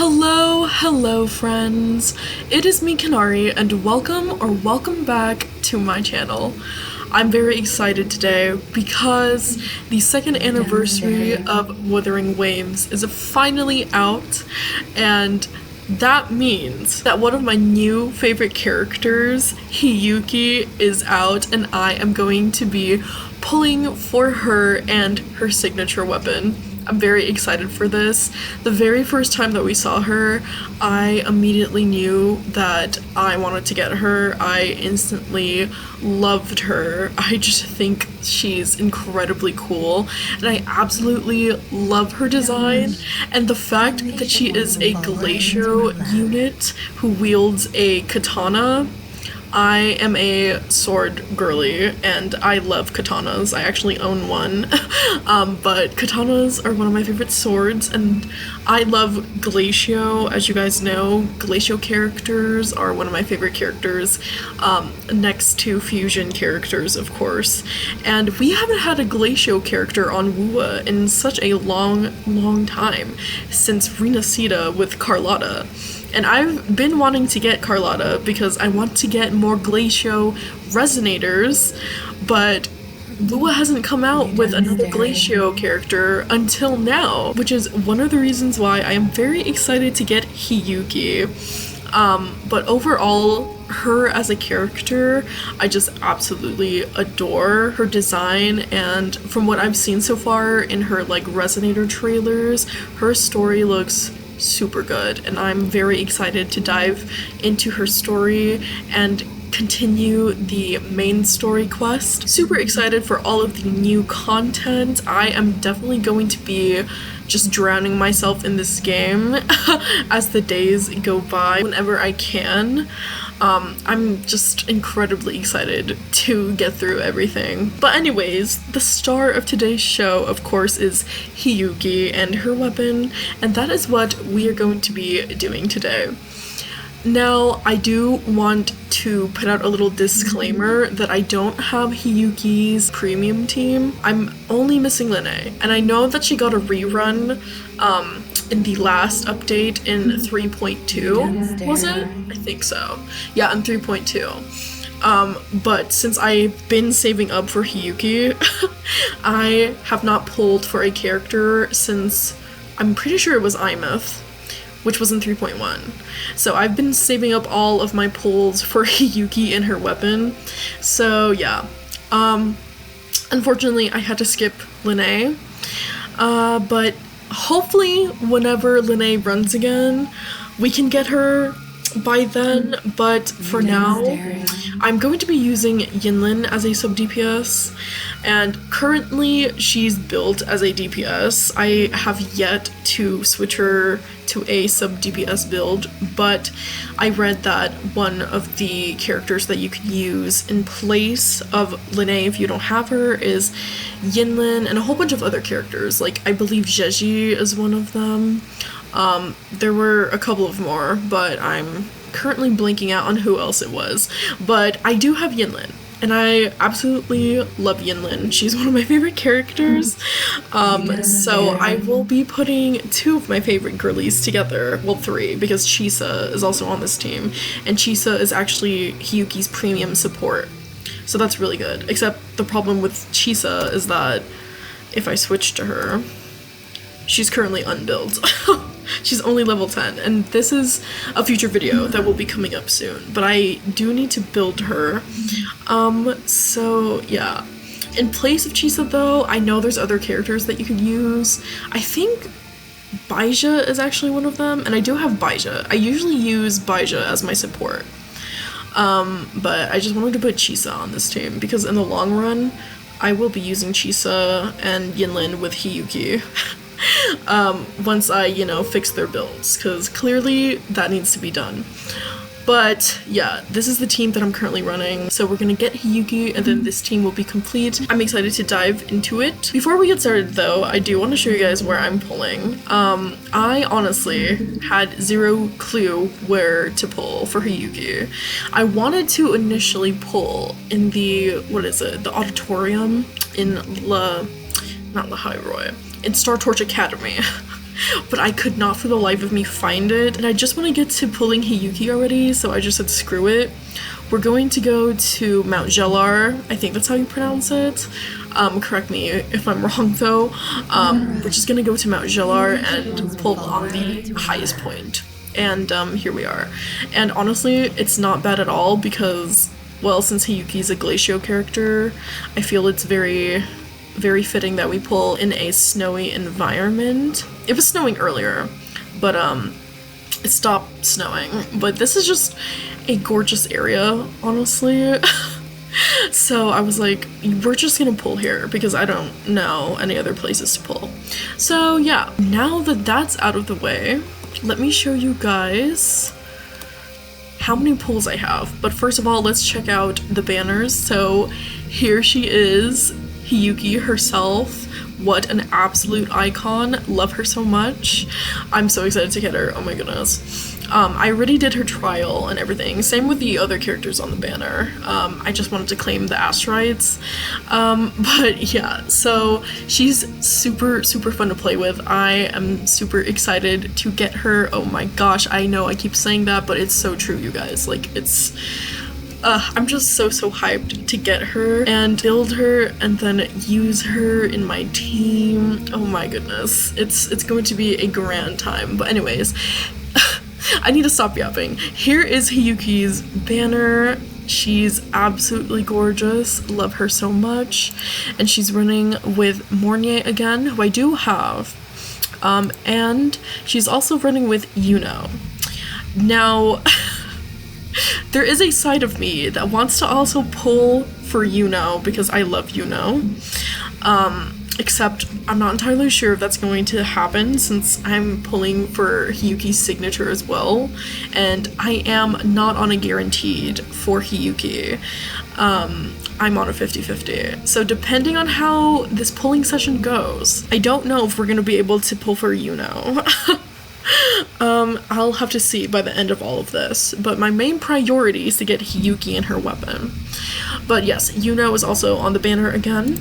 Hello friends, it is me Kinari and welcome back to my channel. I'm very excited today because the second anniversary of Wuthering Waves is finally out, and that means that one of my new favorite characters, Hiyuki, is out, and I am going to be pulling for her and her signature weapon. I'm very excited for this. The very first time that we saw her, I immediately knew that I wanted to get her. I instantly loved her. I just think she's incredibly cool, and I absolutely love her design. And the fact that she is a Glacio unit who wields a katana. I am a sword girly and I love katanas. I actually own one, but katanas are one of my favorite swords, and I love Glacio. As you guys know, Glacio characters are one of my favorite characters, next to fusion characters, of course. And we haven't had a Glacio character on wuwa in such a long time, since Renacida with Carlotta. And I've been wanting to get Carlotta because I want to get more Glacio resonators, but wuwa hasn't come out with another Glacio character until now, which is one of the reasons why I am very excited to get Hiyuki. But overall, her as a character, I just absolutely adore her design, and from what I've seen so far in her resonator trailers, her story looks super good, and I'm very excited to dive into her story and continue the main story quest. Super excited for all of the new content. I am definitely going to be just drowning myself in this game as the days go by whenever I can. I'm just incredibly excited to get through everything. But anyways, the star of today's show, of course, is Hiyuki and her weapon, and that is what we are going to be doing today. Now, I do want to put out a little disclaimer that I don't have Hiyuki's premium team. I'm only missing Linne, and I know that she got a rerun in the last update in 3.2, was it? I think so. Yeah, in 3.2. But since I've been saving up for Hiyuki, I have not pulled for a character since, I'm pretty sure it was Imeth, which was in 3.1. So I've been saving up all of my pulls for Hiyuki and her weapon. So yeah, unfortunately I had to skip Linne, but hopefully whenever Linne runs again, we can get her by then. But for now, I'm going to be using Yinlin as a sub DPS, and currently she's built as a DPS. I have yet to switch her to a sub DPS build, but I read that one of the characters that you could use in place of Linne if you don't have her is Yinlin, and a whole bunch of other characters, like I believe Jeji is one of them. There were a couple of more, but I'm currently blanking out on who else it was. But I do have Yinlin, and I absolutely love Yinlin. She's one of my favorite characters. So I will be putting two of my favorite girlies together. Well, three, because Chisa is also on this team, and Chisa is actually Hiyuki's premium support. So that's really good. Except the problem with Chisa is that if I switch to her, she's currently unbuilt. She's only level 10, and this is a future video that will be coming up soon, but I do need to build her. So yeah. In place of Chisa though, I know there's other characters that you could use. I think Baija is actually one of them, and I do have Baija. I usually use Baija as my support. But I just wanted to put Chisa on this team, because in the long run, I will be using Chisa and Yinlin with Hiyuki. Once I, fix their builds, because clearly that needs to be done. But yeah, this is the team that I'm currently running, so we're gonna get Hiyuki and then this team will be complete. I'm excited to dive into it. Before we get started though, I do want to show you guys where I'm pulling. I honestly had zero clue where to pull for Hiyuki. I wanted to initially pull in the, the auditorium in not La High Roy, in Star Torch Academy. but I could not for the life of me find it. And I just want to get to pulling Hiyuki already, so I just said screw it. We're going to go to Mount Gelar. I think that's how you pronounce it. Correct me if I'm wrong though. We're just gonna go to Mount Gelar and pull on the highest point. And here we are. And honestly, it's not bad at all because, well, since Hiyuki's a Glacio character, I feel it's very, very fitting that we pull in a snowy environment. It was snowing earlier, but it stopped snowing. But this is just a gorgeous area, honestly. So I was like, we're just gonna pull here because I don't know any other places to pull. So yeah, now that that's out of the way, let me show you guys how many pulls I have. But first of all, let's check out the banners. So here she is, Hiyuki herself. What an absolute icon. Love her so much. I'm so excited to get her. Oh my goodness. I already did her trial and everything. Same with the other characters on the banner. I just wanted to claim the asteroids. But yeah, so she's super, super fun to play with. I am super excited to get her. Oh my gosh, I know I keep saying that, but it's so true, you guys. Like, it's... I'm just so hyped to get her and build her and then use her in my team. Oh my goodness. It's going to be a grand time. But anyways, I need to stop yapping. Here is Hiyuki's banner. She's absolutely gorgeous. Love her so much. And she's running with Mornier again, who I do have. And she's also running with Yuno. Now... there is a side of me that wants to also pull for Yuno because I love Yuno. Except I'm not entirely sure if that's going to happen since I'm pulling for Hiyuki's signature as well. And I am not on a guaranteed for Hiyuki. I'm on a 50-50. So depending on how this pulling session goes, I don't know if we're going to be able to pull for Yuno. I'll have to see by the end of all of this, but my main priority is to get Hiyuki and her weapon. But yes, Yuno is also on the banner again.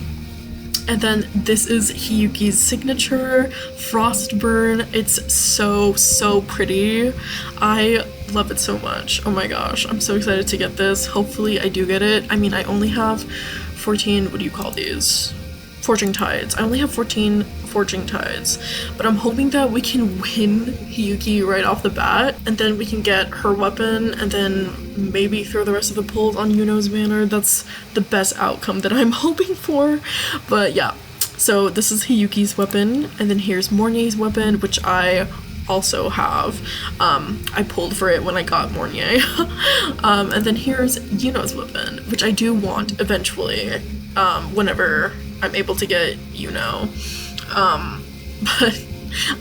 And then this is Hiyuki's signature, Frostburn. It's so pretty. I love it so much. Oh my gosh, I'm so excited to get this. Hopefully I do get it. I mean, I only have 14, what do you call these? Forging Tides. I only have 14 Forging Tides, but I'm hoping that we can win Hiyuki right off the bat, and then we can get her weapon, and then maybe throw the rest of the pulls on Yuno's banner. That's the best outcome that I'm hoping for. But yeah, so this is Hiyuki's weapon, and then here's Mornier's weapon, which I also have. I pulled for it when I got Mornier. And then here's Yuno's weapon, which I do want eventually, whenever I'm able to get Yuno. But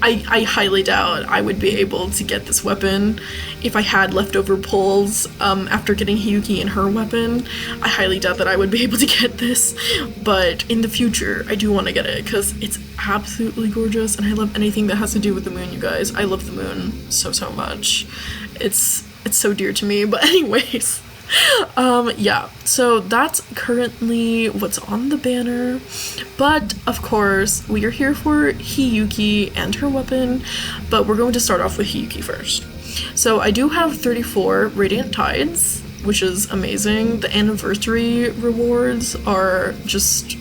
I highly doubt I would be able to get this weapon if I had leftover pulls after getting Hiyuki and her weapon. I highly doubt that I would be able to get this, but in the future I do want to get it because it's absolutely gorgeous and I love anything that has to do with the moon, you guys. I love the moon so much. It's so dear to me. But anyways, yeah, so that's currently what's on the banner, but of course we are here for Hiyuki and her weapon, but we're going to start off with Hiyuki first. So I do have 34 Radiant Tides, which is amazing. The anniversary rewards are just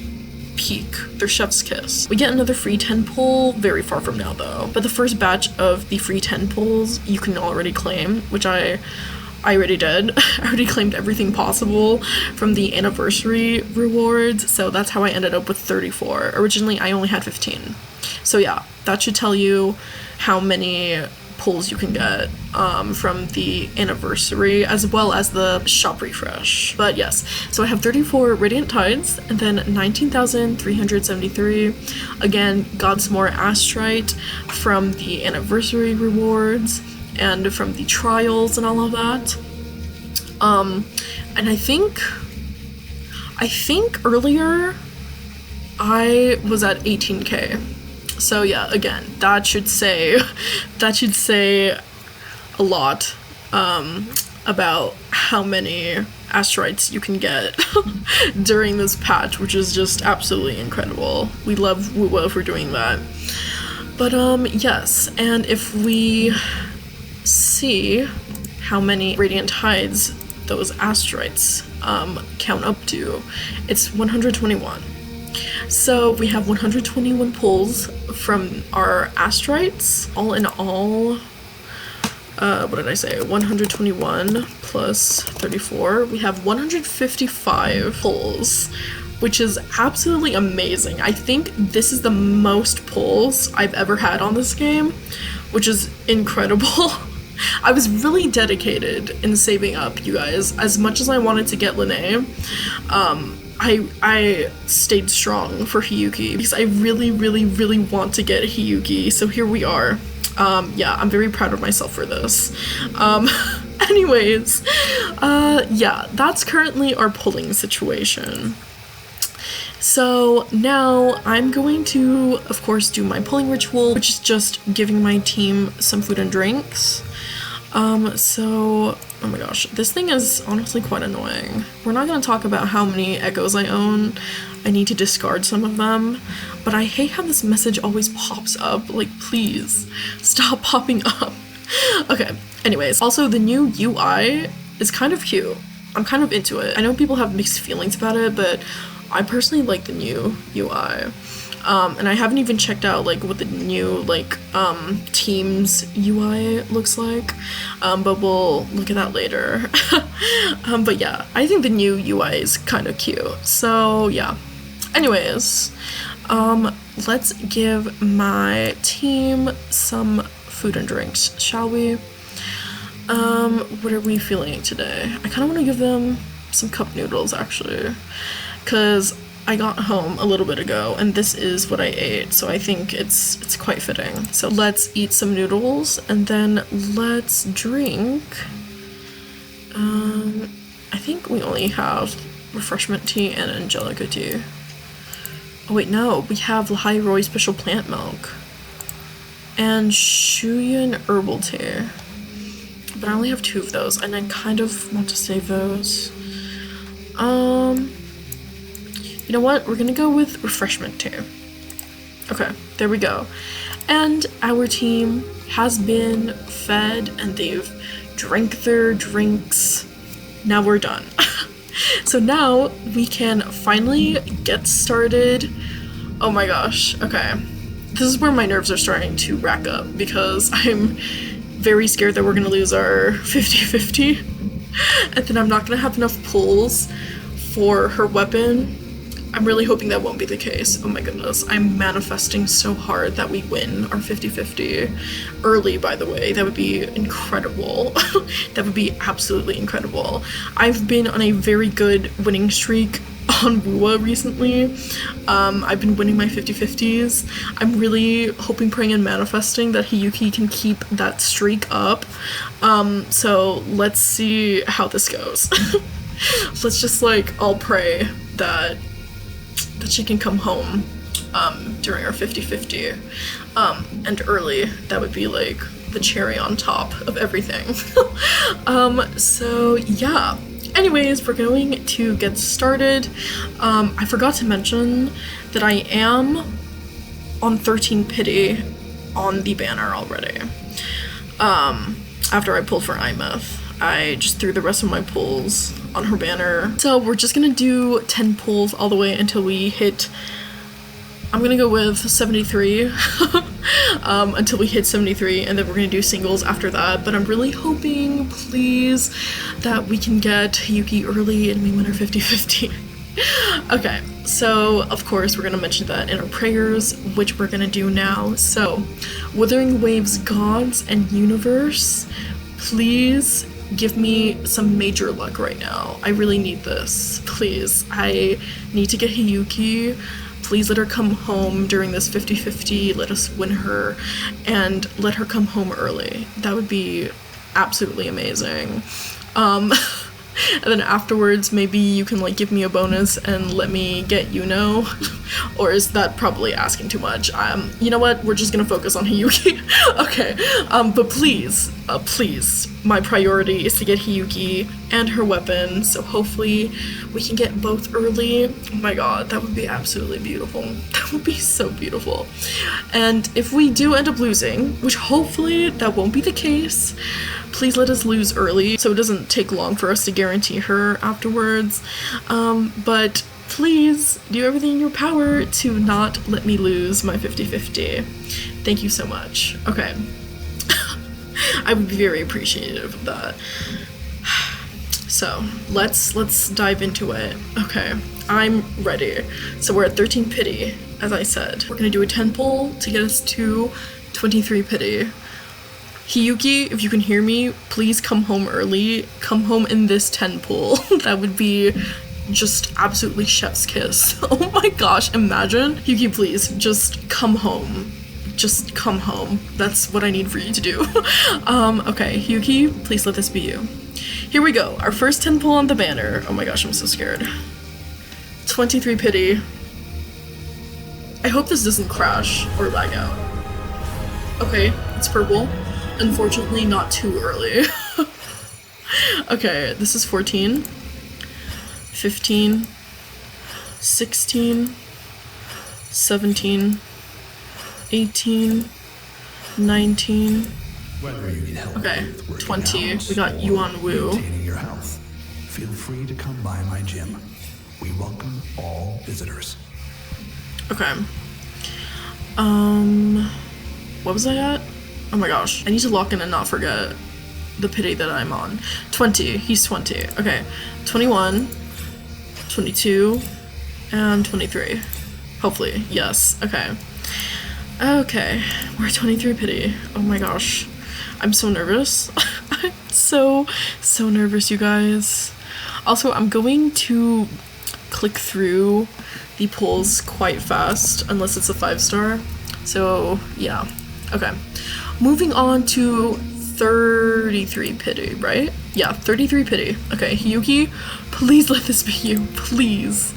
peak. They're chef's kiss. We get another free 10 pull very far from now though, but the first batch of the free 10 pulls you can already claim, which I already did. I already claimed everything possible from the anniversary rewards, so that's how I ended up with 34. Originally, I only had 15. So yeah, that should tell you how many pulls you can get from the anniversary, as well as the shop refresh. But yes, so I have 34 Radiant Tides, and then 19,373. Again, Godsmore Astrite from the anniversary rewards, and from the trials and all of that. And I think earlier I was at 18k. So yeah, again, that should say a lot about how many asteroids you can get during this patch, which is just absolutely incredible. We love wuwa for doing that. But yes, and if we see how many radiant tides those asteroids count up to, it's 121. So we have 121 pulls from our asteroids. All in all, what did I say? 121 plus 34. We have 155 pulls, which is absolutely amazing. I think this is the most pulls I've ever had on this game, which is incredible. I was really dedicated in saving up, you guys. As much as I wanted to get Linnae, I stayed strong for Hiyuki because I really, really, really want to get Hiyuki. So here we are. Yeah, I'm very proud of myself for this. Anyways, yeah, that's currently our pulling situation. So now I'm going to, of course, do my pulling ritual, which is just giving my team some food and drinks. So, oh my gosh, this thing is honestly quite annoying. We're not going to talk about how many echoes I own. I need to discard some of them, but I hate how this message always pops up. Like, please, stop popping up. Okay, anyways, also the new UI is kind of cute. I'm kind of into it. I know people have mixed feelings about it, but I personally like the new UI. And I haven't even checked out like what the new like Teams UI looks like, but we'll look at that later. But yeah, I think the new UI is kind of cute. So yeah. Anyways, let's give my team some food and drinks, shall we? What are we feeling today? I kind of want to give them some cup noodles actually, because I got home a little bit ago and this is what I ate, so I think it's quite fitting. So let's eat some noodles and then let's drink. I think we only have refreshment tea and angelica tea. Oh wait, no, we have Lahai Roy special plant milk and Shuyan herbal tea, but I only have 2 of those and I kind of want to save those. You know what? We're gonna go with refreshment tea. Okay, there we go. And our team has been fed and they've drank their drinks. Now we're done. So now we can finally get started. Oh my gosh, okay. This is where my nerves are starting to rack up because I'm very scared that we're gonna lose our 50-50. And then I'm not gonna have enough pulls for her weapon. I'm really hoping that won't be the case. Oh my goodness, I'm manifesting so hard that we win our 50-50 early, by the way. That would be incredible. That would be absolutely incredible. I've been on a very good winning streak on wuwa recently. I've been winning my 50-50s. I'm really hoping, praying, and manifesting that Hiyuki can keep that streak up. So let's see how this goes. Let's just like all pray that she can come home during our 50-50 and early. That would be like the cherry on top of everything. So yeah, anyways, we're going to get started. I forgot to mention that I am on 13 pity on the banner already. After I pulled for Imeth, I just threw the rest of my pulls on her banner. So we're just gonna do 10 pulls all the way until we hit, I'm gonna go with 73 until we hit 73, and then we're gonna do singles after that. But I'm really hoping, please, that we can get Hiyuki early and we win our 50-50. Okay, so of course we're gonna mention that in our prayers, which we're gonna do now. So, Wuthering Waves gods and universe, please give me some major luck right now. I really need this. Please. I need to get Hiyuki. Please let her come home during this 50-50. Let us win her and let her come home early. That would be absolutely amazing. And then afterwards, maybe you can like give me a bonus and let me get or is that probably asking too much? You know what? We're just gonna focus on Hiyuki. Okay. But please, please, my priority is to get Hiyuki and her weapon, so hopefully we can get both early. Oh my god, that would be absolutely beautiful. That would be so beautiful. And if we do end up losing, which hopefully that won't be the case, please let us lose early so it doesn't take long for us to guarantee her afterwards. But please do everything in your power to not let me lose my 50-50. Thank you so much. Okay. I would be very appreciative of that. So let's dive into it. Okay, I'm ready. So we're at 13 pity, as I said. We're gonna do a 10 pull to get us to 23 pity. Hiyuki, if you can hear me, please come home early. Come home in this 10 pull. That would be just absolutely chef's kiss. Oh my gosh, imagine. Hiyuki, please, just come home. Just come home. That's what I need for you to do. Okay, Hiyuki, please let this be you. Here we go, our first 10 pull on the banner. Oh my gosh, I'm so scared. 23 pity. I hope this doesn't crash or lag out. Okay, it's purple. Unfortunately, not too early. Okay, this is 14, 15, 16, 17, 18, 19, okay, 20. We got Yuan Wu. Your health. Feel free to come by my gym. We welcome all visitors. Okay. What was I at? Oh my gosh, I need to lock in and not forget the pity that I'm on. 20, he's 20. Okay, 21, 22, and 23. Hopefully, yes, okay. Okay, we're 23 pity. Oh my gosh, I'm so nervous. I'm so nervous, you guys. Also, I'm going to click through the polls quite fast, unless it's a 5-star. So, yeah. Okay, moving on to 33 pity, right? Yeah, 33 pity. Okay, Hiyuki, please let this be you. Please.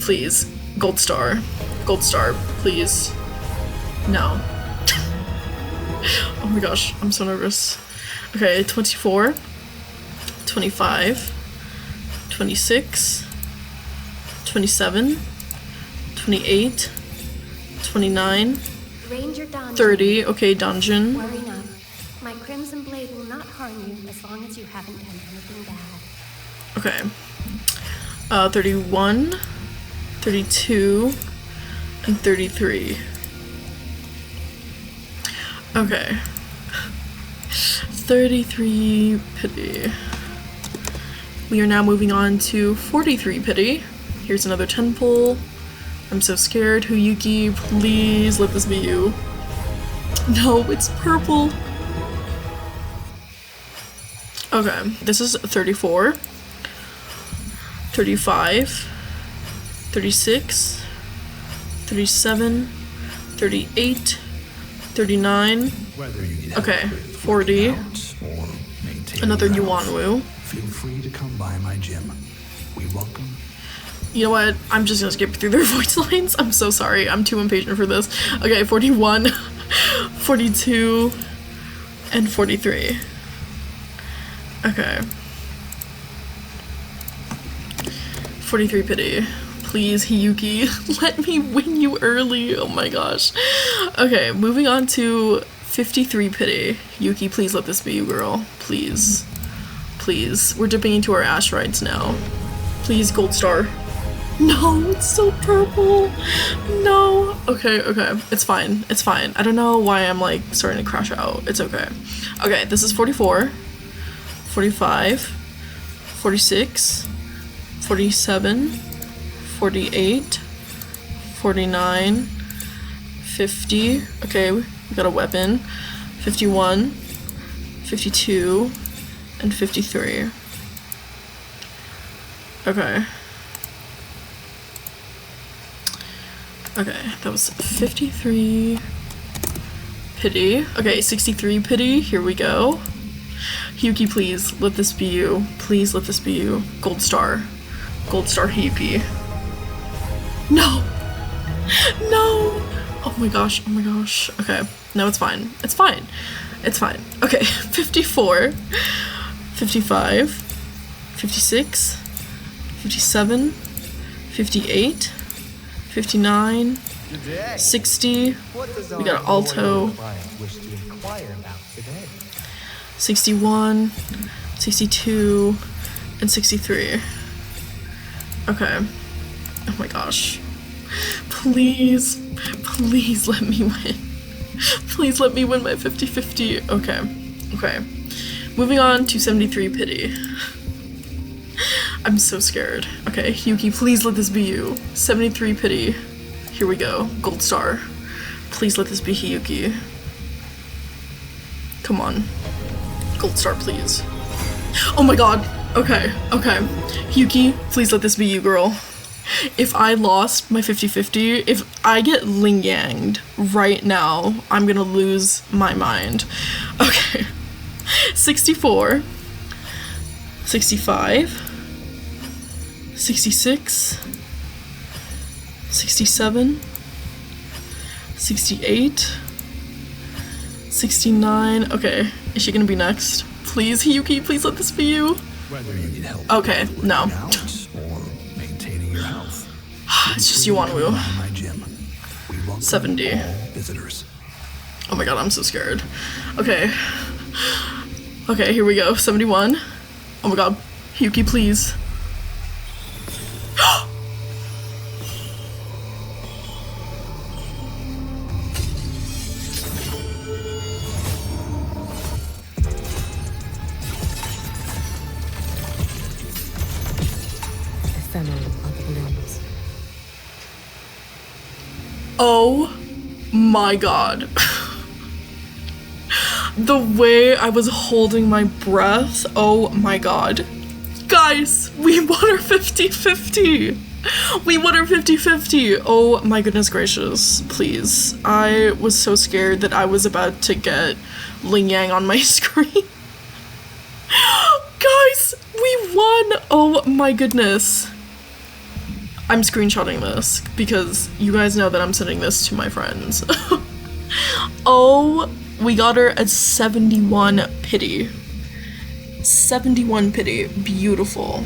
Please. Gold star. Gold star, please. No. Oh my gosh, I'm so nervous. Okay, 24, 25, 26, 27, 28, 29, 30. Okay, dungeon. Worry not. My crimson blade will not harm you as long as you haven't done anything bad. Okay. 31, 32, and 33. Okay. 33 pity. We are now moving on to 43 pity. Here's another 10 pull. I'm so scared. Hiyuki, please let this be you. No, it's purple. Okay, this is 34, 35, 36, 37, 38, 39, okay, 40, another Yuan Wu. Feel free to come by my gym. We welcome. You know what? I'm just gonna skip through their voice lines. I'm so sorry. I'm too impatient for this. Okay, 41, 42, and 43. Okay. 43 pity. Please, Hiyuki, let me win you early. Oh my gosh. Okay, moving on to 53 pity. Yuki, please let this be you, girl. Please. Please. We're dipping into our ash rides now. Please, gold star. No, it's so purple. No. Okay, okay. It's fine. It's fine. I don't know why I'm like starting to crash out. It's okay. Okay, this is 44, 45, 46, 47, 48, 49, 50. Okay, we got a weapon. 51, 52, and 53. Okay. Okay, that was 53 pity. Okay, 63 pity. Here we go. Hiyuki, please let this be you. Please let this be you. Gold star. Gold star Hiyuki. No! No! Oh my gosh, oh my gosh. Okay, no, it's fine. It's fine. It's fine. Okay, 54, 55, 56, 57, 58, 59, 60, we got alto, 61, 62, and 63. Okay. Oh my gosh. Please, please let me win. Please let me win my 50-50. Okay. Okay. Moving on to 73 pity. I'm so scared. Okay, Hiyuki, please let this be you. 73 pity. Here we go. Gold star. Please let this be Hiyuki. Come on. Gold star, please. Oh my god. Okay, okay. Hiyuki, please let this be you, girl. If I lost my 50-50, if I get ling-yanged right now, I'm gonna lose my mind. Okay. 64. 65. 66. 67. 68. 69. Okay, is she gonna be next? Please, Hiyuki, please let this be you. Whether you need help Okay, no. out or maintaining your health, It's just Yuanwu. my gym. We welcome 70. all visitors. Oh my god, I'm so scared. Okay. Okay, here we go. 71. Oh my god. Hiyuki, please. Oh my god. The way I was holding my breath, oh my god. Guys, we won our 50-50. We won our 50-50. Oh my goodness gracious, please. I was so scared that I was about to get Ling Yang on my screen. Guys, we won. Oh my goodness. I'm screenshotting this because you guys know that I'm sending this to my friends. Oh, we got her at 71 pity. 71 pity. Beautiful.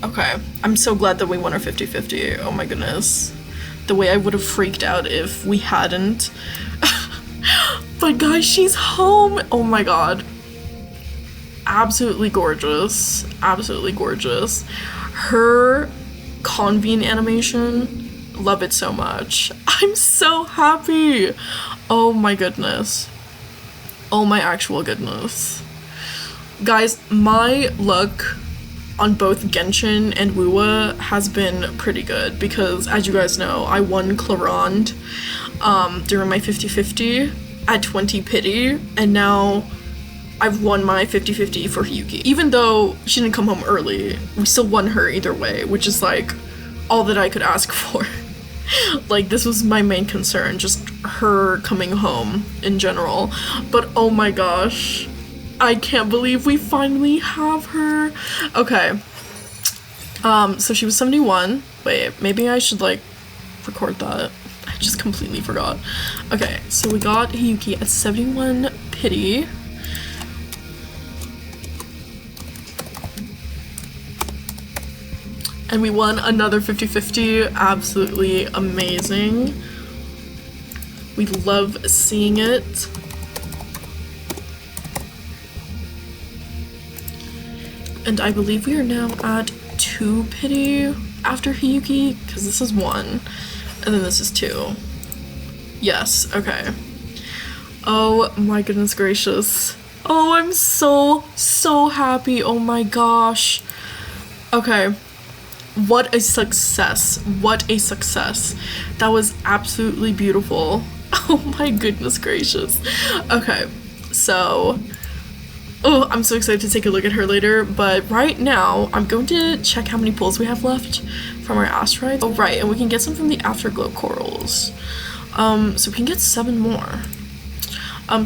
Okay, I'm so glad that we won our 50-50. Oh my goodness. The way I would have freaked out if we hadn't. But guys, she's home. Oh my god. Absolutely gorgeous. Absolutely gorgeous. Her convene animation, love it so much. I'm so happy. Oh my goodness. Oh my actual goodness. Guys, my luck on both Genshin and Wuwa has been pretty good because, as you guys know, I won Clarond during my 50-50 at 20 pity, and now I've won my 50-50 for Hiyuki. Even though she didn't come home early, we still won her either way, which is like all that I could ask for. Like, this was my main concern, just her coming home in general. But oh my gosh, I can't believe we finally have her. Okay. So she was 71. Wait, maybe I should like record that. I just completely forgot. Okay, so we got Hiyuki at 71 pity. And we won another 50-50. Absolutely amazing. We love seeing it. And I believe we are now at 2 pity after Hiyuki, because this is 1, and then this is 2. Yes, okay. Oh my goodness gracious. Oh, I'm so happy. Oh my gosh. Okay. What a success. What a success. That was absolutely beautiful. Oh my goodness gracious. Okay, so oh, I'm so excited to take a look at her later, but right now I'm going to check how many pulls we have left from our asteroids. Oh right, and we can get some from the afterglow corals. So we can get 7 more.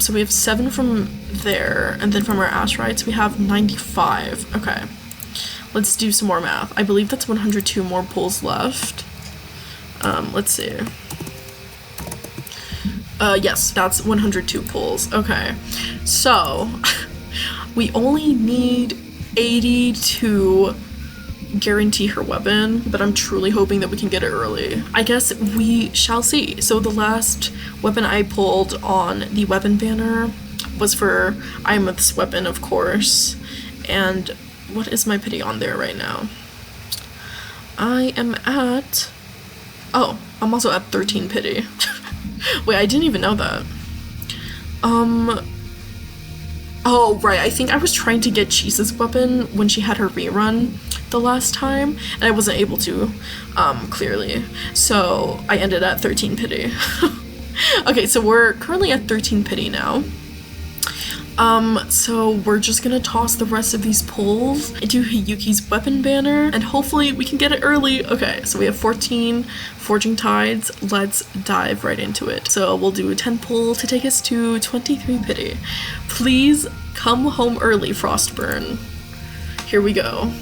So we have 7 from there, and then from our asteroids we have 95. Okay. Let's do some more math. I believe that's 102 more pulls left. Let's see. Yes, that's 102 pulls. Okay, so we only need 80 to guarantee her weapon, but I'm truly hoping that we can get it early. I guess we shall see. So the last weapon I pulled on the weapon banner was for Imeth's weapon, of course. And what is my pity on there right now? I am at... Oh, I'm also at 13 pity. Wait, I didn't even know that. Oh, right, I think I was trying to get Cheese's weapon when she had her rerun the last time, and I wasn't able to, clearly. So I ended at 13 pity. Okay, so we're currently at 13 pity now. So we're just gonna toss the rest of these pulls into Hiyuki's weapon banner, and hopefully we can get it early. Okay, so we have 14 Forging Tides. Let's dive right into it. So we'll do a 10 pull to take us to 23 pity. Please come home early, Frostburn. Here we go.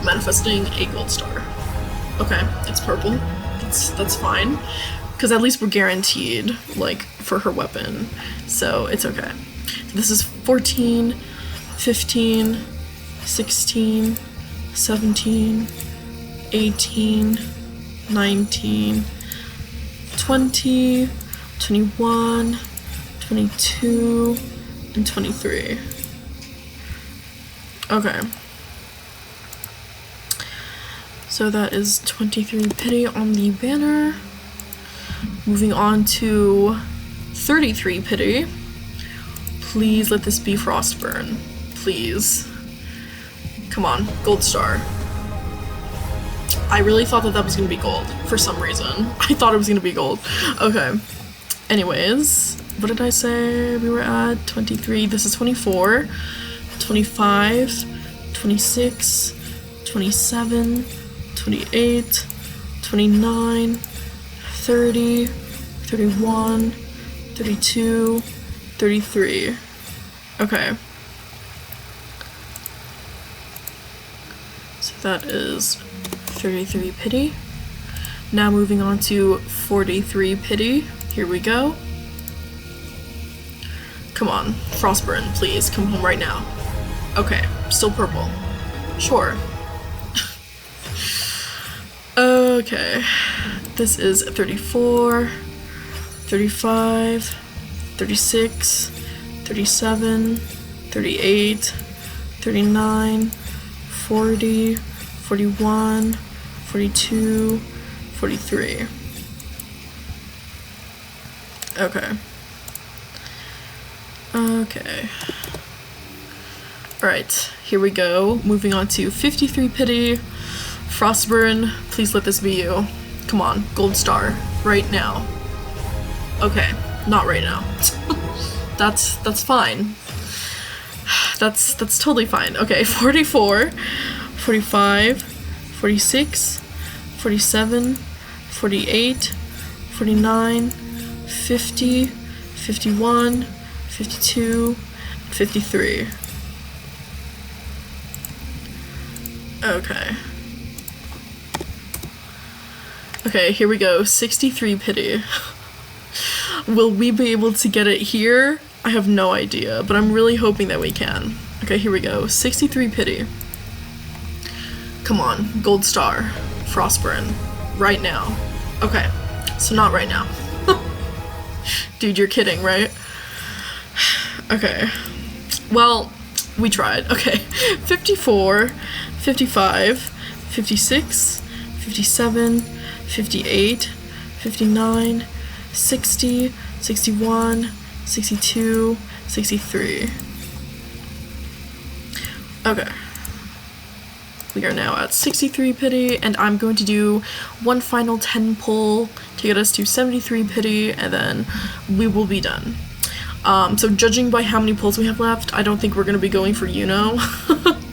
Manifesting a gold star. Okay, it's purple. That's fine. Because at least we're guaranteed, like, for her weapon. So it's okay. This is 14, 15, 16, 17, 18, 19, 20, 21, 22, and 23. Okay. So that is 23 pity on the banner. Moving on to 33 pity. Please let this be Frostburn. Please. Come on, gold star. I really thought that was gonna be gold for some reason. I thought it was gonna be gold. Okay. Anyways, what did I say? We were at 23. This is 24, 25, 26, 27, 28, 29, 30, 31, 32, 33. Okay. So that is 33 pity. Now moving on to 43 pity. Here we go. Come on, Frostburn, please come home right now. Okay, still purple. Sure. Okay. This is 34, 35, 36, 37, 38, 39, 40, 41, 42, 43. Okay. Okay. Alright, here we go. Moving on to 53 pity. Frostburn, please let this be you. Come on, gold star, right now. Okay, not right now. That's fine. That's totally fine. Okay, 44, 45, 46, 47, 48, 49, 50, 51, 52, 53. Okay. Okay, here we go. 63 pity. Will we be able to get it here? I have no idea, but I'm really hoping that we can. Okay, here we go. 63 pity. Come on, gold star. Frostburn. Right now. Okay, so not right now. Dude, you're kidding, right? Okay. Well, we tried. Okay. 54, 55, 56, 57, 58, 59, 60, 61, 62, 63. Okay. We are now at 63 pity, and I'm going to do one final 10 pull to get us to 73 pity, and then we will be done. So judging by how many pulls we have left, I don't think we're going to be going for Yuno,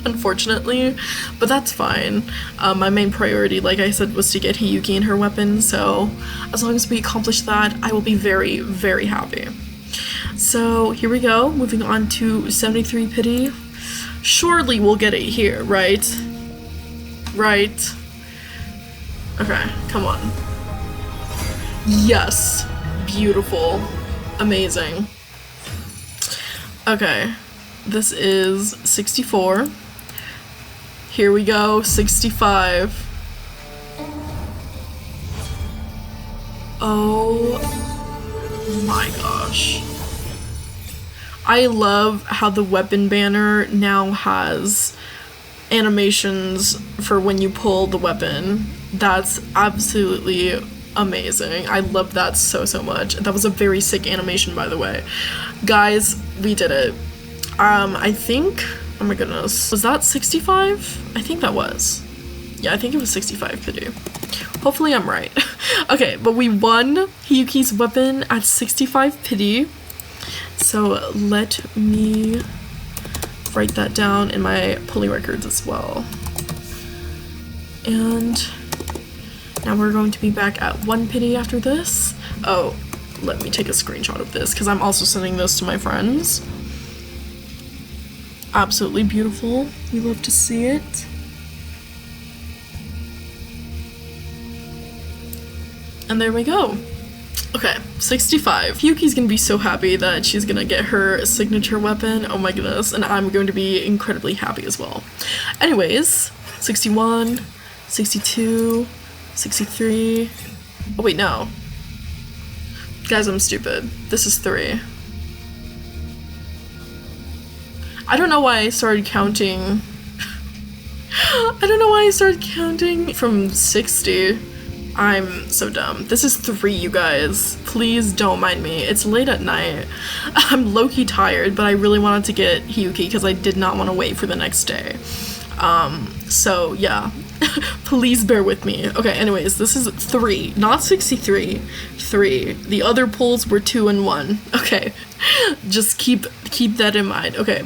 unfortunately, but that's fine. My main priority, like I said, was to get Hiyuki and her weapon, so as long as we accomplish that, I will be very, very happy. So here we go, moving on to 73 pity. Surely we'll get it here, right? Right? Okay, come on. Yes. beautiful. Amazing. Okay, this is 64. Here we go, 65. Oh my gosh. I love how the weapon banner now has animations for when you pull the weapon. That's absolutely amazing. I love that so much. That was a very sick animation, by the way. Guys, we did it. I think, oh my goodness, was that 65? I think that was. Yeah, I think it was 65 pity. Hopefully I'm right. Okay, but we won Hiyuki's weapon at 65 pity. So let me write that down in my pulley records as well. And now we're going to be back at 1 pity after this. Oh, let me take a screenshot of this because I'm also sending this to my friends. Absolutely beautiful. We love to see it. And there we go. Okay, 65. Hiyuki's gonna be so happy that she's gonna get her signature weapon. Oh my goodness. And I'm going to be incredibly happy as well. Anyways, 61, 62, 63. Oh wait, no. Guys, I'm stupid. This is 3. I don't know why I started counting. I don't know why I started counting from 60. I'm so dumb. This is 3, you guys. Please don't mind me. It's late at night. I'm low-key tired, but I really wanted to get Hiyuki because I did not want to wait for the next day. So yeah. Please bear with me. Okay, anyways, this is 3, not 63. 3. The other pulls were 2 and 1. Okay. Just keep that in mind. Okay.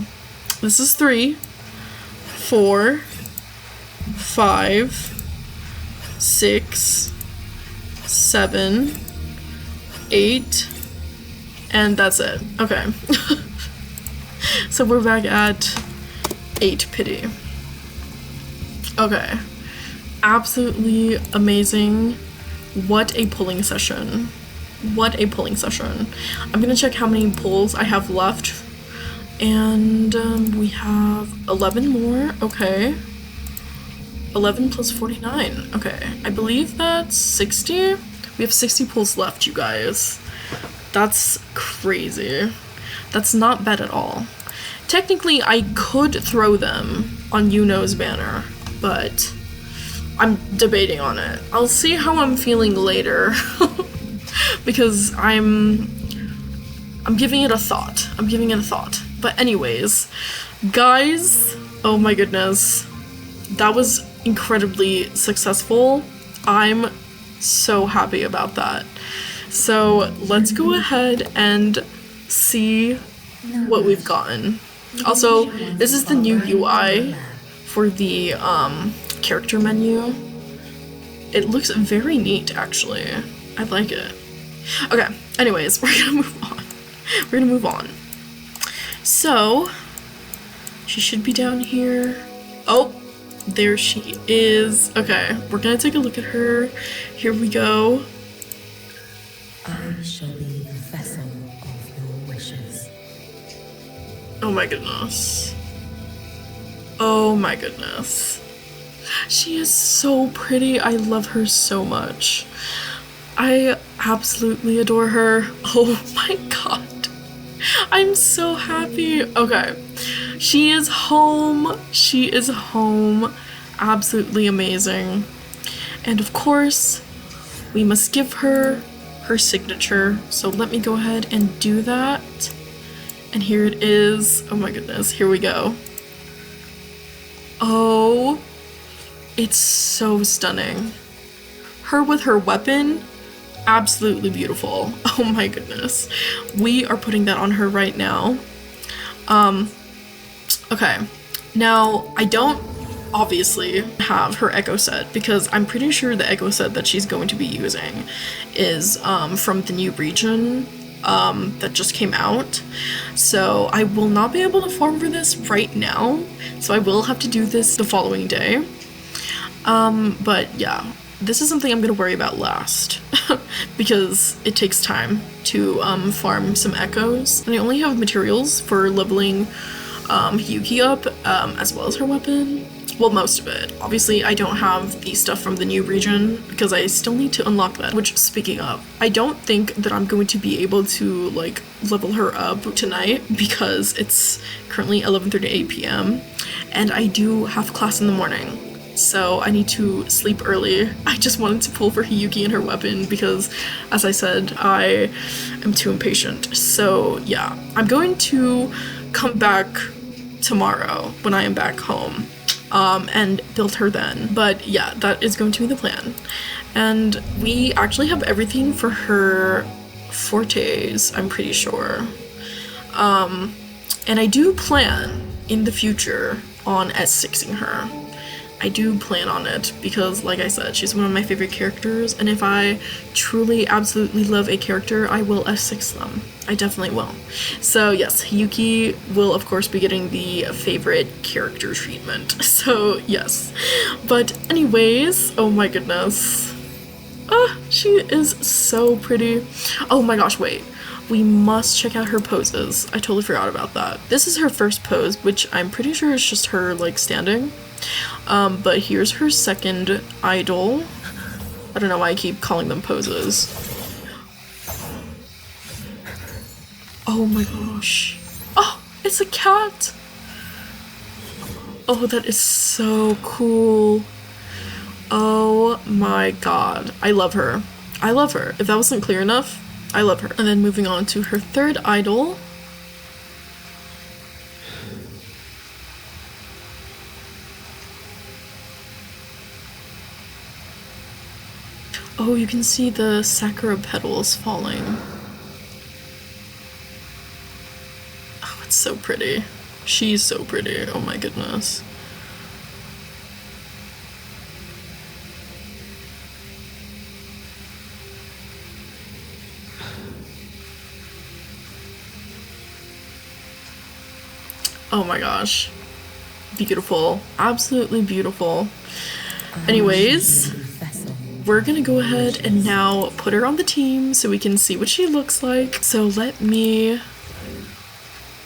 This is 3, 4, 5, 6, 7, 8, and that's it. Okay. So we're back at 8 pity. Okay. Absolutely amazing. What a pulling session. What a pulling session. I'm gonna check how many pulls I have left. And we have 11 more. Okay. 11 plus 49. Okay. I believe that's 60. We have 60 pulls left, you guys. That's crazy. That's not bad at all. Technically, I could throw them on Yuno's banner, but I'm debating on it. I'll see how I'm feeling later. Because I'm giving it a thought. I'm giving it a thought. But anyways, guys, oh my goodness. That was incredibly successful. I'm so happy about that. So let's go ahead and see what we've gotten. Also, this is the new UI for the character menu. It looks very neat, actually. I like it. Okay, anyways, we're gonna move on. We're gonna move on. So, she should be down here. Oh, there she is. Okay, we're gonna take a look at her. Here we go. I shall be the vessel of your wishes. Oh my goodness. Oh my goodness. She is so pretty. I love her so much. I absolutely adore her. Oh my god. I'm so happy. Okay. She is home. She is home. Absolutely amazing. And of course, we must give her her signature. So let me go ahead and do that. And here it is. Oh my goodness. Here we go. Oh, it's so stunning. Her with her weapon, absolutely beautiful. Oh my goodness. We are putting that on her right now. Okay. Now, I don't obviously have her echo set because I'm pretty sure the echo set that she's going to be using is from the new region that just came out. So I will not be able to farm for this right now. So I will have to do this the following day. But yeah, this is something I'm gonna worry about last because it takes time. to farm some echoes. And I only have materials for leveling Hiyuki up, as well as her weapon. Well, most of it. Obviously, I don't have the stuff from the new region because I still need to unlock that. Which, speaking of, I don't think that I'm going to be able to, like, level her up tonight because it's currently 11:38 p.m. and I do have class in the morning. So I need to sleep early. I just wanted to pull for Hiyuki and her weapon because, as I said, I am too impatient. So yeah, I'm going to come back tomorrow when I am back home. And build her then. But yeah, that is going to be the plan. And we actually have everything for her fortes, I'm pretty sure. And I do plan in the future on S6ing her. I do plan on it because, like I said, she's one of my favorite characters, and if I truly absolutely love a character, I will S6 them. I definitely will. So yes, Hiyuki will of course be getting the favorite character treatment. So yes. But anyways, oh my goodness. She is so pretty. Oh my gosh, wait. We must check out her poses. I totally forgot about that. This is her first pose, which I'm pretty sure is just her like standing. But here's her second idol. I don't know why I keep calling them poses. Oh my gosh. Oh, it's a cat! Oh, that is so cool. Oh my god. I love her. I love her. If that wasn't clear enough, I love her. And then moving on to her third idol. Oh, you can see the sakura petals falling. Oh, it's so pretty. She's so pretty. Oh my goodness. Oh my gosh. Beautiful. Absolutely beautiful. Anyways, we're gonna go ahead and now put her on the team so we can see what she looks like. So let me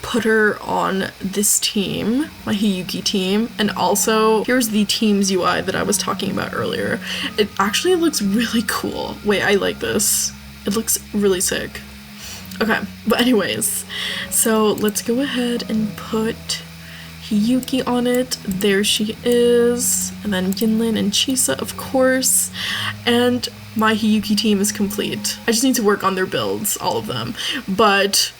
put her on this team, my Hiyuki team, and also here's the team's UI that I was talking about earlier. It actually looks really cool. Wait, I like this. It looks really sick. Okay, but anyways, so let's go ahead and put Hiyuki on it. There she is. And then Yinlin and Chisa, of course. And my Hiyuki team is complete. I just need to work on their builds, all of them. But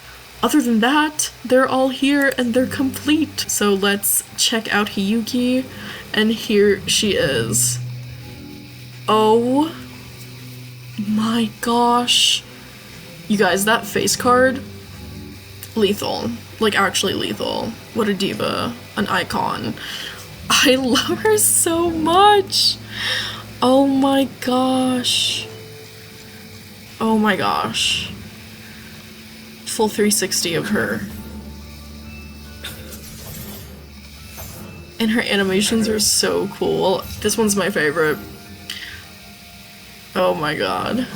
other than that, they're all here and they're complete. So let's check out Hiyuki. And here she is. Oh my gosh. You guys, that face card, lethal. Like, actually lethal. What a diva. An icon. I love her so much. Oh my gosh. Oh my gosh. Full 360 of her. And her animations are so cool. This one's my favorite. Oh my god.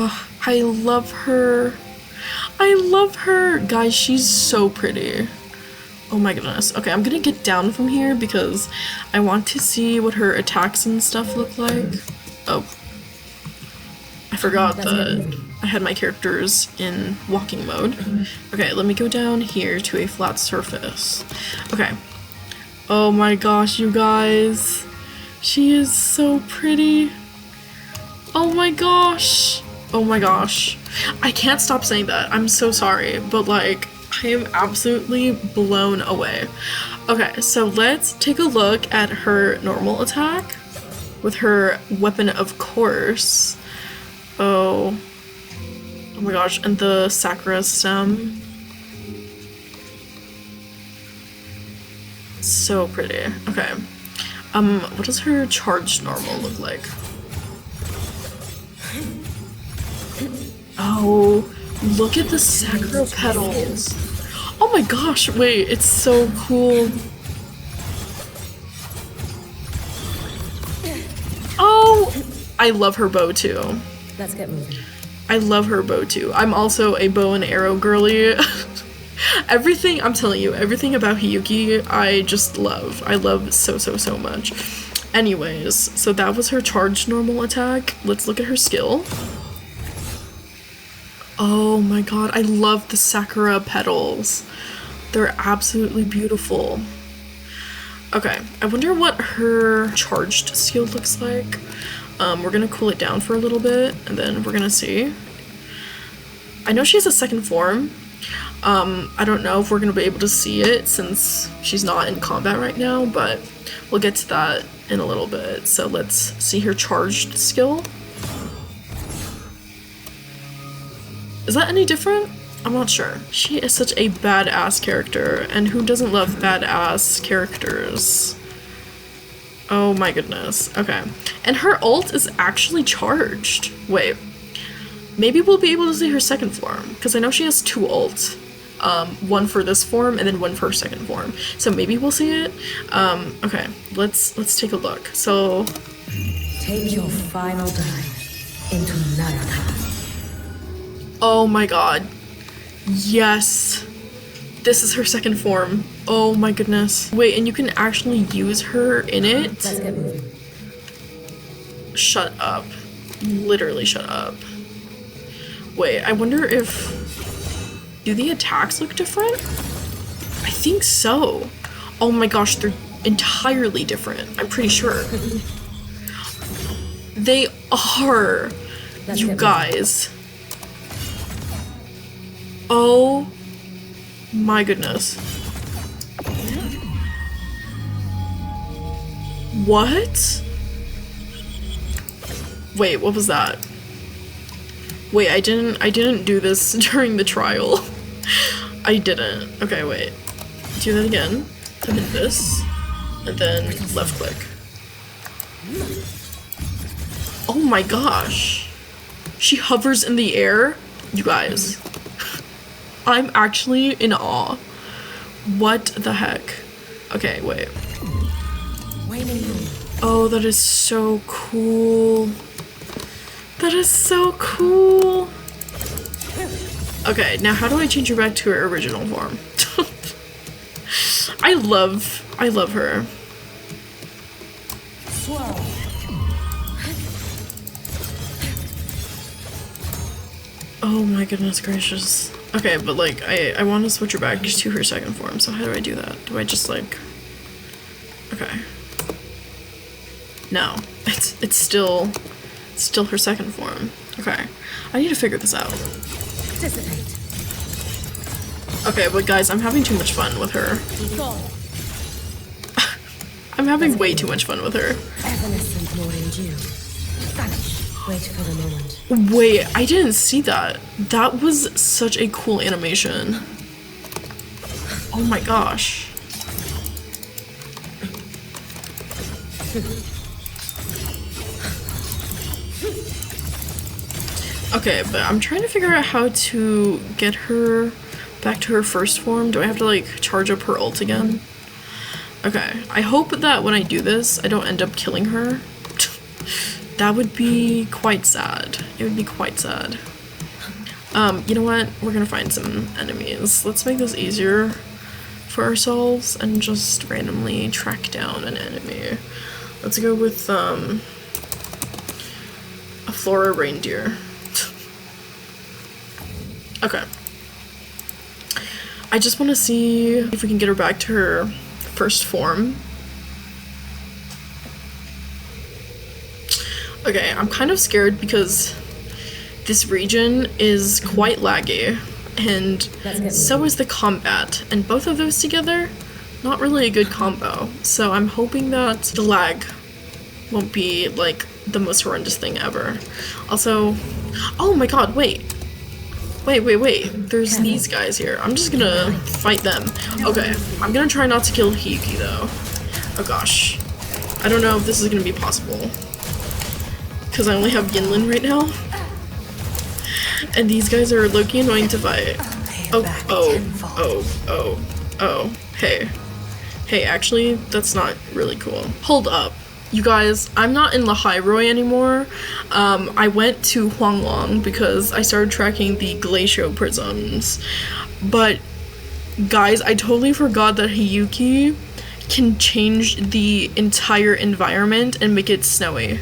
Oh, I love her. I love her. Guys, she's so pretty. Oh my goodness. Okay, I'm gonna get down from here because I want to see what her attacks and stuff look like. Oh. I forgot that I had my characters in walking mode. Okay, let me go down here to a flat surface. Okay. Oh my gosh, you guys. She is so pretty. Oh my gosh. Oh my gosh. I can't stop saying that. I'm so sorry, but like, I am absolutely blown away. Okay, so let's take a look at her normal attack with her weapon, of course. Oh my gosh, and the Sakura stem. So pretty. Okay. What does her charged normal look like? Oh, look at the Sakura petals. Oh my gosh, wait, it's so cool. Oh, I love her bow too. Let's get moving. I love her bow too. I'm also a bow and arrow girly. Everything, I'm telling you, everything about Hiyuki, I just love. I love so, so, so much. Anyways, so that was her charged normal attack. Let's look at her skill. Oh my god, I love the sakura petals. They're absolutely beautiful. Okay, I wonder what her charged skill looks like. We're gonna cool it down for a little bit, and then we're gonna see. I know she has a second form. I don't know if we're gonna be able to see it since she's not in combat right now, but we'll get to that in a little bit. So let's see her charged skill. Is that any different? I'm not sure. She is such a badass character, and who doesn't love badass characters? Oh my goodness. Okay. And her ult is actually charged. Wait. Maybe we'll be able to see her second form, because I know she has 2 ults. One for this form and then one for her second form. So maybe we'll see it. Okay, let's take a look. So Take your final dive into Naraka. oh my god. Yes. This is her second form. Oh my goodness. Wait, and you can actually use her in it? Let's get moving. Shut up. Literally shut up. Wait, I wonder if... do the attacks look different? I think so. Oh my gosh, they're entirely different. I'm pretty sure. They are. You guys. Oh my goodness. What? Wait, what was that? Wait, I didn't do this during the trial. I didn't. Okay, wait. Do that again. And then this. And then left click. Oh my gosh. She hovers in the air. You guys. I'm actually in awe. What the heck? Okay, wait. Oh, that is so cool. That is so cool. Okay, now how do I change her back to her original form? I love her. Oh my goodness gracious. Okay, but like, I want to switch her back to her second form, so how do I do that? Do I just like... okay. No, it's still her second form. Okay, I need to figure this out. Okay, but guys, I'm having too much fun with her. I'm having way too much fun with her. Wait for the moment. Wait, I didn't see that. That was such a cool animation. Oh my gosh. Okay, but I'm trying to figure out how to get her back to her first form. Do I have to like charge up her ult again? Okay, I hope that when I do this, I don't end up killing her. That would be quite sad. It would be quite sad. You know what? We're gonna find some enemies. Let's make this easier for ourselves and just randomly track down an enemy. Let's go with a Flora reindeer. Okay. I just want to see if we can get her back to her first form. Okay, I'm kind of scared because this region is quite laggy, and so is the combat, and both of those together, not really a good combo. So I'm hoping that the lag won't be like the most horrendous thing ever. Also, oh my god, wait. There's these guys here. I'm just gonna fight them. Okay, I'm gonna try not to kill Hiyuki though. Oh gosh. I don't know if this is gonna be possible. Because I only have Yinlin right now. And these guys are low-key annoying to fight. Oh. Hey, actually, that's not really cool. Hold up. You guys, I'm not in Lahairoi anymore. I went to Huanglong because I started tracking the glacial prisms. But guys, I totally forgot that hiyuki can change the entire environment and make it snowy.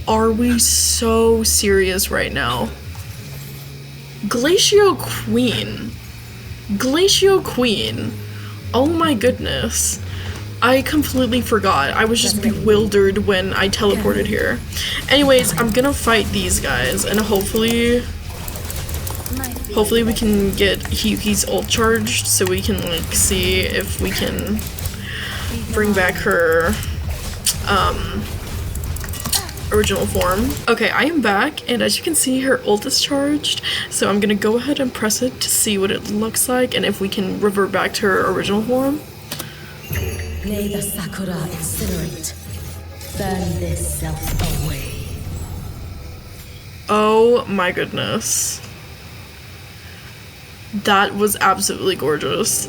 Are we so serious right now? Glacial Queen. Glacial Queen. Oh my goodness. I completely forgot. I was just bewildered when I teleported here. Anyways, I'm gonna fight these guys and hopefully we can get Hiyuki's ult charged so we can like see if we can bring back her original form. Okay, I am back, and as you can see, her ult is charged, so I'm gonna go ahead and press it to see what it looks like and if we can revert back to her original form. May the sakura incinerate. Burn this self away. Oh my goodness. That was absolutely gorgeous.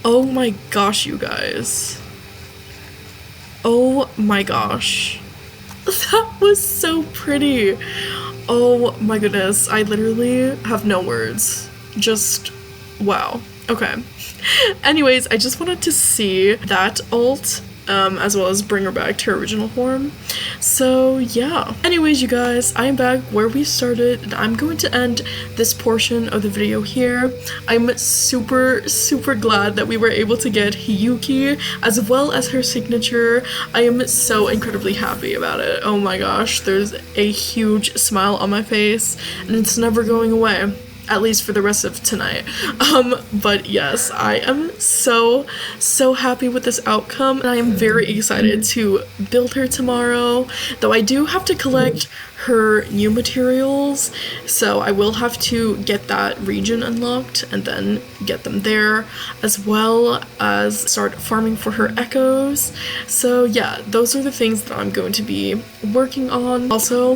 Oh my gosh, you guys. Oh my gosh. That was so pretty. Oh my goodness. I literally have no words. Just wow. Okay. Anyways, I just wanted to see that ult, as well as bring her back to her original form. So yeah. Anyways, you guys, I'm back where we started, and I'm going to end this portion of the video here. I'm super glad that we were able to get Hiyuki as well as her signature. I am so incredibly happy about it. Oh my gosh, there's a huge smile on my face, and it's never going away. At least for the rest of tonight. But yes, I am so happy with this outcome, and I am very excited to build her tomorrow, though I do have to collect her new materials, so I will have to get that region unlocked and then get them there, as well as start farming for her echoes. So yeah, those are the things that I'm going to be working on. Also,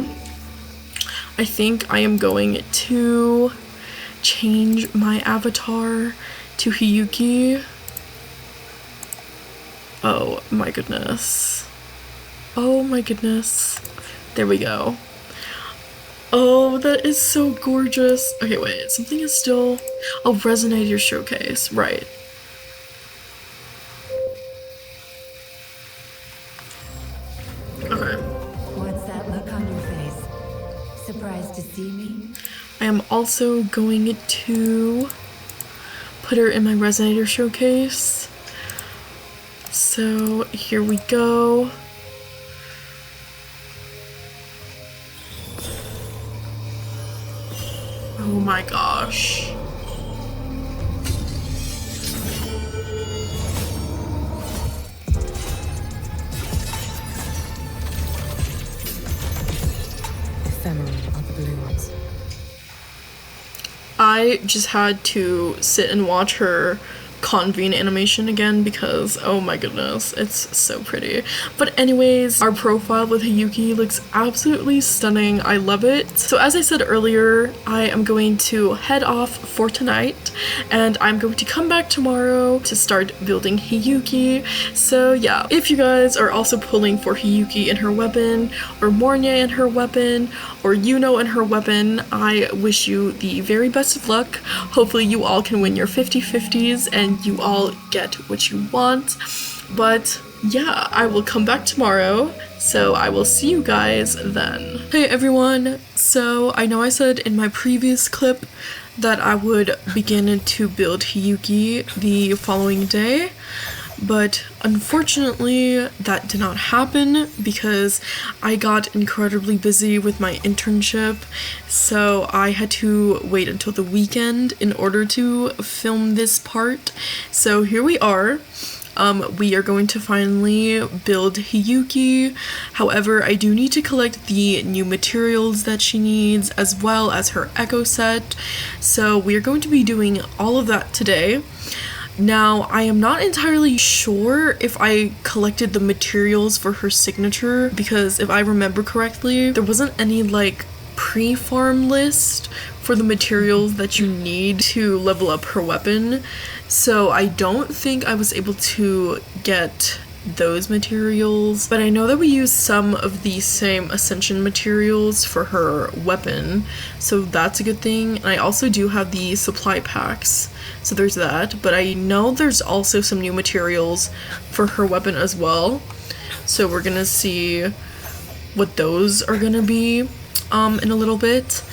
I think I am going to change my avatar to Hiyuki. Oh my goodness. Oh my goodness. There we go. Oh, that is so gorgeous. Okay, wait, something is still... Oh, Resonator Showcase, right. Okay. What's that look on your face? Surprised to see me? I am also going to put her in my Resonator Showcase. So here we go. Oh my gosh. Ephemeral are the blooms. I just had to sit and watch her convene animation again because oh my goodness, it's so pretty. But anyways, our profile with Hiyuki looks absolutely stunning. I love it. So as I said earlier, I am going to head off for tonight, and I'm going to come back tomorrow to start building Hiyuki. So yeah, if you guys are also pulling for Hiyuki and her weapon, or Mornye and her weapon, or Yuno and her weapon, I wish you the very best of luck. Hopefully you all can win your 50-50s and you all get what you want. But yeah, I will come back tomorrow, so I will see you guys then. Hey everyone, so I know I said in my previous clip that I would begin to build Hiyuki the following day, but unfortunately that did not happen because I got incredibly busy with my internship, so I had to wait until the weekend in order to film this part. So here we are. We are going to finally build Hiyuki. However, I do need to collect the new materials that she needs, as well as her echo set. So we are going to be doing all of that today. Now, I am not entirely sure if I collected the materials for her signature, because if I remember correctly, there wasn't any like pre-farm list for the materials that you need to level up her weapon. So I don't think I was able to get those materials, but I know that we use some of the same ascension materials for her weapon, so that's a good thing. And I also do have the supply packs, so there's that, but I know there's also some new materials for her weapon as well, so we're gonna see what those are gonna be in a little bit.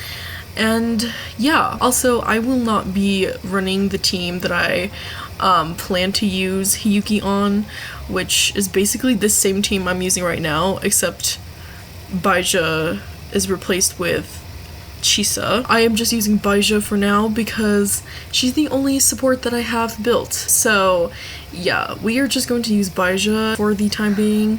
And yeah, also I will not be running the team that I plan to use Hiyuki on, which is basically this same team I'm using right now, except Baija is replaced with Chisa. I am just using Baija for now because she's the only support that I have built. So yeah, we are just going to use Baija for the time being,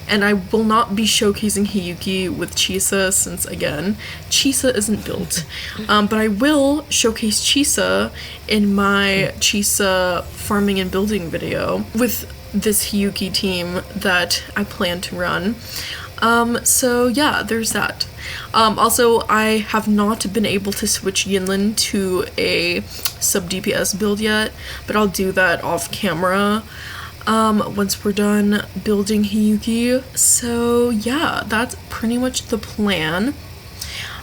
and I will not be showcasing Hiyuki with Chisa since, again, Chisa isn't built. But I will showcase Chisa in my Chisa farming and building video with this Hiyuki team that I plan to run. So yeah, there's that. Also, I have not been able to switch Yinlin to a sub DPS build yet, but I'll do that off camera once we're done building Hiyuki. So yeah, that's pretty much the plan.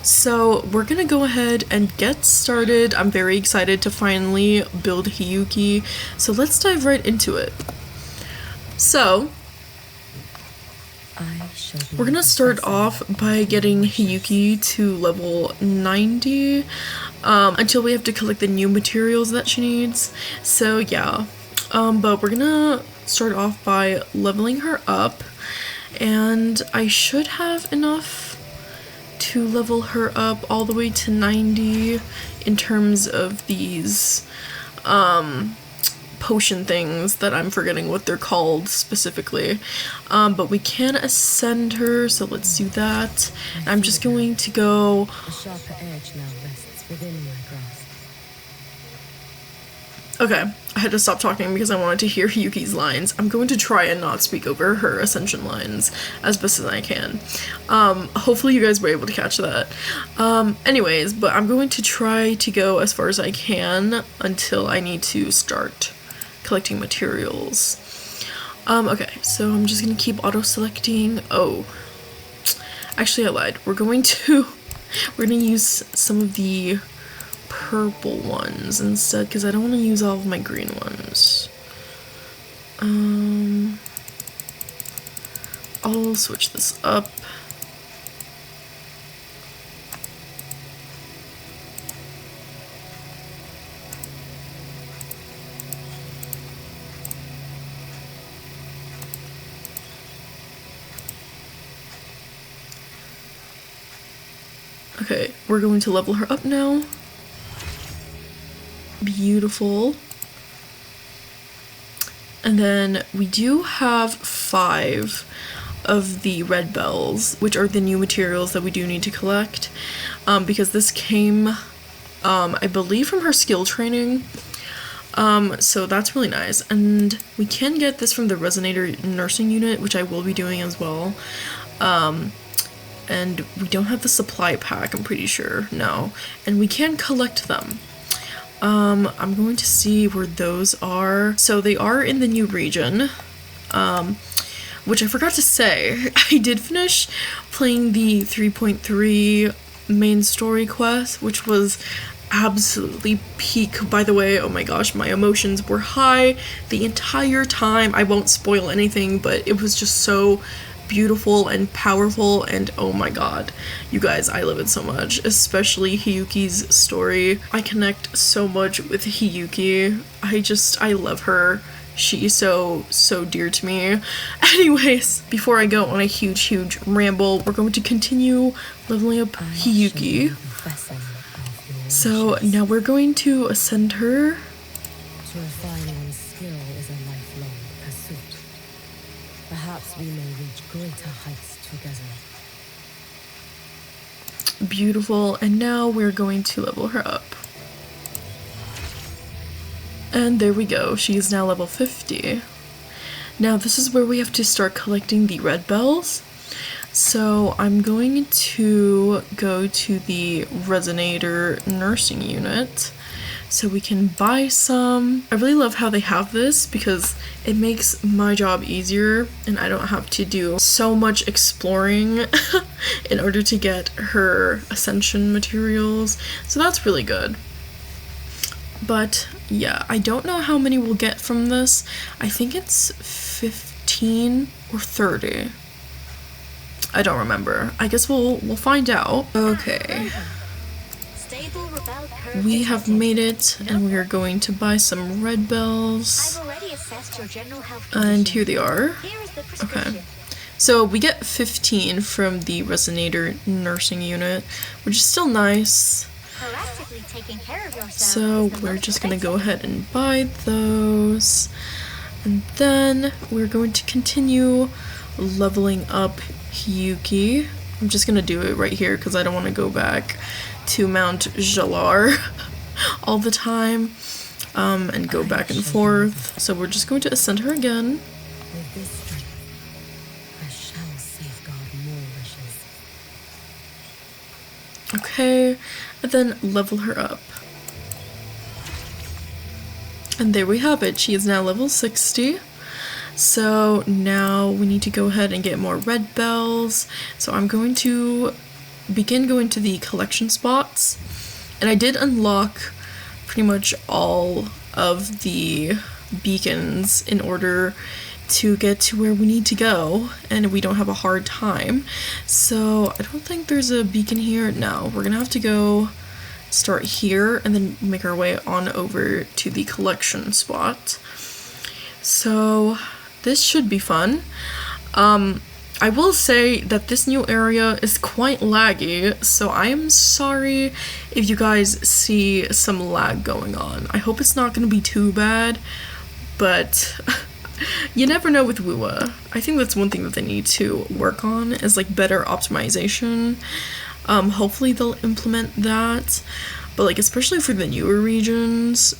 So we're gonna go ahead and get started. I'm very excited to finally build Hiyuki, so let's dive right into it. So we're gonna start off by getting Hiyuki to level 90 until we have to collect the new materials that she needs. So yeah, but we're gonna start off by leveling her up, and I should have enough to level her up all the way to 90 in terms of these potion things that I'm forgetting what they're called specifically, but we can ascend her, so let's do that. I'm just going to go A sharper edge now rests within my grasp. okay, I had to stop talking because I wanted to hear Yuki's lines. I'm going to try and not speak over her ascension lines as best as I can. Hopefully you guys were able to catch that. Anyways, but I'm going to try to go as far as I can until I need to start collecting materials. Okay, so I'm just gonna keep auto-selecting. Oh, actually I lied. We're gonna use some of the purple ones instead because I don't want to use all of my green ones. I'll switch this up. Okay, we're going to level her up now. Beautiful. And then we do have 5 of the red bells, which are the new materials that we do need to collect, because this came, I believe, from her skill training. So that's really nice. And we can get this from the resonator nursing unit, which I will be doing as well. And we don't have the supply pack, I'm pretty sure. No. And we can collect them. I'm going to see where those are. So they are in the new region, which I forgot to say. I did finish playing the 3.3 main story quest, which was absolutely peak, by the way. Oh my gosh, my emotions were high the entire time. I won't spoil anything, but it was just so beautiful and powerful, and oh my god, you guys, I love it so much, especially Hiyuki's story. I connect so much with Hiyuki. I love her. She is so dear to me. Anyways, before I go on a huge ramble, we're going to continue leveling up Hiyuki. So now we're going to ascend her. To refine one's skill is a lifelong pursuit. Perhaps we may reach greater heights together. Beautiful, and now we're going to level her up. And there we go, she is now level 50. Now this is where we have to start collecting the red bells. So I'm going to go to the resonator nursing unit so we can buy some. I really love how they have this because it makes my job easier and I don't have to do so much exploring in order to get her ascension materials. So that's really good. But yeah, I don't know how many we'll get from this. I think it's 15 or 30. I don't remember. I guess we'll find out. Okay. We have made it, and we are going to buy some red bells. And here they are. Okay. So we get 15 from the resonator nursing unit, which is still nice. So we're just gonna go ahead and buy those. And then we're going to continue leveling up Hiyuki. I'm just gonna do it right here because I don't want to go back to Mount Jalar all the time and go back and forth. So we're just going to ascend her again. With this strength, I shall safeguard more wishes. Okay, and then level her up. And there we have it. She is now level 60. So now we need to go ahead and get more red bells. So I'm going to begin going to the collection spots. And I did unlock pretty much all of the beacons in order to get to where we need to go and we don't have a hard time. So I don't think there's a beacon here. No, we're gonna have to go start here and then make our way on over to the collection spot. So this should be fun. I will say that this new area is quite laggy, so I am sorry if you guys see some lag going on. I hope it's not going to be too bad, but you never know with wuwa. I think that's one thing that they need to work on is like better optimization. Hopefully they'll implement that, but like especially for the newer regions,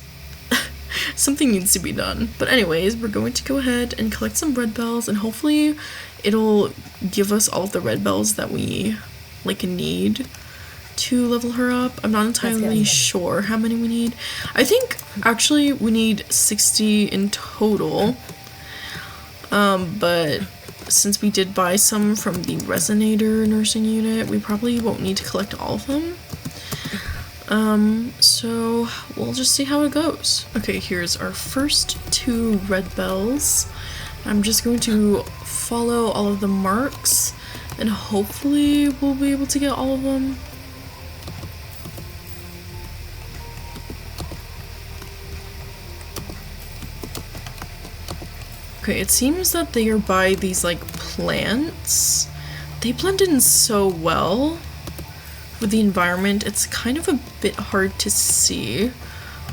something needs to be done. But anyways, we're going to go ahead and collect some red bells and hopefully it'll give us all of the red bells that we like need to level her up. I'm not entirely sure how many we need. I think actually we need 60 in total. But since we did buy some from the resonator nursing unit, we probably won't need to collect all of them. So we'll just see how it goes. Okay, here's our first 2 red bells. I'm just going to follow all of the marks and hopefully we'll be able to get all of them. Okay, it seems that they are by these like plants. They blend in so well with the environment. It's kind of a bit hard to see,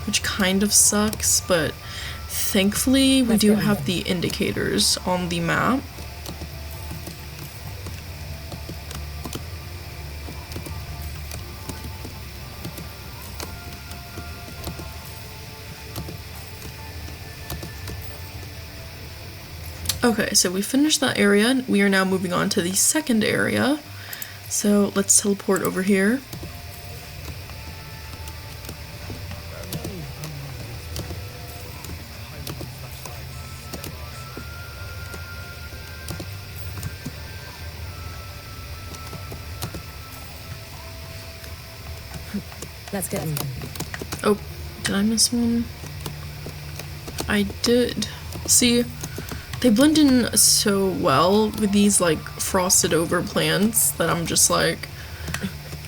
which kind of sucks, but thankfully we do have the indicators on the map. Okay, so we finished that area. We are now moving on to the second area. So let's teleport over here. Let's get moving. Oh, did I miss one? I did. See, they blend in so well with these like frosted over plants that I'm just like,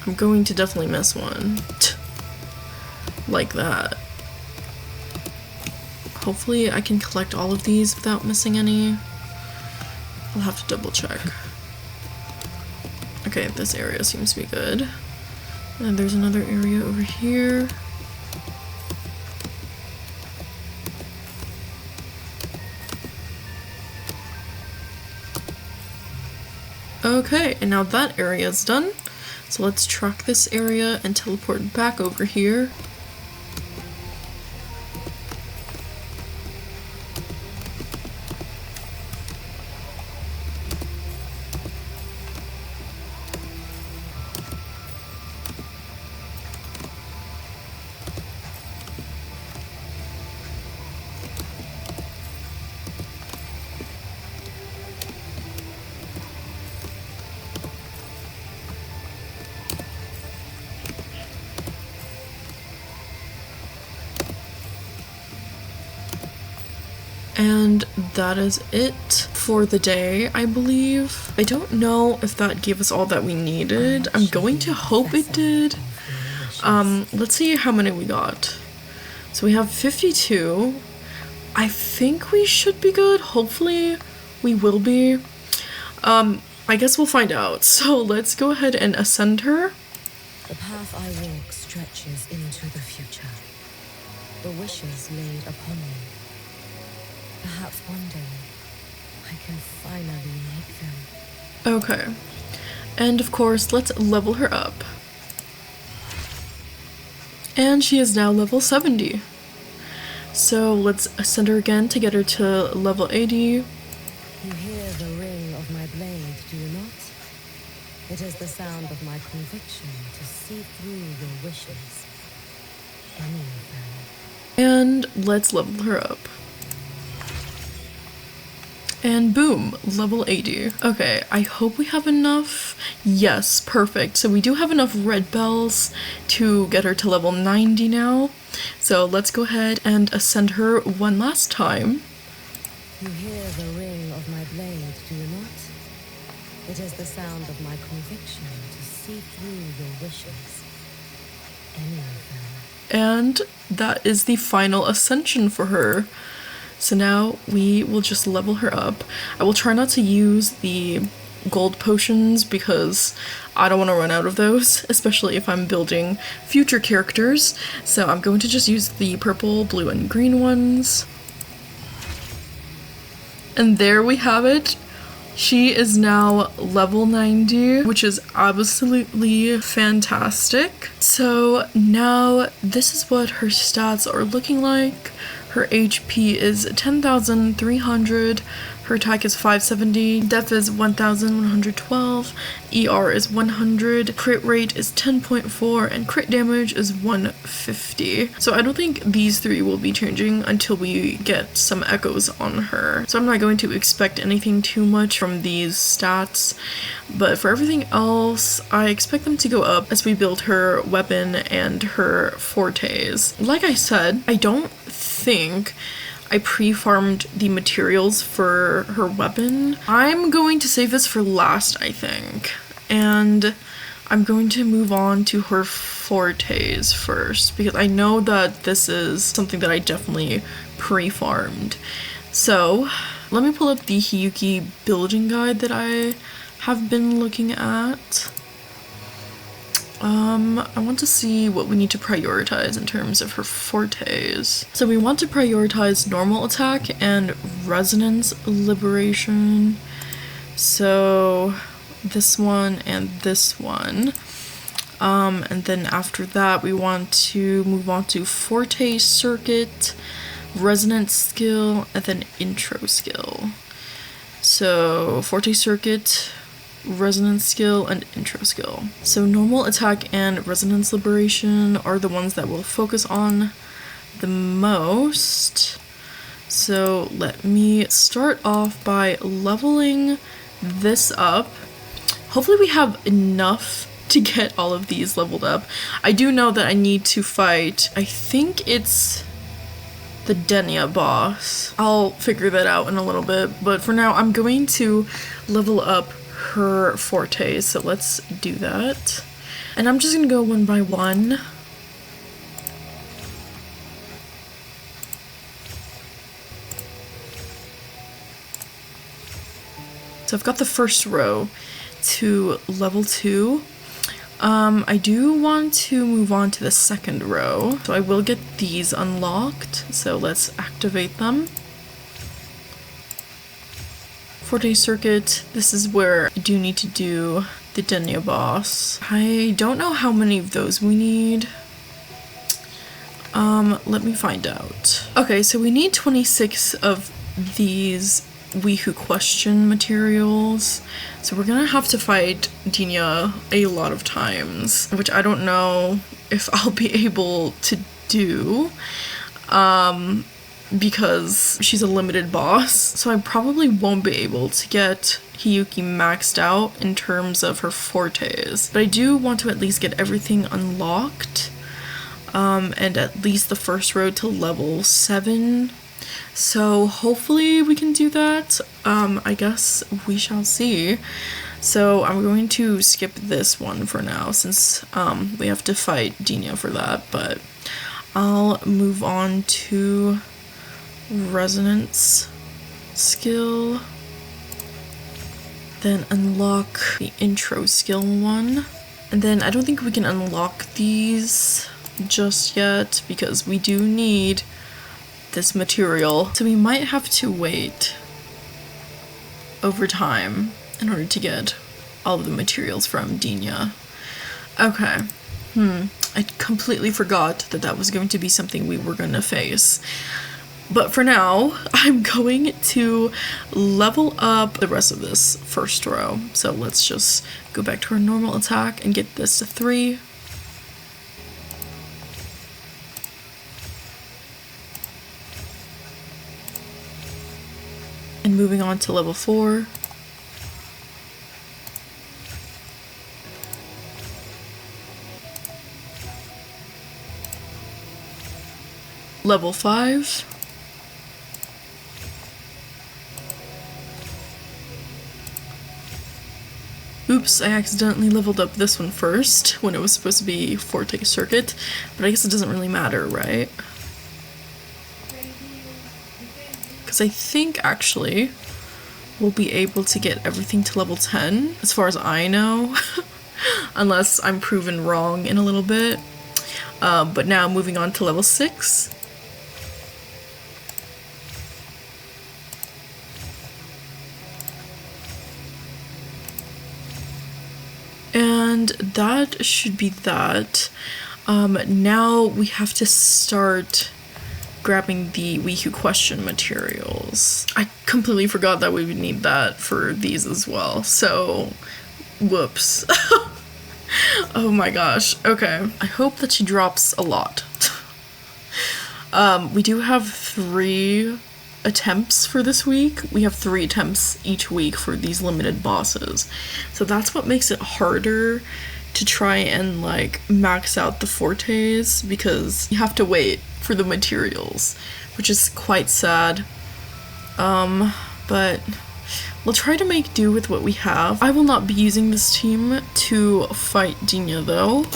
I'm going to definitely miss one. Like that. Hopefully I can collect all of these without missing any. I'll have to double check. Okay, this area seems to be good. And there's another area over here. Okay, and now that area is done. So let's track this area and teleport back over here. And that is it for the day, I believe. I don't know if that gave us all that we needed. I'm going to hope it did. Let's see how many we got. So we have 52. I think we should be good. Hopefully we will be. I guess we'll find out. So let's go ahead and ascend her. The path I walk stretches into the future. The wishes laid upon me. Perhaps one day I can finally make them. Okay. And of course, let's level her up. And she is now level 70. So let's ascend her again to get her to level 80. You hear the ring of my blade, do you not? It is the sound of my conviction to see through your wishes. Any of them. And let's level her up. And boom, level 80. Okay, I hope we have enough. Yes, perfect. So we do have enough red bells to get her to level 90 now. So let's go ahead and ascend her one last time. You hear the ring of my blade, do you not? It is the sound of my conviction to see through your wishes. Any of them. And that is the final ascension for her. So now we will just level her up. I will try not to use the gold potions because I don't want to run out of those, especially if I'm building future characters. So I'm going to just use the purple, blue, and green ones. And there we have it. She is now level 90, which is absolutely fantastic. So now this is what her stats are looking like. Her HP is 10,300, her attack is 570, def is 1,112, ER is 100, crit rate is 10.4, and crit damage is 150. So I don't think these three will be changing until we get some echoes on her. So I'm not going to expect anything too much from these stats, but for everything else, I expect them to go up as we build her weapon and her fortes. Like I said, I don't think I pre-farmed the materials for her weapon. I'm going to save this for last, I think. And I'm going to move on to her fortes first because I know that this is something that I definitely pre-farmed. So let me pull up the hiyuki building guide that I have been looking at. I want to see what we need to prioritize in terms of her fortes. So we want to prioritize normal attack and resonance liberation. So this one and this one. And then after that we want to move on to forte circuit, resonance skill, and then intro skill. So forte circuit, resonance skill, and intro skill. So normal attack and resonance liberation are the ones that we'll focus on the most. So let me start off by leveling this up. Hopefully we have enough to get all of these leveled up. I do know that I need to fight, I think it's the Denya boss. I'll figure that out in a little bit, but for now I'm going to level up her fortes, so let's do that. And I'm just gonna go one by one. So I've got the first row to level 2. I do want to move on to the second row, so I will get these unlocked, so let's activate them. Forte circuit, this is where I do need to do the Denya boss. I don't know how many of those we need. Let me find out. Okay, so we need 26 of these Wehu question materials. So we're gonna have to fight Denya a lot of times, which I don't know if I'll be able to do. Because she's a limited boss, so I probably won't be able to get Hiyuki maxed out in terms of her fortes. But I do want to at least get everything unlocked, and at least the first road to level 7 So hopefully we can do that. I guess we shall see. So I'm going to skip this one for now since we have to fight Dina for that, but I'll move on to resonance skill, then unlock the intro skill one, and then I don't think we can unlock these just yet because we do need this material, so we might have to wait over time in order to get all of the materials from Dina. Okay, I completely forgot that that was going to be something we were going to face. But for now, I'm going to level up the rest of this first row. So let's just go back to our normal attack and get this to 3. And moving on to level 4. Level 5. Oops, I accidentally leveled up this one first when it was supposed to be Forte Circuit, but I guess it doesn't really matter, right? Because I think actually we'll be able to get everything to level 10, as far as I know, unless I'm proven wrong in a little bit. But now moving on to level 6. And that should be that. Now we have to start grabbing the Wihu question materials. I completely forgot that we would need that for these as well, so whoops. Oh my gosh. Okay, I hope that she drops a lot. We do have 3 attempts for this week. We have 3 attempts each week for these limited bosses, so that's what makes it harder to try and like max out the fortes, because you have to wait for the materials, which is quite sad. But we'll try to make do with what we have. I will not be using this team to fight Dina though.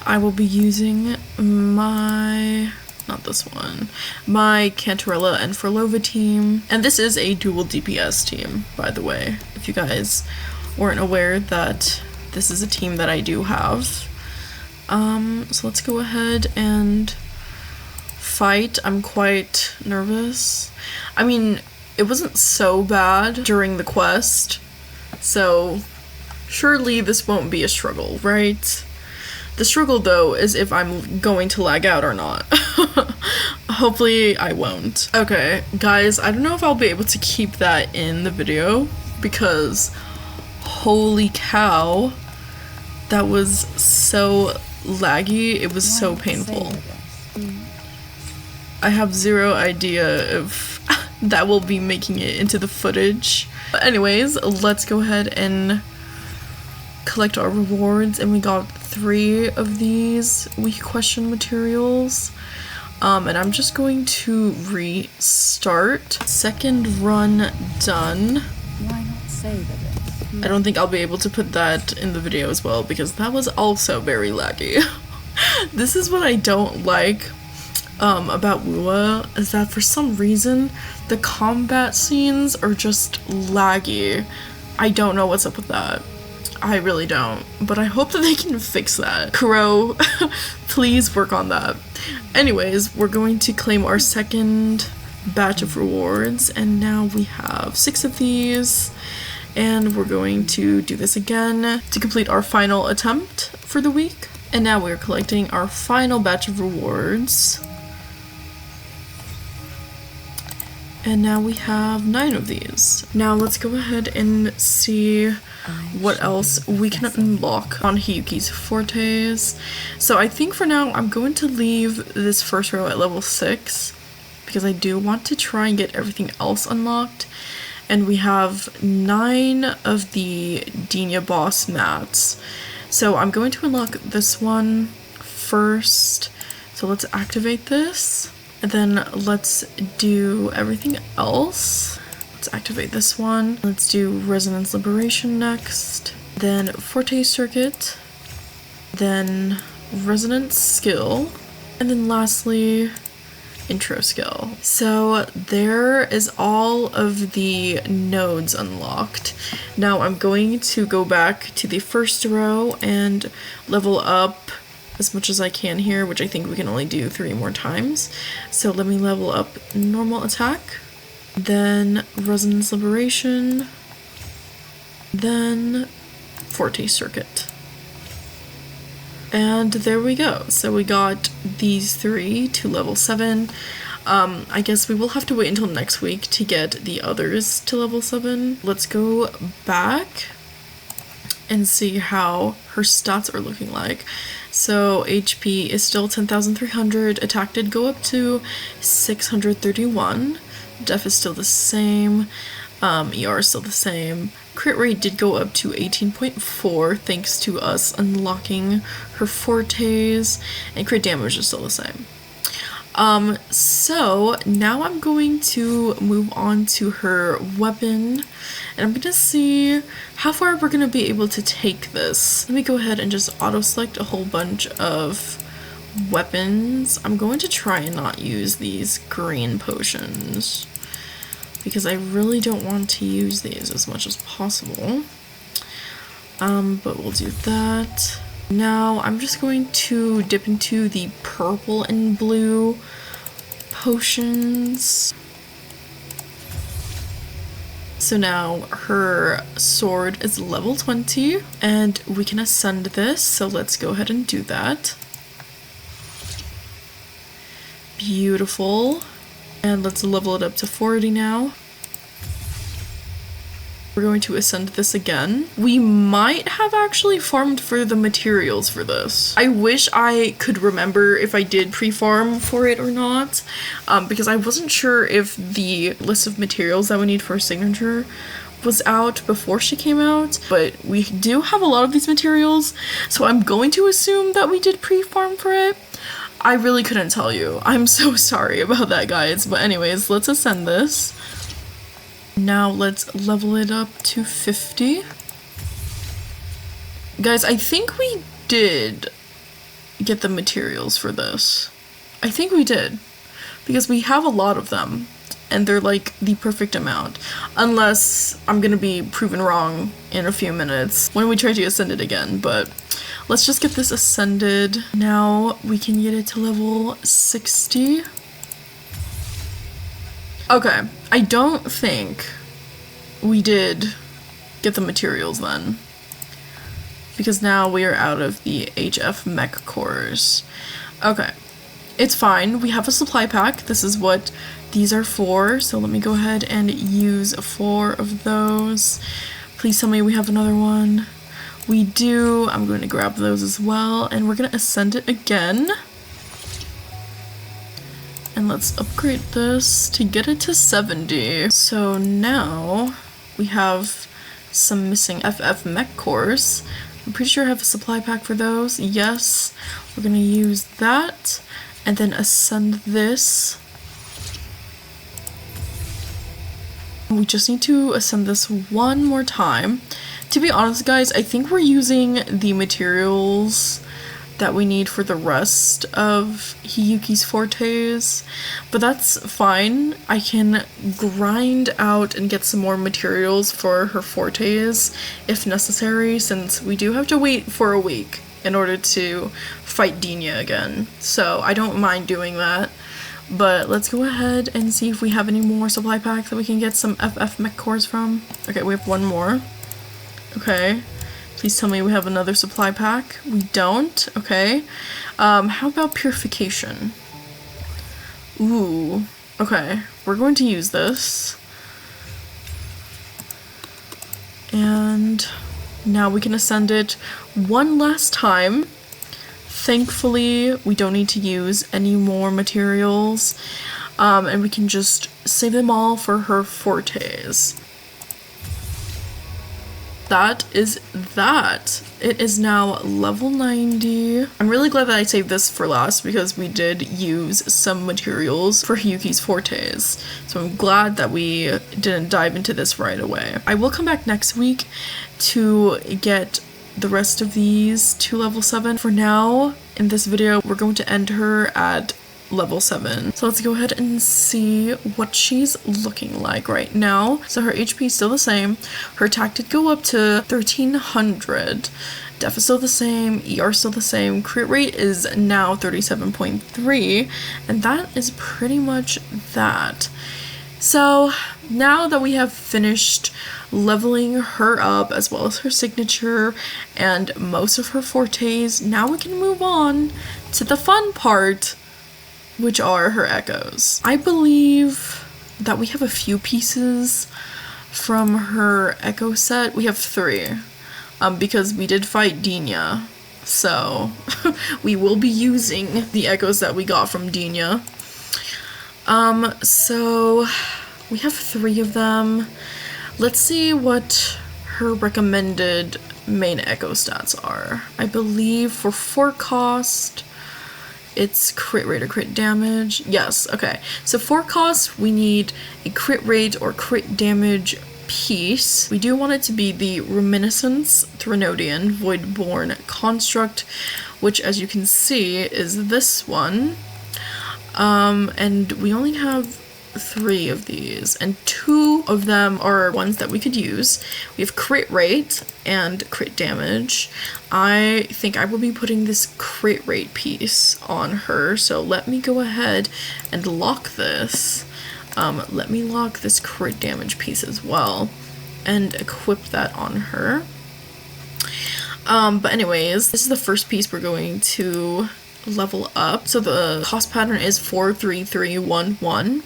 I will be using my Cantarella and Frolova team. And this is a dual DPS team, by the way, if you guys weren't aware that this is a team that I do have. So let's go ahead and fight. I'm quite nervous. I mean, it wasn't so bad during the quest, so surely this won't be a struggle, right? The struggle, though, is if I'm going to lag out or not. Hopefully, I won't. Okay, guys, I don't know if I'll be able to keep that in the video, because holy cow, that was so laggy. It was so painful. I have zero idea if that will be making it into the footage. But anyways, let's go ahead and collect our rewards, and we got 3 of these weak question materials. And I'm just going to restart. Second run done. Why not savor this? I don't think I'll be able to put that in the video as well, because that was also very laggy. This is what I don't like about wuwa, is that for some reason the combat scenes are just laggy. I don't know what's up with that. I really don't, but I hope that they can fix that. Kuro, please work on that. Anyways, we're going to claim our second batch of rewards, and now we have 6 of these, and we're going to do this again to complete our final attempt for the week. And now we're collecting our final batch of rewards. And now we have 9 of these. Now let's go ahead and see what else we can unlock on Hiyuki's fortes. So I think for now I'm going to leave this first row at level 6, because I do want to try and get everything else unlocked. And we have 9 of the Dina boss mats. So I'm going to unlock this one first. So let's activate this. And then let's do everything else. Let's activate this one. Let's do Resonance Liberation next. Then Forte Circuit. Then Resonance Skill. And then lastly, Intro Skill. So there is all of the nodes unlocked. Now I'm going to go back to the first row and level up as much as I can here, which I think we can only do 3 more times. So let me level up normal attack, then Resonance Liberation, then Forte Circuit. And there we go. So we got these 3 to level 7. I guess we will have to wait until next week to get the others to level 7. Let's go back and see how her stats are looking like. So HP is still 10,300, attack did go up to 631, def is still the same, ER is still the same, crit rate did go up to 18.4 thanks to us unlocking her fortes, and crit damage is still the same. So now I'm going to move on to her weapon, and I'm gonna see how far we're gonna be able to take this. Let me go ahead and just auto select a whole bunch of weapons. I'm going to try and not use these green potions because I really don't want to use these as much as possible. But we'll do that. Now I'm just going to dip into the purple and blue potions. So now her sword is level 20 and we can ascend this, so let's go ahead and do that. Beautiful. And let's level it up to 40 now. We're going to ascend this again. We might have actually farmed for the materials for this. I wish I could remember if I did pre-farm for it or not, because I wasn't sure if the list of materials that we need for a signature was out before she came out, but we do have a lot of these materials, so I'm going to assume that we did pre-farm for it. I really couldn't tell you. I'm so sorry about that, guys, but anyways, let's ascend this. Now let's level it up to 50. Guys, I think we did get the materials for this. I think we did, because we have a lot of them and they're like the perfect amount, unless I'm gonna be proven wrong in a few minutes when we try to ascend it again. But let's just get this ascended. Now we can get it to level 60. Okay, I don't think we did get the materials then, because now we are out of the HF mech cores. Okay, it's fine. We have a supply pack. This is what these are for, so let me go ahead and use 4 of those. Please tell me we have another one. We do. I'm going to grab those as well, and we're going to ascend it again. And let's upgrade this to get it to 70. So now we have some missing FF mech cores. I'm pretty sure I have a supply pack for those. Yes, we're gonna use that and then ascend this. We just need to ascend this one more time. To be honest, guys, I think we're using the materials that we need for the rest of Hiyuki's fortes, but that's fine. I can grind out and get some more materials for her fortes if necessary, since we do have to wait for a week in order to fight Dinya again, so I don't mind doing that. But let's go ahead and see if we have any more supply packs that we can get some FF mech cores from. Okay, we have one more. Okay. Please tell me we have another supply pack. We don't. Okay. How about purification? Ooh. Okay. We're going to use this. And now we can ascend it one last time. Thankfully, we don't need to use any more materials. And we can just save them all for her fortes. That is that. it is now level 90. I'm really glad that I saved this for last because we did use some materials for Hiyuki's fortes. So I'm glad that we didn't dive into this right away. I will come back next week to get the rest of these to level 7. For now, in this video, we're going to end her at level 7. So let's go ahead and see what she's looking like right now. So her HP is still the same. Her attack did go up to 1300. Def is still the same. ER still the same. Crit rate is now 37.3. And that is pretty much that. So now that we have finished leveling her up as well as her signature and most of her fortes, now we can move on to the fun part, which are her echoes. I believe that we have a few pieces from her echo set. We have 3, because we did fight Dinya, so we will be using the echoes that we got from Dinya. So we have 3 of them. Let's see what her recommended main echo stats are. I believe for 4 cost, it's crit rate or crit damage. Yes, okay. So for cost, we need a crit rate or crit damage piece. We do want it to be the Reminiscence Threnodian Voidborn Construct, which as you can see is this one. And we only have 3 of these, and 2 of them are ones that we could use. We have crit rate and crit damage. I think I will be putting this crit rate piece on her, so let me go ahead and lock this. Let me lock this crit damage piece as well and equip that on her. But anyways, this is the first piece we're going to level up. So the cost pattern is 43311.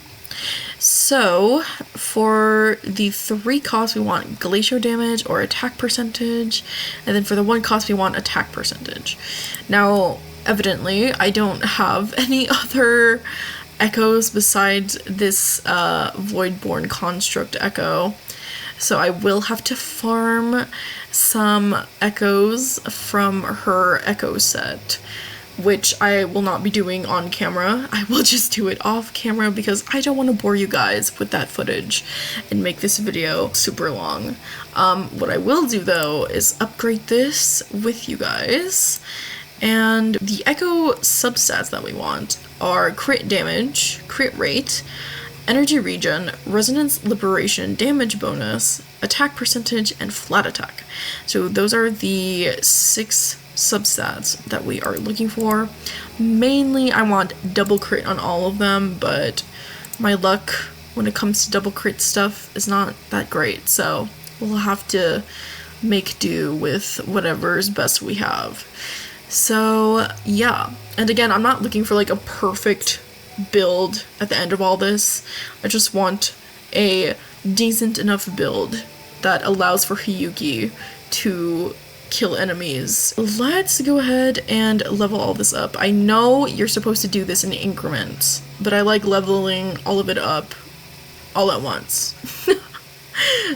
So for the 3 costs we want glacier damage or attack percentage, and then for the 1 cost we want attack percentage. Now evidently I don't have any other echoes besides this Voidborn Construct echo, so I will have to farm some echoes from her echo set, which I will not be doing on camera. I will just do it off camera because I don't want to bore you guys with that footage and make this video super long. What I will do though is upgrade this with you guys, and the echo substats that we want are crit damage, crit rate, energy regen, resonance liberation, damage bonus, attack percentage, and flat attack. So those are the 6 substats that we are looking for. Mainly I want double crit on all of them, but my luck when it comes to double crit stuff is not that great, so we'll have to make do with whatever's best we have. So yeah, and again, I'm not looking for like a perfect build at the end of all this. I just want a decent enough build that allows for Hiyuki to kill enemies. Let's go ahead and level all this up. I know you're supposed to do this in increments, but I like leveling all of it up all at once.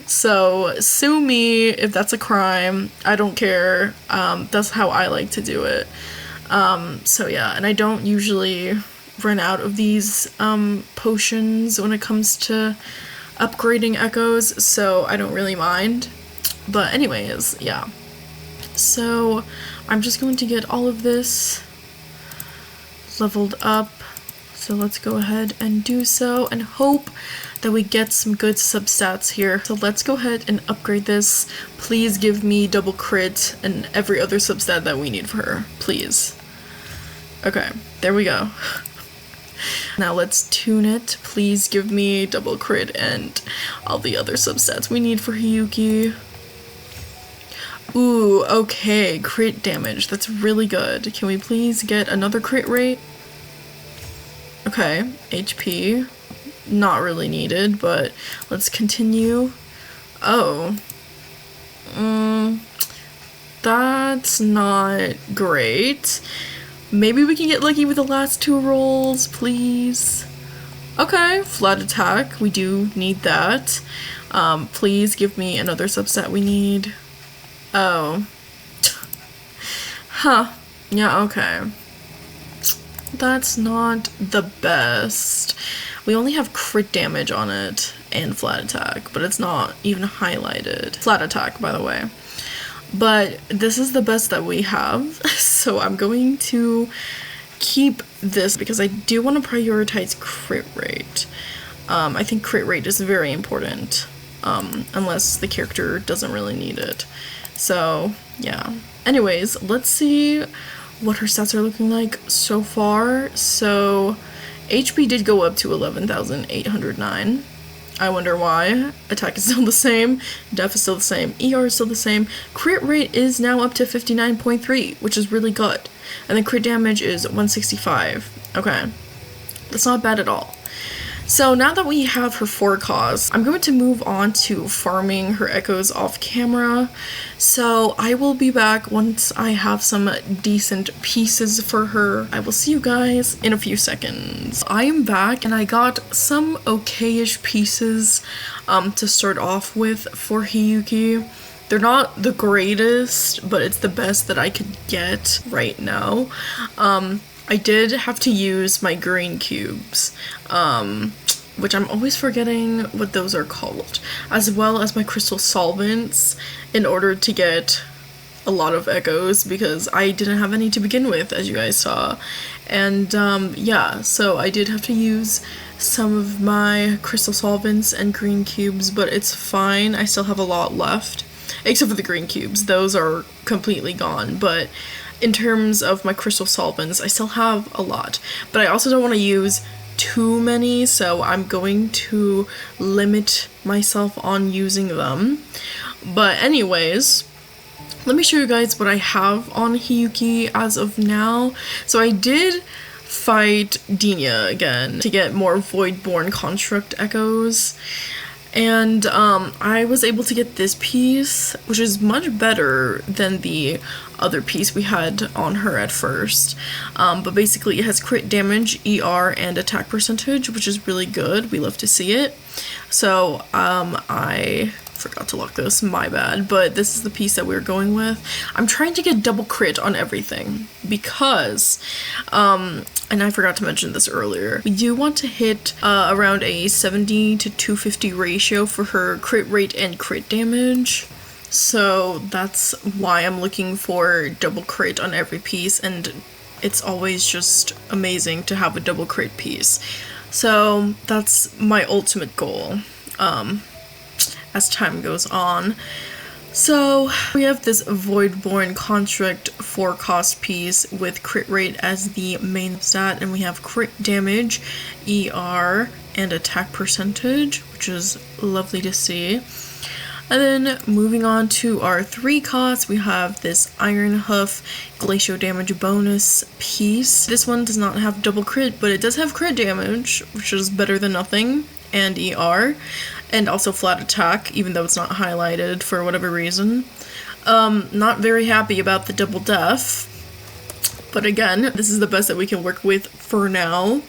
So sue me if that's a crime. I don't care. That's how I like to do it. So yeah, and I don't usually run out of these potions when it comes to upgrading echoes, so I don't really mind. But anyways, yeah. So I'm just going to get all of this leveled up. So let's go ahead and do so and hope that we get some good substats here. So let's go ahead and upgrade this. Please give me double crit and every other substat that we need for her, please. Okay, there we go. Now let's tune it. Please give me double crit and all the other substats we need for Hiyuki. Ooh, okay, crit damage. That's really good. Can we please get another crit rate? Okay, HP. Not really needed, but let's continue. Oh. That's not great. Maybe we can get lucky with the last 2 rolls, please. Okay, flat attack. We do need that. Please give me another subset we need. Oh. Huh. Yeah, okay. That's not the best. We only have crit damage on it and flat attack, but it's not even highlighted. Flat attack, by the way. But this is the best that we have, so I'm going to keep this because I do want to prioritize crit rate. I think crit rate is very important, unless the character doesn't really need it. So, yeah. Anyways, let's see what her stats are looking like so far. So, HP did go up to 11,809. I wonder why. Attack is still the same, def is still the same, ER is still the same. Crit rate is now up to 59.3, which is really good. And the crit damage is 165. Okay, that's not bad at all. So now that we have her 4 costs, I'm going to move on to farming her echoes off camera. So I will be back once I have some decent pieces for her. I will see you guys in a few seconds. I am back and I got some okayish pieces to start off with for Hiyuki. They're not the greatest, but it's the best that I could get right now. I did have to use my green cubes, which I'm always forgetting what those are called, as well as my crystal solvents in order to get a lot of echoes because I didn't have any to begin with, as you guys saw. And yeah, so I did have to use some of my crystal solvents and green cubes, but it's fine. I still have a lot left, except for the green cubes. Those are completely gone, but in terms of my crystal solvents, I still have a lot, but I also don't want to use too many, so I'm going to limit myself on using them. But anyways, let me show you guys what I have on Hiyuki as of now. So I did fight Dinya again to get more Voidborn Construct echoes. And I was able to get this piece, which is much better than the other piece we had on her at first. But basically it has crit damage, ER, and attack percentage, which is really good. We love to see it. So I forgot to lock this, my bad, but this is the piece that we're going with. I'm trying to get double crit on everything because, and I forgot to mention this earlier, we do want to hit around a 70 to 250 ratio for her crit rate and crit damage. So that's why I'm looking for double crit on every piece, and it's always just amazing to have a double crit piece. So that's my ultimate goal as time goes on. So we have this Voidborn Construct 4 cost piece with crit rate as the main stat, and we have crit damage, ER, and attack percentage, which is lovely to see. And then moving on to our 3 costs, we have this Iron Hoof Glacial Damage bonus piece. This one does not have double crit, but it does have crit damage, which is better than nothing, and ER, and also flat attack, even though it's not highlighted for whatever reason. Not very happy about the double def, but again, this is the best that we can work with for now.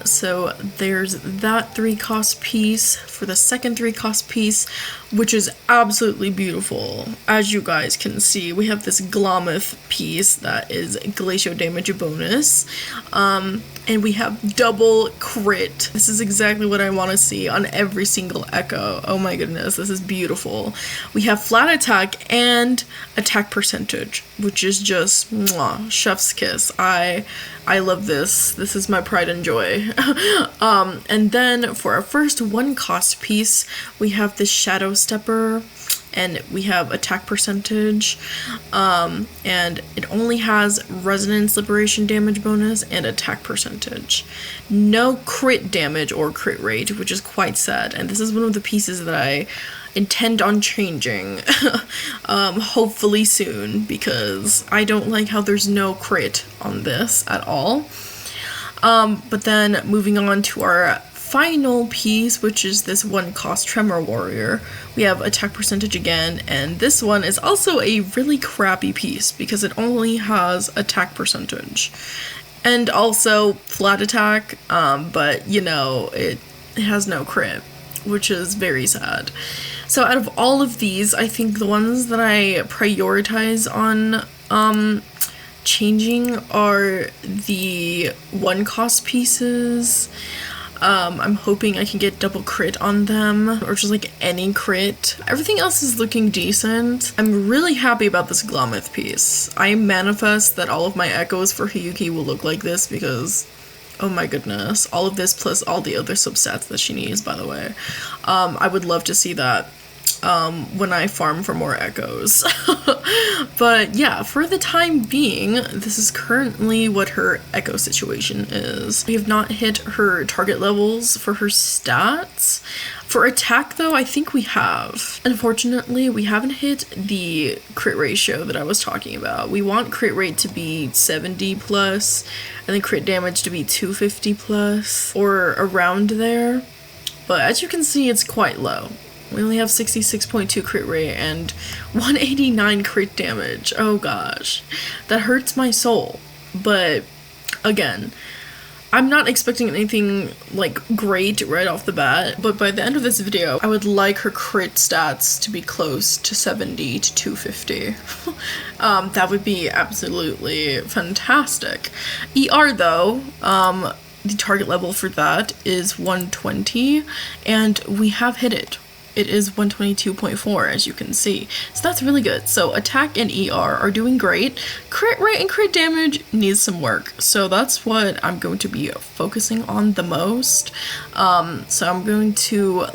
So there's that 3 cost piece. For the second 3 cost piece, which is absolutely beautiful, as you guys can see, we have this Glomoth piece that is Glacial Damage bonus, and we have double crit. This is exactly what I want to see on every single echo. Oh my goodness, this is beautiful. We have flat attack and attack percentage, which is just mwah, chef's kiss. I love this. This is my pride and joy. And then for our first 1 cost piece, we have this Shadow Stepper, and we have attack percentage, and it only has resonance liberation damage bonus and attack percentage. No crit damage or crit rate, which is quite sad, and this is one of the pieces that I intend on changing hopefully soon, because I don't like how there's no crit on this at all. But then moving on to our final piece, which is this 1 cost Tremor Warrior, we have attack percentage again, and this one is also a really crappy piece because it only has attack percentage and also flat attack, but you know, it has no crit, which is very sad. So out of all of these, I think the ones that I prioritize on changing are the 1-cost pieces. I'm hoping I can get double crit on them, or just like any crit. Everything else is looking decent. I'm really happy about this Glommeth piece. I manifest that all of my echoes for Hiyuki will look like this because, oh my goodness, all of this plus all the other substats that she needs, by the way. I would love to see that when I farm for more echoes. But yeah, for the time being, this is currently what her echo situation is. We have not hit her target levels for her stats. For attack though, I think we have. Unfortunately, we haven't hit the crit ratio that I was talking about. We want crit rate to be 70 plus, and then crit damage to be 250 plus, or around there. But as you can see, it's quite low. We only have 66.2 crit rate and 189 crit damage. Oh gosh, that hurts my soul. But again, I'm not expecting anything like great right off the bat, but by the end of this video, I would like her crit stats to be close to 70 to 250. That would be absolutely fantastic. ER though, the target level for that is 120, and we have hit it. It is 122.4, as you can see. So that's really good. So attack and ER are doing great. Crit rate and crit damage needs some work. So that's what I'm going to be focusing on the most. So I'm going to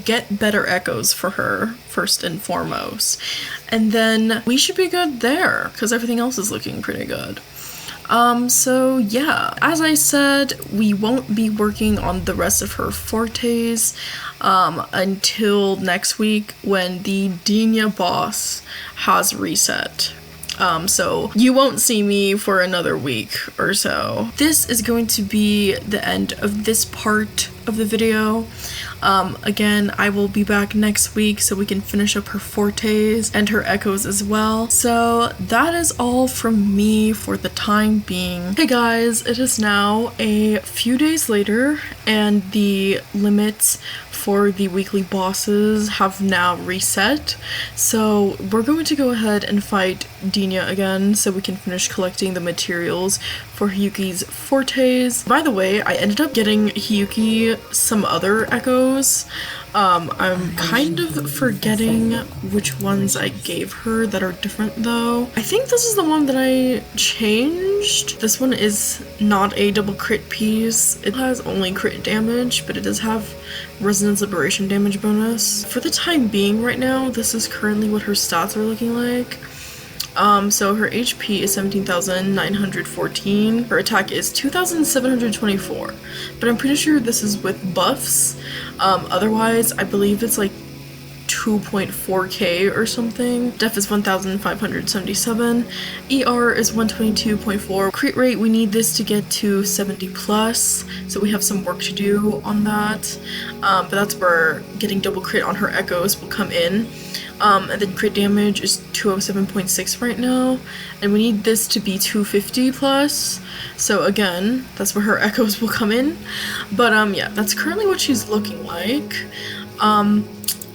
get better echoes for her first and foremost. And then we should be good there because everything else is looking pretty good. So yeah, as I said, we won't be working on the rest of her fortes until next week when the Dinya boss has reset. So you won't see me for another week or so. This is going to be the end of this part of the video. Again, I will be back next week so we can finish up her fortes and her echoes as well. So that is all from me for the time being. Hey guys, it is now a few days later and the limits for the weekly bosses have now reset. So we're going to go ahead and fight Dinya again so we can finish collecting the materials for Hiyuki's fortes. By the way, I ended up getting Hiyuki some other echoes. I'm kind of forgetting which ones I gave her that are different though. I think this is the one that I changed. This one is not a double crit piece. It has only crit damage, but it does have resonance liberation damage bonus. For the time being right now, this is currently what her stats are looking like. So her HP is 17,914. Her attack is 2,724. But I'm pretty sure this is with buffs. Otherwise, I believe it's like 2.4k or something. Def is 1,577. ER is 122.4. Crit rate, we need this to get to 70 plus, so we have some work to do on that. But that's where getting double crit on her echoes will come in. And then crit damage is 207.6 right now, and we need this to be 250 plus, so again, that's where her echoes will come in. But yeah, that's currently what she's looking like.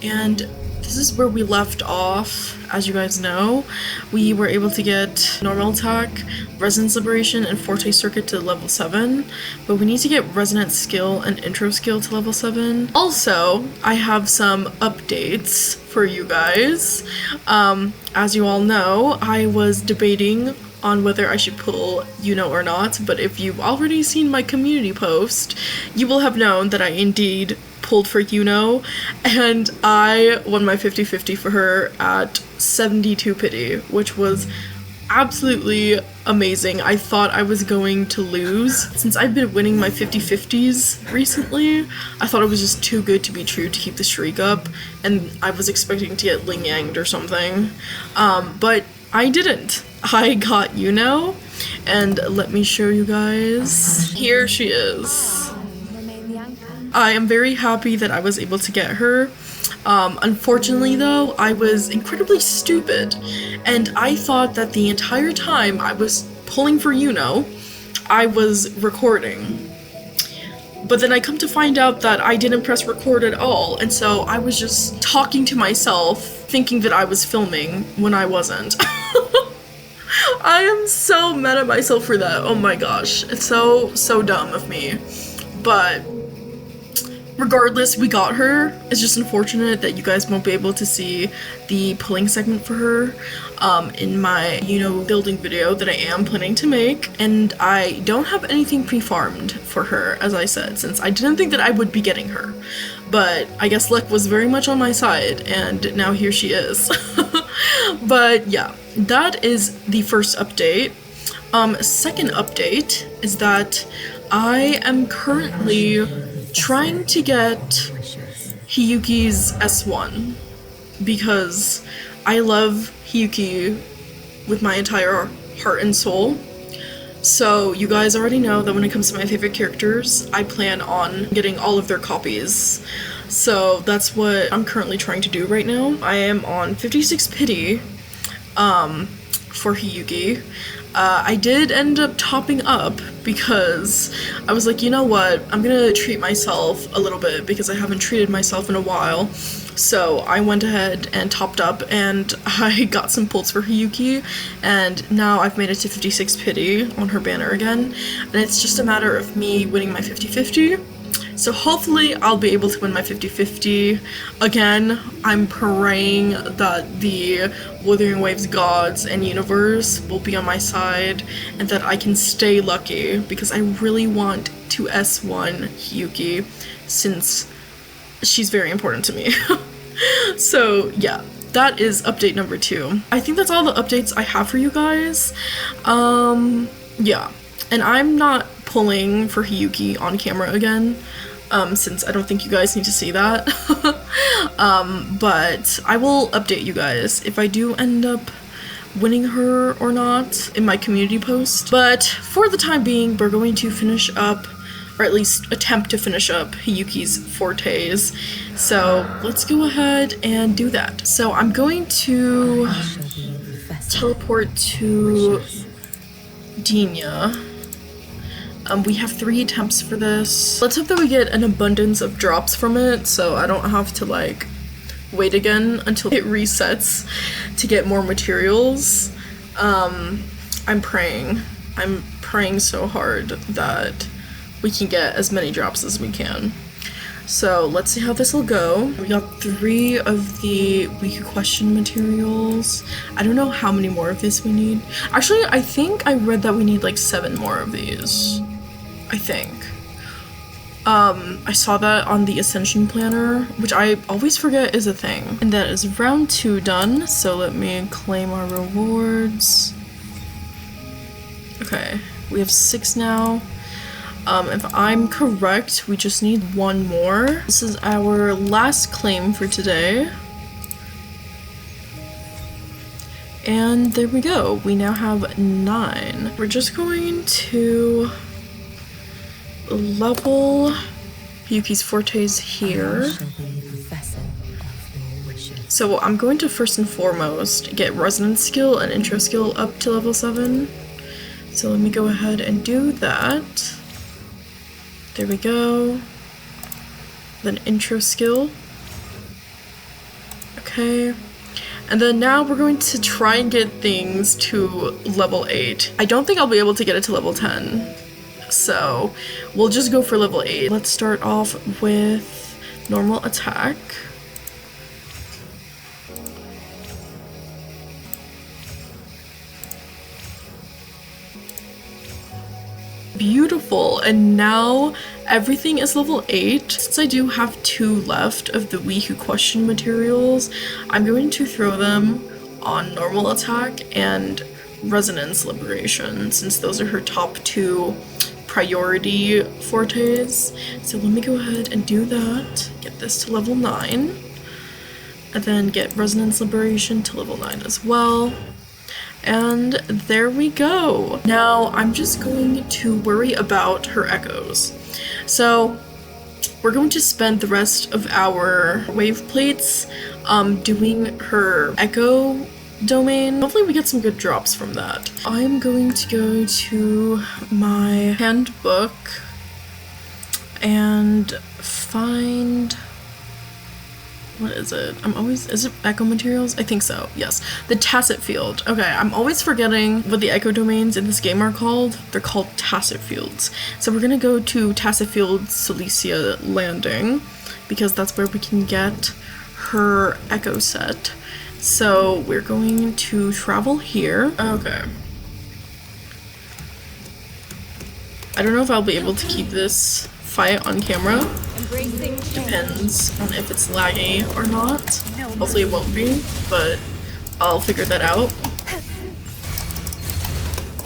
And this is where we left off. As you guys know, we were able to get normal attack, resonance liberation, and forte circuit to level 7, but we need to get resonant skill and intro skill to level 7. Also, I have some updates for you guys. As you all know, I was debating on whether I should pull Yuno or not, but if you've already seen my community post, you will have known that I indeed pulled for Yuno, and I won my 50-50 for her at 72 pity, which was absolutely amazing. I thought I was going to lose. Since I've been winning my 50-50s recently, I thought it was just too good to be true to keep the streak up, and I was expecting to get Ling Yanged or something. But I didn't. I got Yuno, and let me show you guys. Here she is. I am very happy that I was able to get her. Unfortunately though, I was incredibly stupid, and I thought that the entire time I was pulling for Yuno, I was recording. But then I come to find out that I didn't press record at all, and so I was just talking to myself, thinking that I was filming when I wasn't. I am so mad at myself for that. Oh my gosh. It's so dumb of me. But regardless, we got her. It's just unfortunate that you guys won't be able to see the pulling segment for her in my, building video that I am planning to make. And I don't have anything pre-farmed for her, as I said, since I didn't think that I would be getting her. But I guess luck was very much on my side, and now here she is. But yeah, that is the first update. Second update is that I am currently trying to get Hiyuki's S1 because I love Hiyuki with my entire heart and soul. So you guys already know that when it comes to my favorite characters, I plan on getting all of their copies. So that's what I'm currently trying to do right now. I am on 56 pity for Hiyuki. I did end up topping up because I was like, you know what, I'm gonna treat myself a little bit because I haven't treated myself in a while. So I went ahead and topped up and I got some pulls for Hiyuki, and now I've made it to 56 pity on her banner again, and it's just a matter of me winning my 50-50. So hopefully I'll be able to win my 50-50 again. I'm praying that the Wuthering Waves gods and universe will be on my side and that I can stay lucky because I really want to S1 Hiyuki since she's very important to me. So yeah, that is update number 2. I think that's all the updates I have for you guys. Yeah, and I'm not pulling for Hiyuki on camera again, since I don't think you guys need to see that. But I will update you guys if I do end up winning her or not in my community post. But for the time being, we're going to finish up, or at least attempt to finish up, Hiyuki's fortes. So let's go ahead and do that. So I'm going to teleport to Dinya. We have 3 attempts for this. Let's hope that we get an abundance of drops from it, so I don't have to like wait again until it resets to get more materials. I'm praying so hard that we can get as many drops as we can. So let's see how this will go. We got 3 of the week question materials. I don't know how many more of this we need. Actually, I think I read that we need like 7 more of these. I think. I saw that on the Ascension Planner, which I always forget is a thing. And that is round 2 done, so let me claim our rewards. Okay, we have 6 now. If I'm correct, we just need 1 more. This is our last claim for today. And there we go. We now have 9. We're just going to level Hiyuki's fortes here. So I'm going to first and foremost get resonance skill and intro skill up to level 7. So let me go ahead and do that. There we go. Then intro skill. Okay. And then now we're going to try and get things to level 8. I don't think I'll be able to get it to level 10. So we'll just go for level 8. Let's start off with normal attack. Beautiful, and now everything is level 8. Since I do have 2 left of the Wii question materials, I'm going to throw them on normal attack and resonance liberation, since those are her top 2 priority fortes. So let me go ahead and do that, get this to level 9, and then get resonance liberation to level 9 as well. And there we go. Now I'm just going to worry about her echoes. So we're going to spend the rest of our wave plates doing her echo domain. Hopefully we get some good drops from that. I'm going to go to my handbook and find what is it? Is it echo materials? I think so, yes. The tacit field. Okay, I'm always forgetting what the echo domains in this game are called. They're called tacit fields. So we're gonna go to tacit field Cilicia Landing because that's where we can get her echo set. So we're going to travel here. Okay. I don't know if I'll be able to keep this fight on camera. Depends on if it's laggy or not. Hopefully it won't be, but I'll figure that out.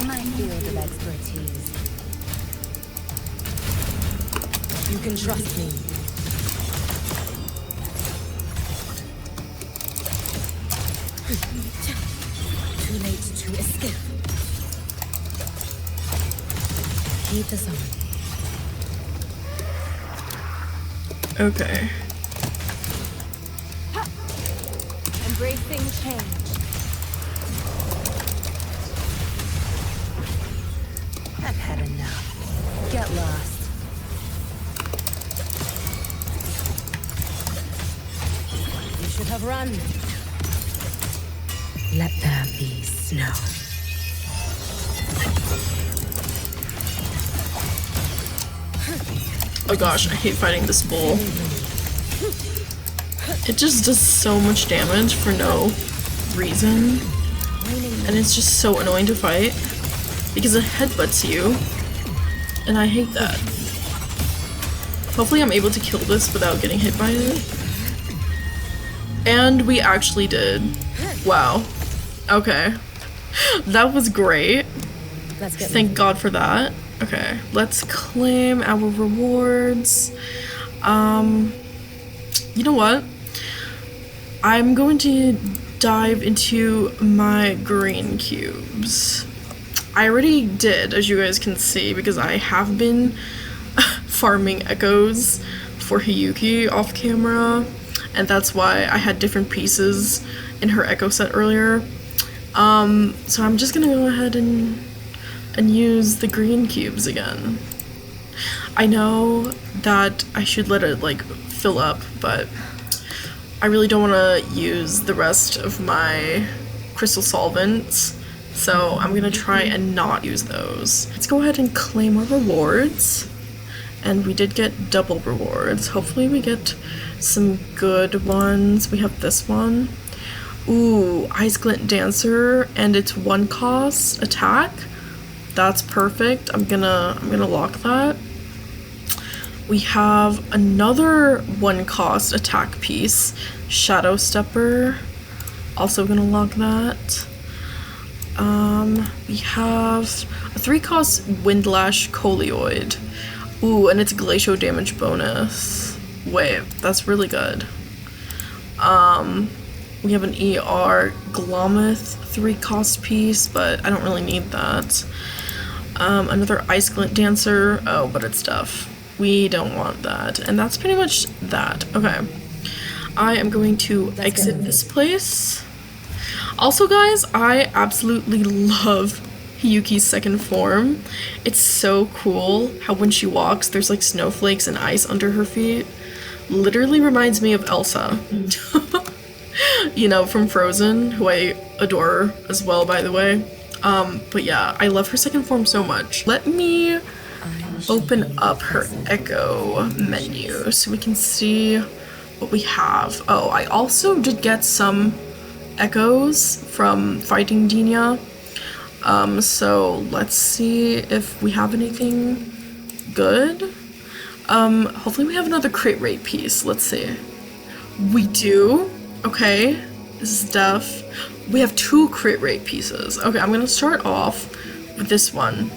My field of expertise. You can trust me. Too late to escape. Keep this on. Okay. Embracing change. I've had enough. Get lost. You should have run. Let there be snow. Oh gosh, I hate fighting this bull. It just does so much damage for no reason. And it's just so annoying to fight because it headbutts you. And I hate that. Hopefully I'm able to kill this without getting hit by it. And we actually did. Wow. Okay. That was great. Thank God for that. Okay, let's claim our rewards. You know what? I'm going to dive into my green cubes. I already did, as you guys can see, because I have been farming echoes for Hiyuki off camera, and that's why I had different pieces in her echo set earlier. So I'm just gonna go ahead and use the green cubes again. I know that I should let it like fill up, but I really don't want to use the rest of my crystal solvents, so I'm gonna try and not use those. Let's go ahead and claim our rewards, and we did get double rewards. Hopefully we get some good ones. We have this one. Ooh, Ice Glint Dancer, and it's 1 cost attack. That's perfect. I'm gonna lock that. We have another 1 cost attack piece, Shadow Stepper. Also gonna lock that. We have a 3 cost Windlash Coleoid. Ooh, and it's glacial damage bonus. Wait, that's really good. We have an ER Glomoth 3 cost piece, but I don't really need that. Another Ice Glint Dancer. Oh, but it's tough. We don't want that. And that's pretty much that. Okay. I am going to exit this place. Also, guys, I absolutely love Hiyuki's second form. It's so cool how when she walks, there's like snowflakes and ice under her feet. Literally reminds me of Elsa. You know, from Frozen, who I adore as well, by the way. But yeah, I love her second form so much. Let me open up her echo menu so we can see what we have. Oh, I also did get some echoes from fighting Dinya. So let's see if we have anything good. Hopefully we have another crit rate piece. Let's see. We do. Okay, this is stuff. We have 2 crit rate pieces. Okay, I'm gonna start off with this one.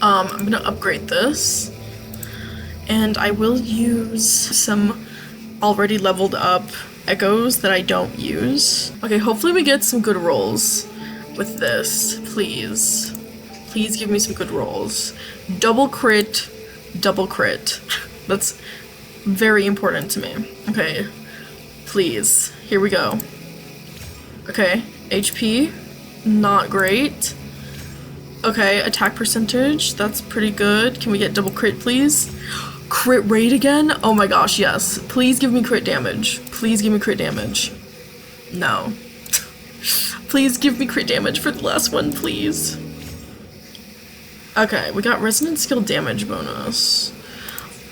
I'm gonna upgrade this, and I will use some already leveled up echoes that I don't use. Okay, hopefully we get some good rolls with this, please. Please give me some good rolls. Double crit, double crit. That's very important to me. Okay. Please. Here we go. Okay, HP, not great. Okay, attack percentage, that's pretty good. Can we get double crit, please? Crit rate again? Oh my gosh, yes. Please give me crit damage. Please give me crit damage. No. Please give me crit damage for the last one, please. Okay, we got resonant skill damage bonus.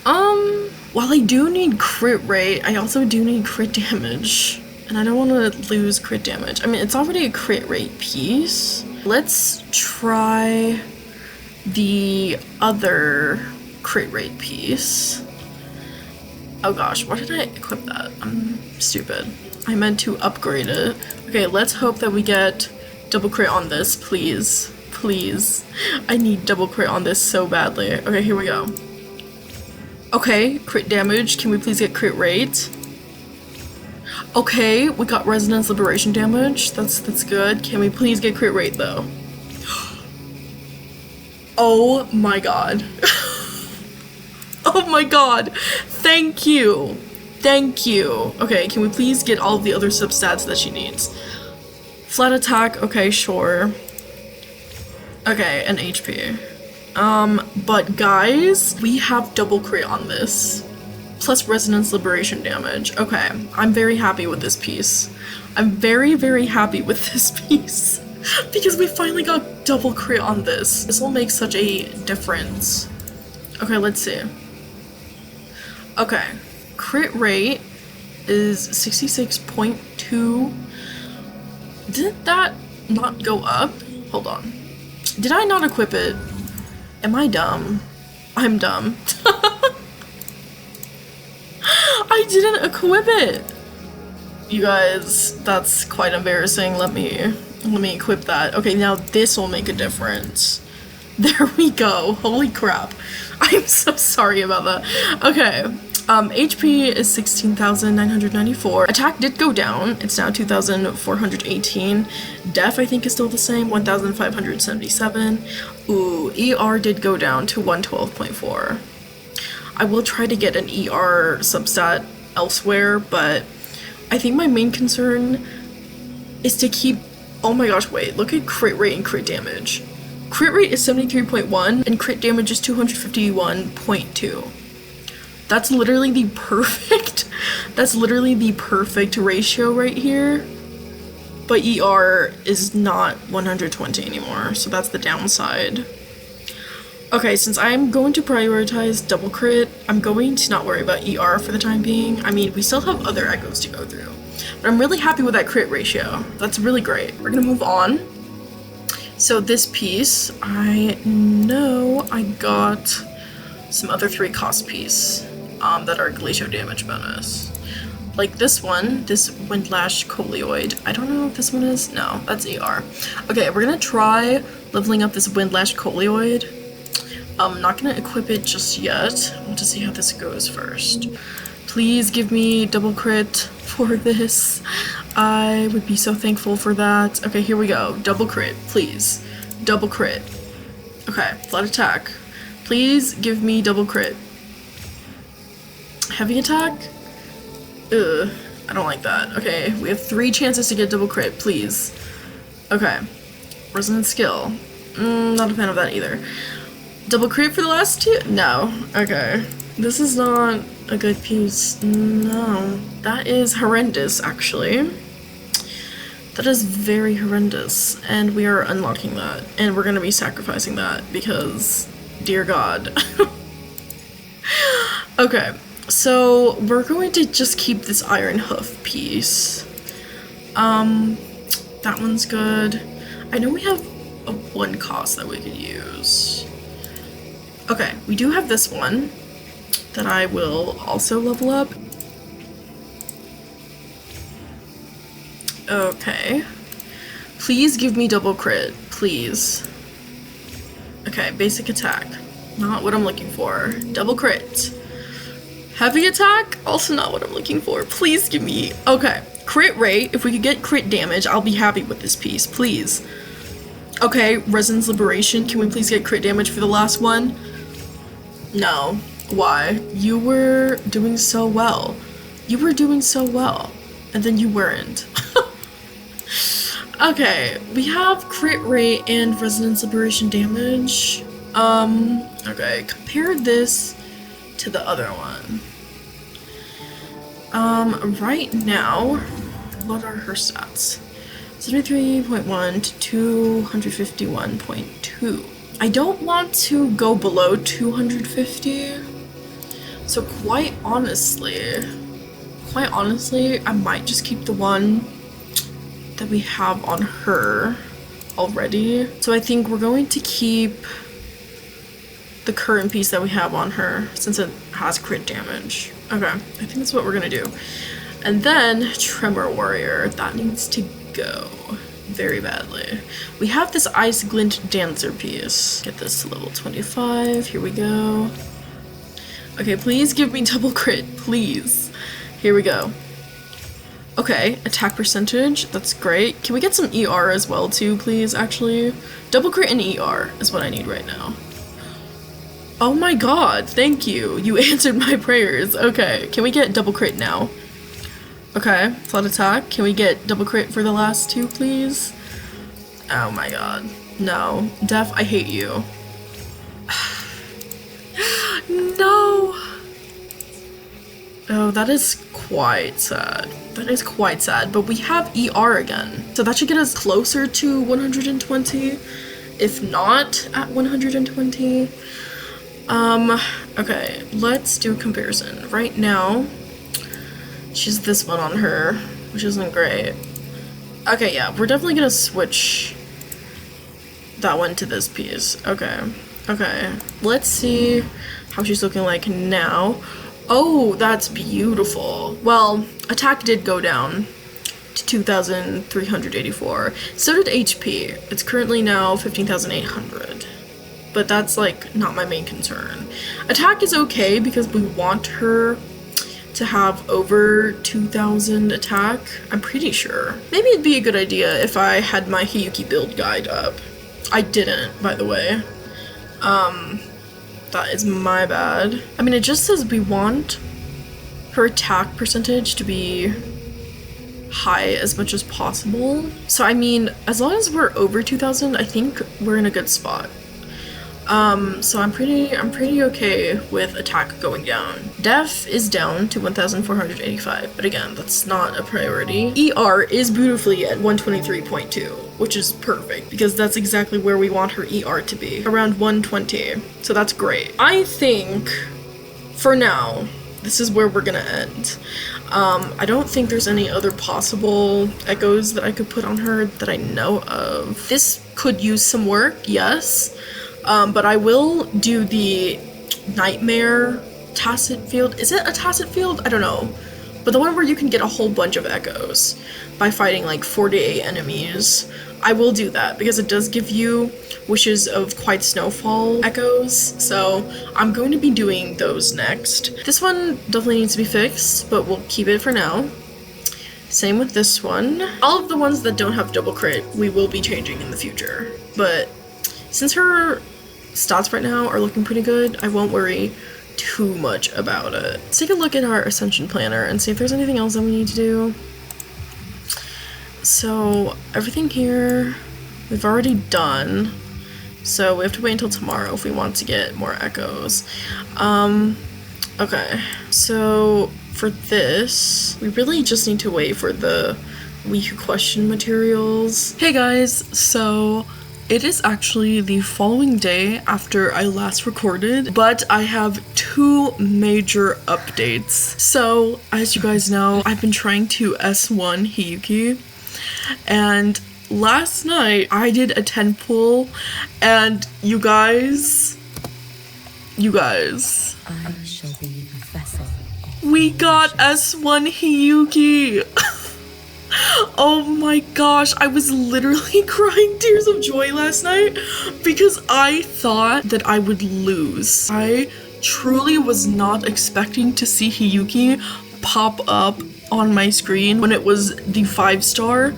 While I do need crit rate, I also do need crit damage. And I don't want to lose crit damage. I mean, it's already a crit rate piece. Let's try the other crit rate piece. Oh gosh, why did I equip that? I'm stupid. I meant to upgrade it. Okay, let's hope that we get double crit on this, please. Please. I need double crit on this so badly. Okay, here we go. Okay, crit damage. Can we please get crit rate? Okay, we got resonance liberation damage. That's good. Can we please get crit rate though? Oh my god. Oh my god. Thank you. Thank you. Okay, can we please get all of the other substats that she needs? Flat attack, okay, sure. Okay, and HP. But guys, we have double crit on this. Plus resonance liberation damage. Okay, I'm very happy with this piece. I'm very, very happy with this piece. Because we finally got double crit on this. This will make such a difference. Okay, let's see. Okay, crit rate is 66.2. Did that not go up? Hold on. Did I not equip it? Am I dumb? I'm dumb. I didn't equip it! You guys, that's quite embarrassing. Let me equip that. Okay, now this will make a difference. There we go. Holy crap. I'm so sorry about that. Okay. HP is 16,994. Attack did go down. It's now 2,418. Def, I think, is still the same. 1,577. Ooh, ER did go down to 112.4. I will try to get an ER substat elsewhere, but I think my main concern is to keep... Oh my gosh, wait. Look at crit rate and crit damage. Crit rate is 73.1 and crit damage is 251.2. That's literally the perfect ratio right here. But ER is not 120 anymore, so that's the downside. Okay, since I'm going to prioritize double crit, I'm going to not worry about ER for the time being. I mean, we still have other echoes to go through. But I'm really happy with that crit ratio. That's really great. We're gonna move on. So this piece, I know I got some other 3 cost piece that are glacial damage bonus. Like this one, this Windlash Coleoid. I don't know if this one is, no, that's ER. Okay, we're gonna try leveling up this Windlash Coleoid. I'm not gonna equip it just yet. I want to see how this goes first. Please give me double crit for this. I would be so thankful for that. Okay, here we go. Double crit, please. Double crit. Okay, flat attack. Please give me double crit. Heavy attack? Ugh, I don't like that. Okay, we have 3 chances to get double crit, please. Okay, resonant skill. Not a fan of that either. Double crit for the last 2? No. Okay. This is not a good piece. No. That is horrendous, actually. That is very horrendous. And we are unlocking that. And we're gonna be sacrificing that because, dear God. Okay. So, we're going to just keep this Iron Hoof piece. That one's good. I know we have a 1 cost that we could use. Okay, we do have this one that I will also level up. Okay. Please give me double crit, please. Okay, basic attack. Not what I'm looking for. Double crit. Heavy attack, also not what I'm looking for. Please give me, okay. Crit rate, if we could get crit damage, I'll be happy with this piece, please. Okay, resonance liberation, can we please get crit damage for the last one? No. Why? You were doing so well. You were doing so well. And then you weren't. Okay, we have crit rate and resonance liberation damage. Okay, compare this to the other one. Right now, what are her stats? 73.1 to 251.2. I don't want to go below 250. So quite honestly, I might just keep the one that we have on her already. So I think we're going to keep the current piece that we have on her since it has crit damage. Okay, I think that's what we're gonna do. And then Tremor Warrior, that needs to go very badly. We have this Ice Glint Dancer piece. Get this to level 25, here we go. Okay, please give me double crit, please. Here we go. Okay, attack percentage, that's great. Can we get some ER as well too, please, actually? Double crit and ER is what I need right now. Oh my god, thank you. You answered my prayers. Okay, can we get double crit now? Okay, flat attack. Can we get double crit for the last two, please? Oh my god. No. Def, I hate you. No! Oh, that is quite sad. That is quite sad, but we have ER again. So that should get us closer to 120, if not at 120. Okay, let's do a comparison. Right now, she's this one on her, which isn't great. Okay, yeah, we're definitely gonna switch that one to this piece. Okay, okay. Let's see how she's looking like now. Oh, that's beautiful. Well, attack did go down to 2,384. So did HP. It's currently now 15,800. But that's like not my main concern. Attack is okay because we want her to have over 2,000 attack. I'm pretty sure. Maybe it'd be a good idea if I had my Hiyuki build guide up. I didn't, by the way. That is my bad. I mean, it just says we want her attack percentage to be high as much as possible. So I mean, as long as we're over 2,000, I think we're in a good spot. So I'm pretty okay with attack going down. Def is down to 1,485, but again, that's not a priority. ER is beautifully at 123.2, which is perfect because that's exactly where we want her ER to be, around 120. So that's great. I think for now, this is where we're gonna end. I don't think there's any other possible echoes that I could put on her that I know of. This could use some work, yes. But I will do the Nightmare Tacit Field. Is it a Tacit Field? I don't know. But the one where you can get a whole bunch of echoes by fighting like 48 enemies. I will do that because it does give you wishes of Quiet Snowfall echoes. So I'm going to be doing those next. This one definitely needs to be fixed, but we'll keep it for now. Same with this one. All of the ones that don't have double crit, we will be changing in the future. But since her stats right now are looking pretty good, I won't worry too much about it. Let's take a look at our Ascension Planner and see if there's anything else that we need to do. So everything here we've already done, so we have to wait until tomorrow if we want to get more echoes. Okay, so for this, we really just need to wait for the week question materials. Hey guys, so it is actually the following day after I last recorded, but I have two major updates. So, as you guys know, I've been trying to S1 Hiyuki, and last night I did a 10 pull, and you guys, I shall be the vessel. we got S1 Hiyuki! Oh my gosh, I was literally crying tears of joy last night because I thought that I would lose. I truly was not expecting to see Hiyuki pop up on my screen when it was the 5-star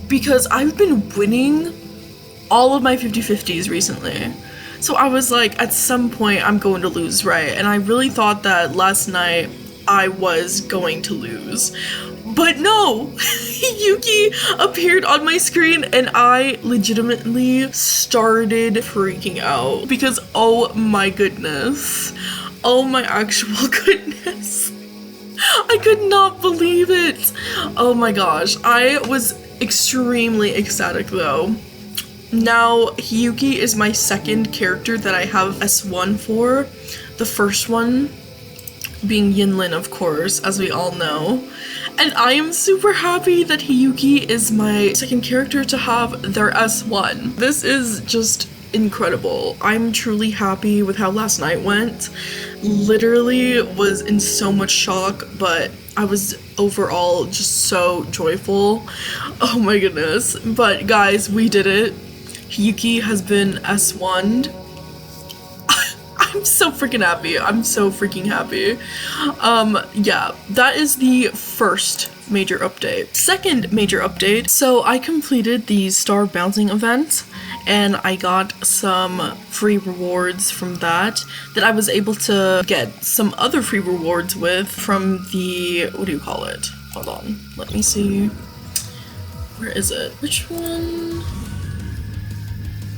because I've been winning all of my 50/50s recently. So I was like, at some point I'm going to lose, right? And I really thought that last night I was going to lose. But no, Hiyuki appeared on my screen and I legitimately started freaking out because oh my goodness. Oh my actual goodness. I could not believe it. Oh my gosh. I was extremely ecstatic though. Now, Hiyuki is my second character that I have S1 for. The first one being Yinlin, of course, as we all know. And I am super happy that Hiyuki is my second character to have their S1. This is just incredible. I'm truly happy with how last night went. Literally was in so much shock, but I was overall just so joyful. Oh my goodness. But guys, we did it. Hiyuki has been S1'd. I'm so freaking happy. I'm so freaking happy. Yeah, that is the first major update. Second major update. So I completed the star bouncing event and I got some free rewards from that I was able to get some other free rewards with from the, what do you call it? Hold on, let me see. Where is it? Which one?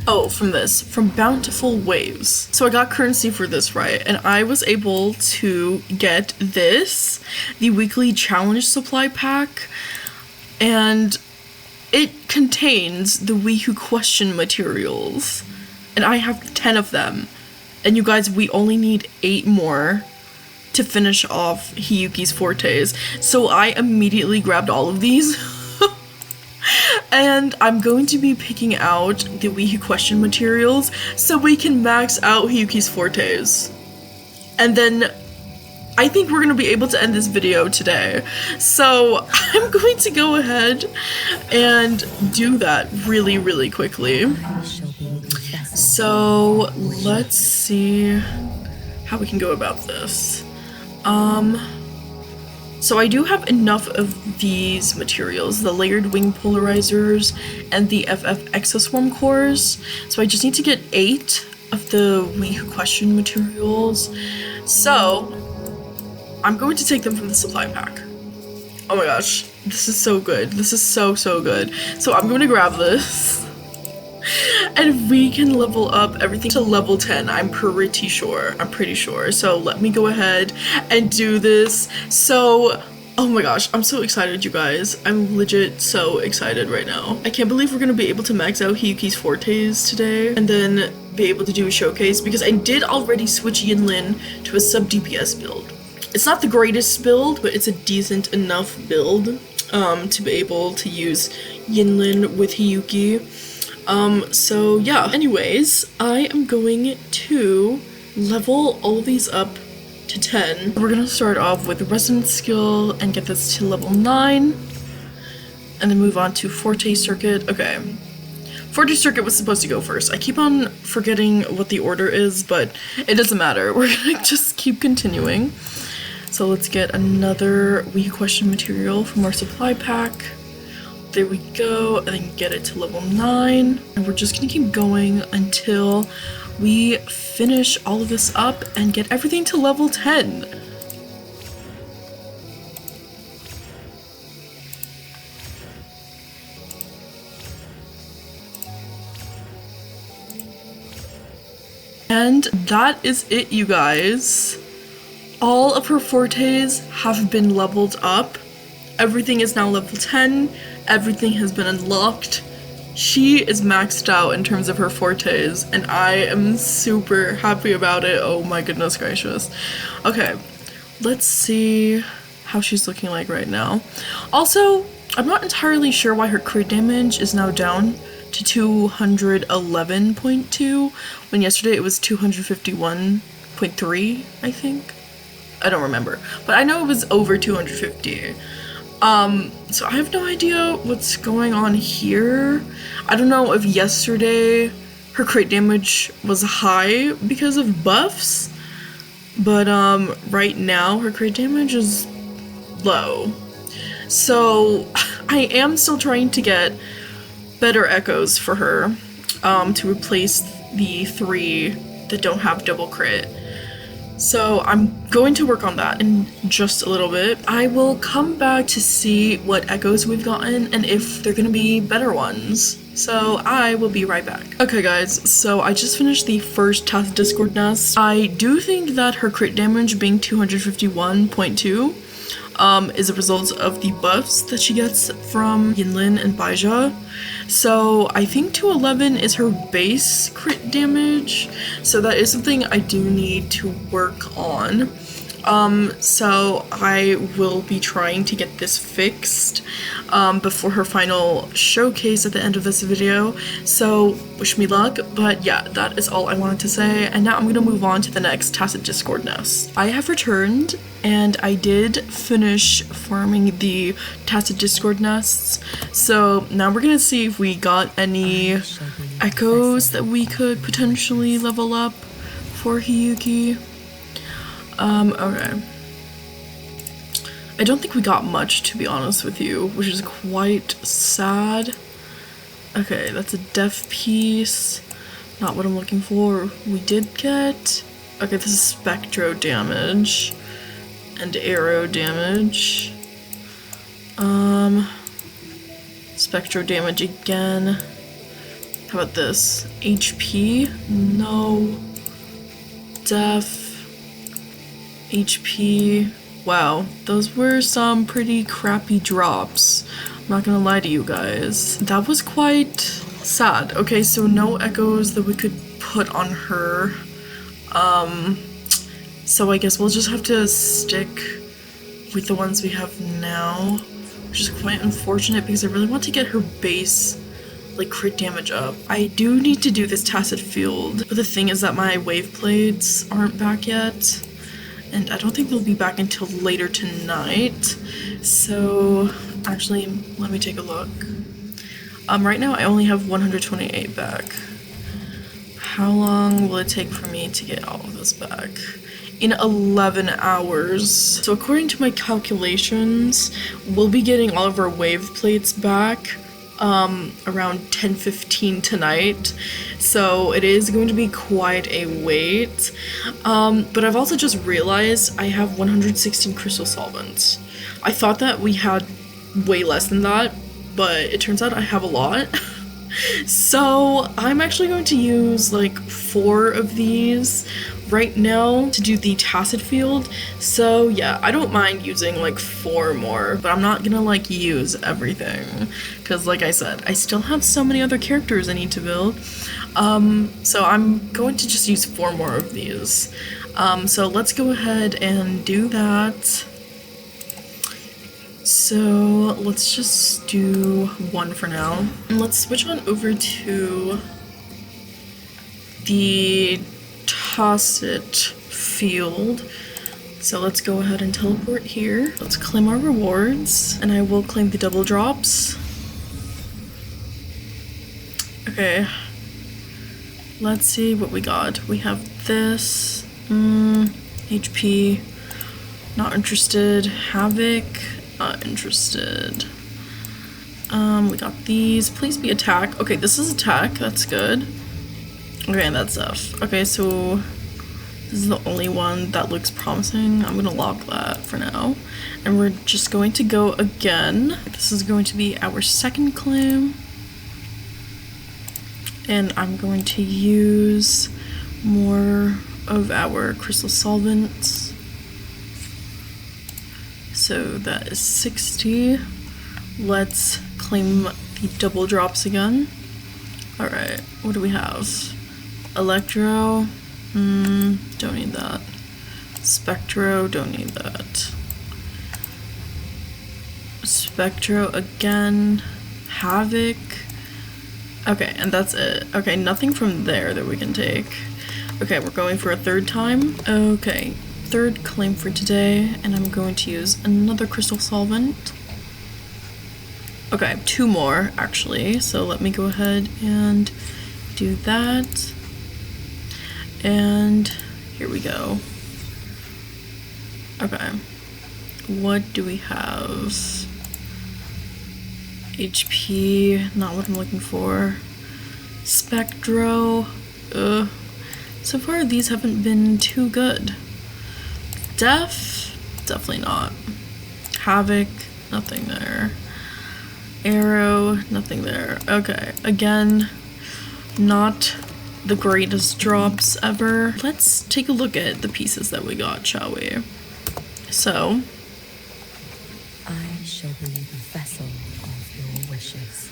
Oh, from Bountiful Waves. So I got currency for this, right? And I was able to get this, the weekly challenge supply pack, and it contains the Wii question materials. And I have 10 of them. And you guys, we only need 8 more to finish off Hiyuki's fortes. So I immediately grabbed all of these. And I'm going to be picking out the Wii question materials so we can max out Hiyuki's fortes. And then I think we're going to be able to end this video today. So I'm going to go ahead and do that really, really quickly. So let's see how we can go about this. So I do have enough of these materials, the layered wing polarizers and the FF exoswarm cores. So I just need to get 8 of the Wii question materials. So I'm going to take them from the supply pack. Oh my gosh, this is so good. This is so good. So I'm going to grab this. And we can level up everything to level 10, I'm pretty sure. So let me go ahead and do this. So, oh my gosh, I'm so excited, you guys. I'm legit so excited right now. I can't believe we're gonna be able to max out Hiyuki's fortes today and then be able to do a showcase because I did already switch Yinlin to a sub DPS build. It's not the greatest build, but it's a decent enough build to be able to use Yinlin with Hiyuki. So yeah, anyways, I am going to level all of these up to 10. We're gonna start off with Resonance Skill and get this to level 9, and then move on to Forte Circuit. Okay, Forte Circuit was supposed to go first. I keep on forgetting what the order is, but it doesn't matter. We're gonna just keep continuing. So let's get another Wii question material from our supply pack. There we go, and then get it to level 9. And we're just gonna keep going until we finish all of this up and get everything to level 10. And that is it, you guys. All of her fortes have been leveled up. Everything is now level 10. Everything has been unlocked. She is maxed out in terms of her fortes, and I am super happy about it. Oh my goodness gracious. Okay, let's see how she's looking like right now. Also, I'm not entirely sure why her crit damage is now down to 211.2 when yesterday it was 251.3, I think. I don't remember, but I know it was over 250. So I have no idea what's going on here. I don't know if yesterday her crit damage was high because of buffs, but right now her crit damage is low. So I am still trying to get better echoes for her to replace the 3 that don't have double crit. So I'm going to work on that in just a little bit. I will come back to see what echoes we've gotten and if they're gonna be better ones. So I will be right back. Okay guys, so I just finished the first Tacit Discord Nest. I do think that her crit damage being 251.2 is a result of the buffs that she gets from Yinlin and Baizha. So I think 211 is her base crit damage, so that is something I do need to work on. So I will be trying to get this fixed before her final showcase at the end of this video, so wish me luck. But yeah, that is all I wanted to say, and now I'm gonna move on to the next Tacit Discord Nest. I have returned, and I did finish farming the Tacit Discord Nests, so now we're gonna see if we got any echoes that we could potentially level up for Hiyuki. Okay. I don't think we got much, to be honest with you, which is quite sad. Okay, that's a death piece. Not what I'm looking for. We did get... Okay, this is spectro damage. And arrow damage. Spectro damage again. How about this? HP? No. Death. HP. Wow, those were some pretty crappy drops. I'm not gonna lie to you guys. That was quite sad. Okay, so no echoes that we could put on her. So I guess we'll just have to stick with the ones we have now, which is quite unfortunate because I really want to get her base like crit damage up. I do need to do this Tacit Field, but the thing is that my wave plates aren't back yet. And I don't think they'll be back until later tonight. So actually, let me take a look. Right now I only have 128 back. How long will it take for me to get all of this back? In 11 hours. So according to my calculations, we'll be getting all of our wave plates back around 10:15 tonight, so it is going to be quite a wait. But I've also just realized I have 116 crystal solvents. I thought that we had way less than that, but it turns out I have a lot. So I'm actually going to use like 4 of these right now to do the Tacit Field. So yeah, I don't mind using like 4 more, but I'm not gonna like use everything because like I said, I still have so many other characters I need to build. So I'm going to just use 4 more of these. So let's go ahead and do that. So let's just do 1 for now. And let's switch on over to the Tacit Field. So let's go ahead and teleport here. Let's claim our rewards, and I will claim the double drops. Okay. Let's see what we got. We have this. HP. Not interested. Havoc. Not interested. We got these. Please be attack. Okay, this is attack. That's good. Okay, and that's F. Okay, so this is the only one that looks promising. I'm gonna lock that for now. And we're just going to go again. This is going to be our second claim. And I'm going to use more of our crystal solvents. So that is 60. Let's claim the double drops again. Alright, what do we have? Electro, don't need that. Spectro, don't need that. Spectro again. Havoc. Okay, and that's it. Okay, nothing from there that we can take. Okay, we're going for a 3rd time. Okay, 3rd claim for today, and I'm going to use another crystal solvent. Okay, 2 more actually, so let me go ahead and do that. And here we go. Okay, what do we have? HP, not what I'm looking for. Spectro, so far these haven't been too good. Def, definitely not. Havoc, nothing there. Arrow, nothing there. Okay, again, not the greatest drops ever. Let's take a look at the pieces that we got, shall we? So, I shall be the vessel of your wishes.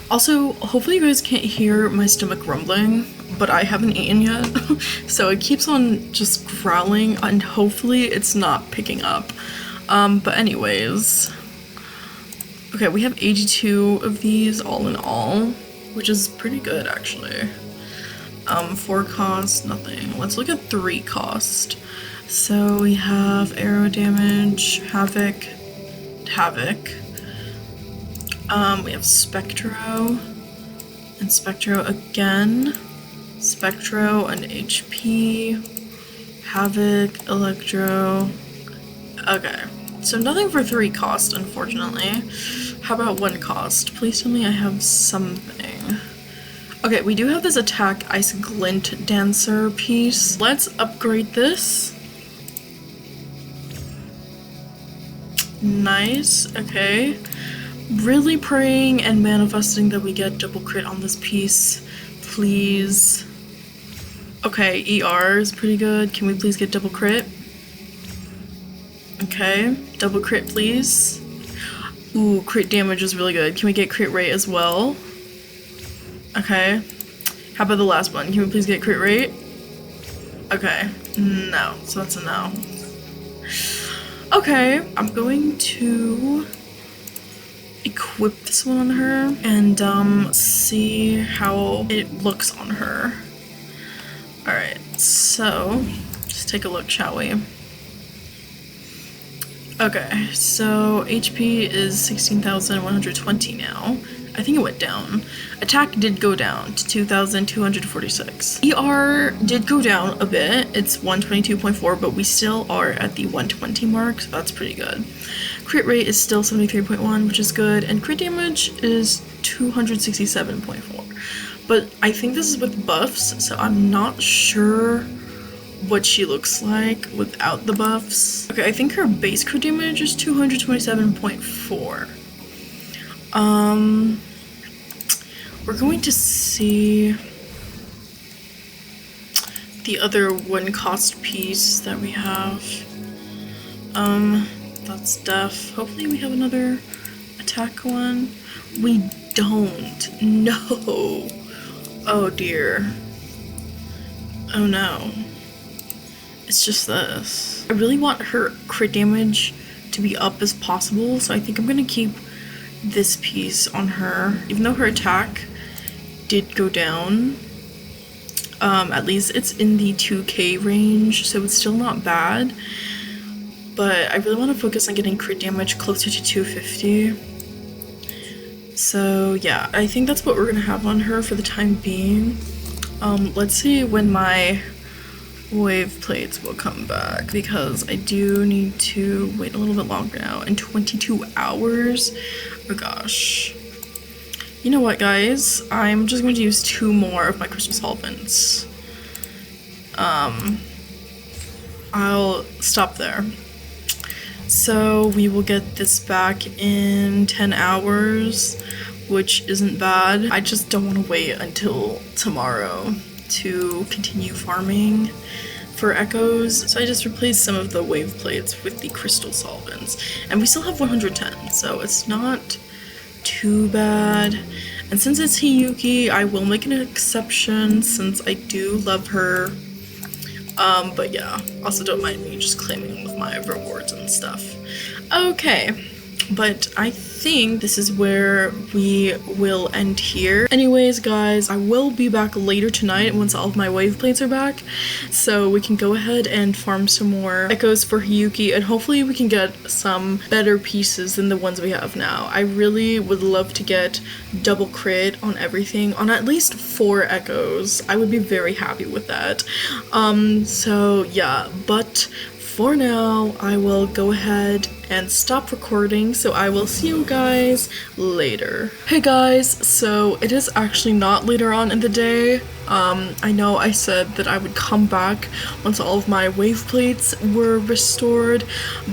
also, hopefully you guys can't hear my stomach rumbling, but I haven't eaten yet, so it keeps on just growling, and hopefully it's not picking up. But anyways, okay, we have 82 of these all in all, which is pretty good actually. 4 cost, nothing. Let's look at 3 cost. So we have arrow damage, havoc. We have Spectro, and Spectro again, Spectro and HP, Havoc, Electro. Okay, so nothing for 3 cost, unfortunately. How about 1 cost? Please tell me I have something. Okay, we do have this attack Ice Glint Dancer piece. Let's upgrade this. Nice, okay. Really praying and manifesting that we get double crit on this piece, please. Okay, ER is pretty good. Can we please get double crit? Okay, double crit please. Ooh, crit damage is really good. Can we get crit rate as well? Okay. How about the last one? Can we please get crit rate? Okay, no, so that's a no. Okay, I'm going to equip this one on her and see how it looks on her. Alright, so just take a look, shall we? Okay, so HP is 16,120 now. I think it went down. Attack did go down to 2,246. ER did go down a bit. It's 122.4, but we still are at the 120 mark, so that's pretty good. Crit rate is still 73.1, which is good, and crit damage is 267.4. But I think this is with buffs, so I'm not sure what she looks like without the buffs. Okay, I think her base crit damage is 227.4. We're going to see the other 1 cost piece that we have. That's Def. Hopefully we have another attack one. We don't. No. Oh dear. Oh no. It's just this. I really want her crit damage to be up as possible, so I think I'm gonna keep this piece on her. Even though her attack did go down, at least it's in the 2k range, so it's still not bad. But I really want to focus on getting crit damage closer to 250. So yeah, I think that's what we're gonna have on her for the time being. Let's see when my wave plates will come back, because I do need to wait a little bit longer now. In 22 hours? Oh gosh. You know what, guys? I'm just going to use 2 more of my crystal solvents. I'll stop there. So we will get this back in 10 hours, which isn't bad. I just don't want to wait until tomorrow to continue farming for echoes, so I just replaced some of the wave plates with the crystal solvents, and we still have 110, so it's not too bad. And since it's Hiyuki, I will make an exception since I do love her. But yeah, also don't mind me just claiming with my rewards and stuff. Okay, but I think this is where we will end here. Anyways, guys, I will be back later tonight once all of my wave plates are back, so we can go ahead and farm some more echoes for Hiyuki, and hopefully we can get some better pieces than the ones we have now. I really would love to get double crit on everything, on at least 4 echoes. I would be very happy with that. So yeah, but for now, I will go ahead and stop recording, so I will see you guys later. Hey guys, so it is actually not later on in the day. I know I said that I would come back once all of my wave plates were restored,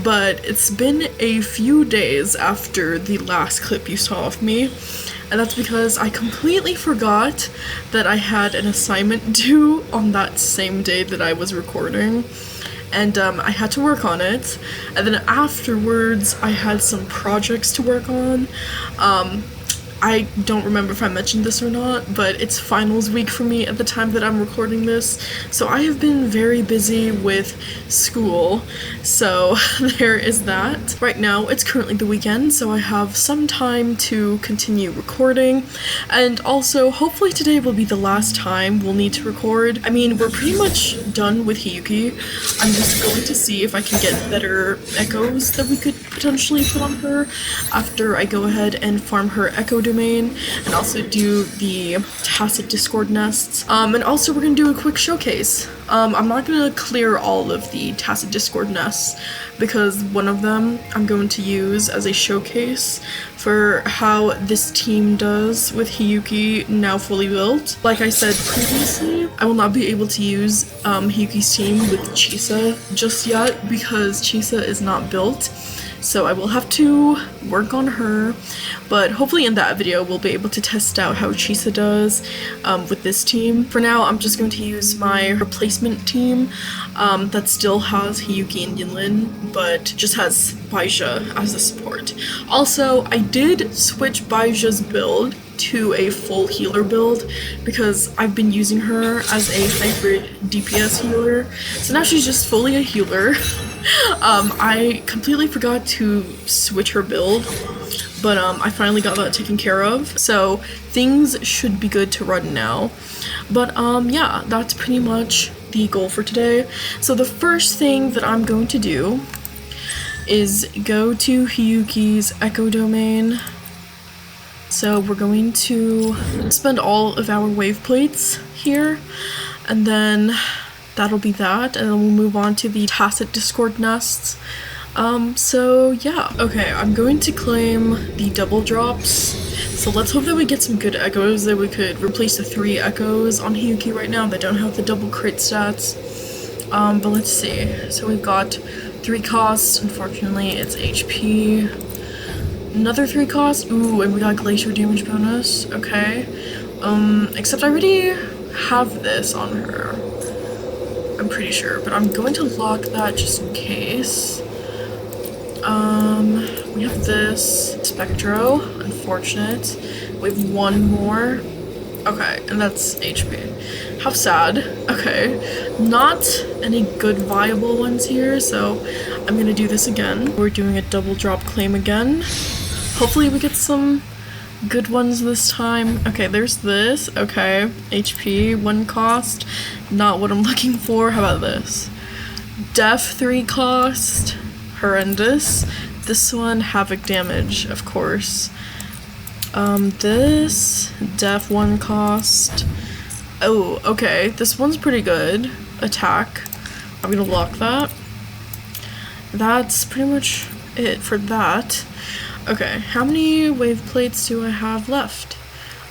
but it's been a few days after the last clip you saw of me, and that's because I completely forgot that I had an assignment due on that same day that I was recording. And I had to work on it, and then afterwards I had some projects to work on. I don't remember if I mentioned this or not, but it's finals week for me at the time that I'm recording this, so I have been very busy with school, so there is that. Right now it's currently the weekend, so I have some time to continue recording, and also hopefully today will be the last time we'll need to record. I mean, we're pretty much done with Hiyuki. I'm just going to see if I can get better echoes that we could potentially put on her after I go ahead and farm her echo domain, and also do the tacit discord nests. And also we're gonna do a quick showcase. I'm not gonna clear all of the tacit discord nests because one of them I'm going to use as a showcase for how this team does with Hiyuki now fully built. Like I said previously, I will not be able to use Hiyuki's team with Chisa just yet because Chisa is not built. So I will have to work on her, but hopefully in that video we'll be able to test out how Chisa does with this team. For now, I'm just going to use my replacement team that still has Hiyuki and Yinlin, but just has Baizha as a support. Also, I did switch Baija's build to a full healer build because I've been using her as a hybrid DPS healer, so now she's just fully a healer. I completely forgot to switch her build, but I finally got that taken care of, so things should be good to run now. But yeah, that's pretty much the goal for today. So the first thing that I'm going to do is go to Hiyuki's echo domain. So we're going to spend all of our wave plates here, and then that'll be that, and then we'll move on to the tacit discord nests. So yeah. Okay, I'm going to claim the double drops. So let's hope that we get some good echoes, that we could replace the 3 echoes on Hiyuki right now that don't have the double crit stats. But let's see. So we've got 3 costs, unfortunately it's HP. Another 3 costs, ooh, and we got glacier damage bonus, okay. Except I already have this on her, I'm pretty sure, but I'm going to lock that just in case. We have this Spectro, unfortunate. We have 1 more. Okay, and that's HP. How sad. Okay, not any good viable ones here, so I'm gonna do this again. We're doing a double drop claim again. Hopefully we get some good ones this time. Okay, there's this. Okay, HP, 1 cost. Not what I'm looking for. How about this? Def 3 cost. Horrendous. This one, havoc damage, of course. This, def 1 cost. Oh, okay, this one's pretty good. Attack. I'm gonna lock that. That's pretty much it for that. Okay, how many wave plates do I have left?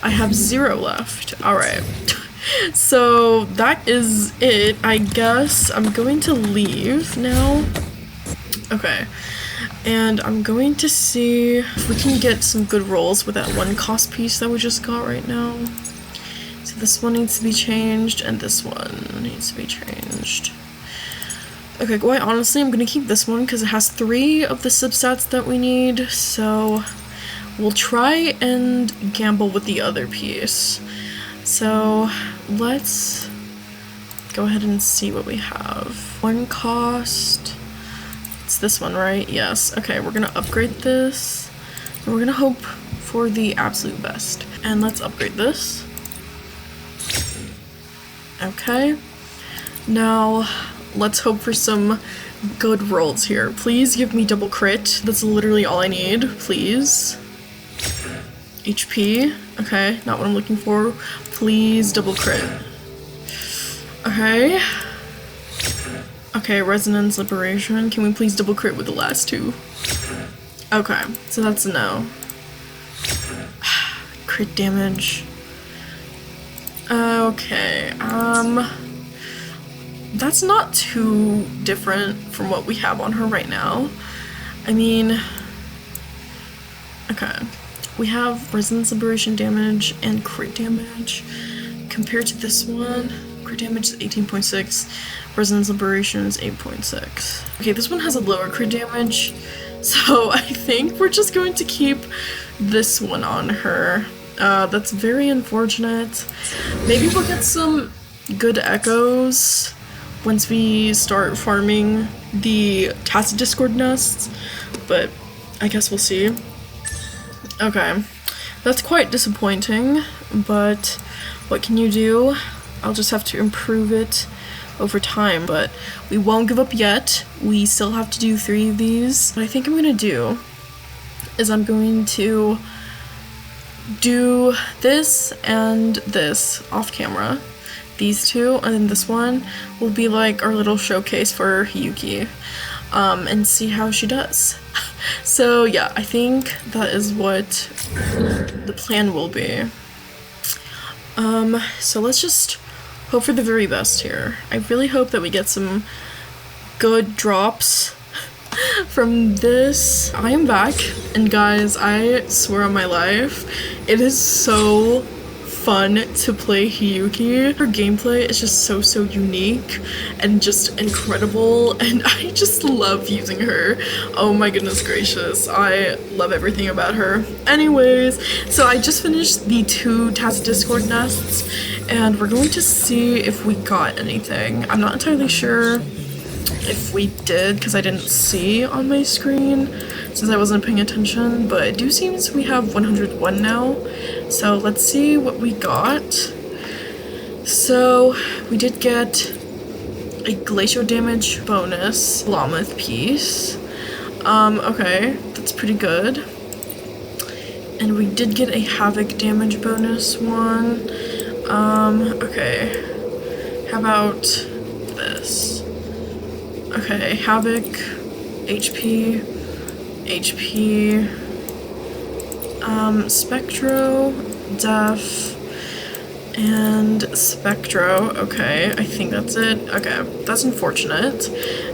I have 0 left. Alright. So that is it, I guess. I'm going to leave now. Okay. And I'm going to see if we can get some good rolls with that 1 cost piece that we just got right now. So this one needs to be changed, and this one needs to be changed. Okay, quite honestly, I'm gonna keep this one because it has 3 of the substats that we need, so we'll try and gamble with the other piece. So let's go ahead and see what we have. 1 cost. It's this one, right? Yes. Okay, we're gonna upgrade this, and we're gonna hope for the absolute best. And let's upgrade this. Okay. Now, let's hope for some good rolls here. Please give me double crit. That's literally all I need. Please. HP. Okay, not what I'm looking for. Please double crit. Okay. Okay, Resonance Liberation. Can we please double crit with the last two? Okay, so that's a no. Crit damage. Okay, that's not too different from what we have on her right now. I mean, okay, we have Resonance Liberation damage and crit damage. Compared to this one, crit damage is 18.6, Resonance Liberation is 8.6. Okay, this one has a lower crit damage, so I think we're just going to keep this one on her. That's very unfortunate. Maybe we'll get some good echoes once we start farming the Tacit Discord nests, but I guess we'll see. Okay, that's quite disappointing, but what can you do? I'll just have to improve it over time, but we won't give up yet. We still have to do 3 of these. What I think I'm gonna do is I'm going to do this and this off camera. These two, and then this one will be like our little showcase for hiyuki, and see how she does. So yeah, I think that is what the plan will be. So let's just hope for the very best here. I really hope that we get some good drops from this. I am back, and guys, I swear on my life, it is so fun to play hiyuki. Her gameplay is just so unique and just incredible, and I just love using her. Oh my goodness gracious, I love everything about her. Anyways, so I just finished the 2 Tacit Discord nests, and we're going to see if we got anything. I'm not entirely sure if we did, because I didn't see on my screen since I wasn't paying attention, but it do seems we have 101 now, so let's see what we got. So we did get a glacial damage bonus Longplay piece. Okay, that's pretty good. And we did get a havoc damage bonus one. Okay, how about this? Okay, havoc, HP, Spectro, Def, and Spectro. Okay, I think that's it. Okay, that's unfortunate.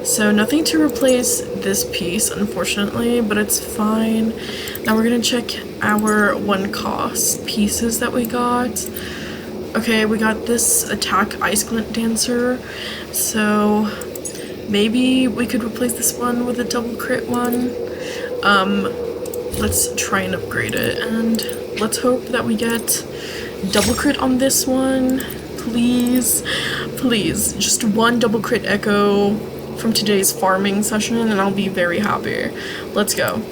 So nothing to replace this piece, unfortunately, but it's fine. Now we're gonna check our 1 cost pieces that we got. Okay, we got this attack Ice Glint Dancer, so maybe we could replace this one with a double crit one. Let's try and upgrade it, and let's hope that we get double crit on this one. Please, please, just 1 double crit echo from today's farming session and I'll be very happy. Let's go.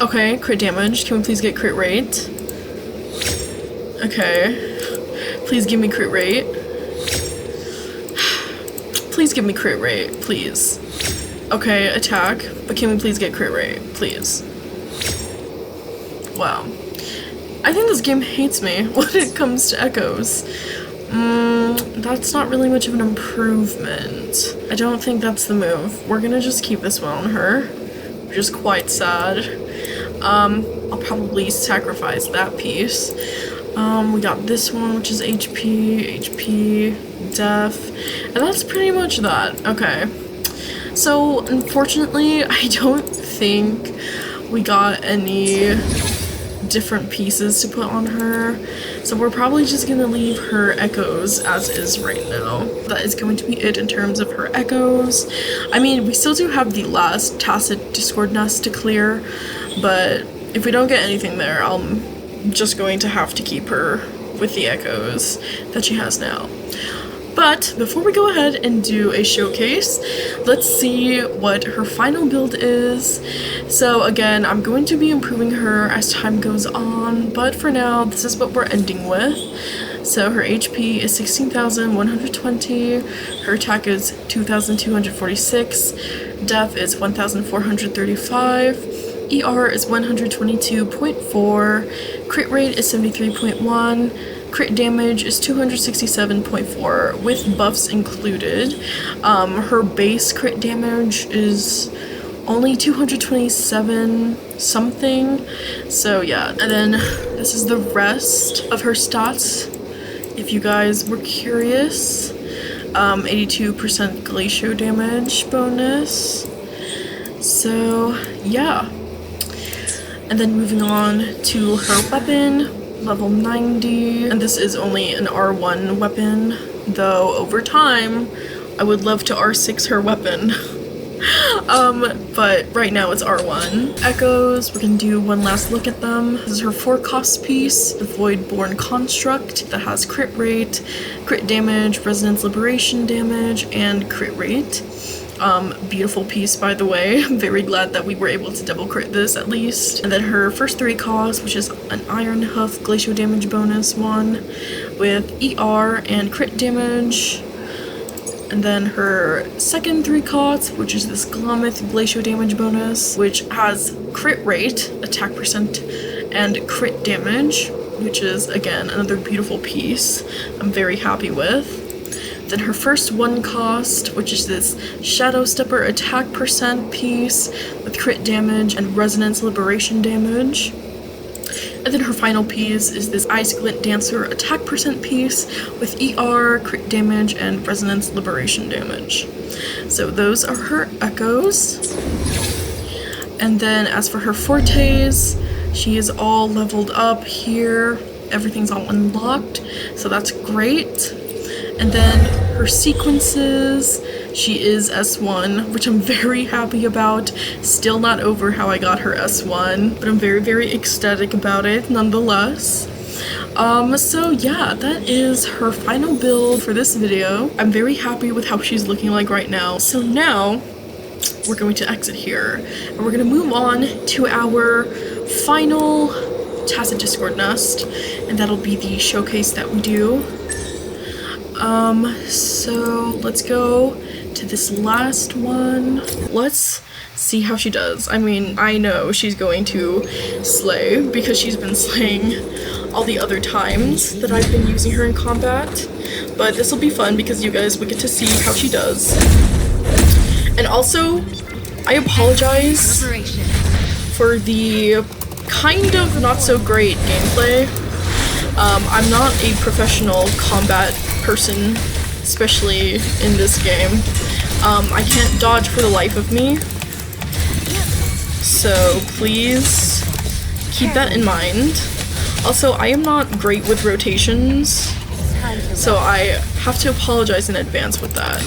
Okay, crit damage. Can we please get crit rate? Okay. Please give me crit rate. Please give me crit rate, please. Okay, attack, but can we please get crit rate, please? Wow. I think this game hates me when it comes to echoes. That's not really much of an improvement. I don't think that's the move. We're gonna just keep this one on her, which is quite sad. I'll probably sacrifice that piece. We got this one, which is HP, Def, and that's pretty much that. Okay. So, unfortunately, I don't think we got any different pieces to put on her, so we're probably just gonna leave her echoes as is right now. That is going to be it in terms of her echoes. I mean, we still do have the last Tacit Discord nest to clear, but if we don't get anything there, I'm just going to have to keep her with the echoes that she has now. But before we go ahead and do a showcase, let's see what her final build is. So again, I'm going to be improving her as time goes on, but for now, this is what we're ending with. So her HP is 16,120, her attack is 2,246, Def is 1,435, ER is 122.4, crit rate is 73.1, Crit damage is 267.4 with buffs included. Her base crit damage is only 227 something. So yeah, and then this is the rest of her stats if you guys were curious. 82% glacial damage bonus. So yeah. And then moving on to her weapon, level 90, and this is only an R1 weapon, though over time I would love to R6 her weapon. But right now it's R1. Echoes, we're gonna do one last look at them. This is her 4-cost piece, the Voidborn Construct, that has crit rate, crit damage, resonance liberation damage, and crit rate. Beautiful piece, by the way. I'm very glad that we were able to double crit this at least. And then her first 3 costs, which is an Iron Hoof glacial damage bonus one with ER and crit damage. And then her second 3 costs, which is this Glommith glacial damage bonus, which has crit rate, attack percent, and crit damage, which is again another beautiful piece I'm very happy with. Then her first 1 cost, which is this Shadow Stepper attack percent piece with crit damage and resonance liberation damage. And then her final piece is this Ice Glint Dancer attack percent piece with ER, crit damage, and resonance liberation damage. So those are her echoes. And then as for her fortes, she is all leveled up here. Everything's all unlocked, so that's great. And then her sequences, she is S1, which I'm very happy about. Still not over how I got her S1, but I'm very, very ecstatic about it nonetheless. So yeah, that is her final build for this video. I'm very happy with how she's looking like right now. So now, we're going to exit here, and we're going to move on to our final Tacit Discord Nest, and that'll be the showcase that we do. So let's go to this last one. Let's see how she does. I mean, I know she's going to slay because she's been slaying all the other times that I've been using her in combat, but this will be fun because you guys will get to see how she does. And also, I apologize for the kind of not so great gameplay. I'm not a professional combat person, especially in this game. I can't dodge for the life of me, so please keep that in mind. Also, I am not great with rotations, so I have to apologize in advance with that.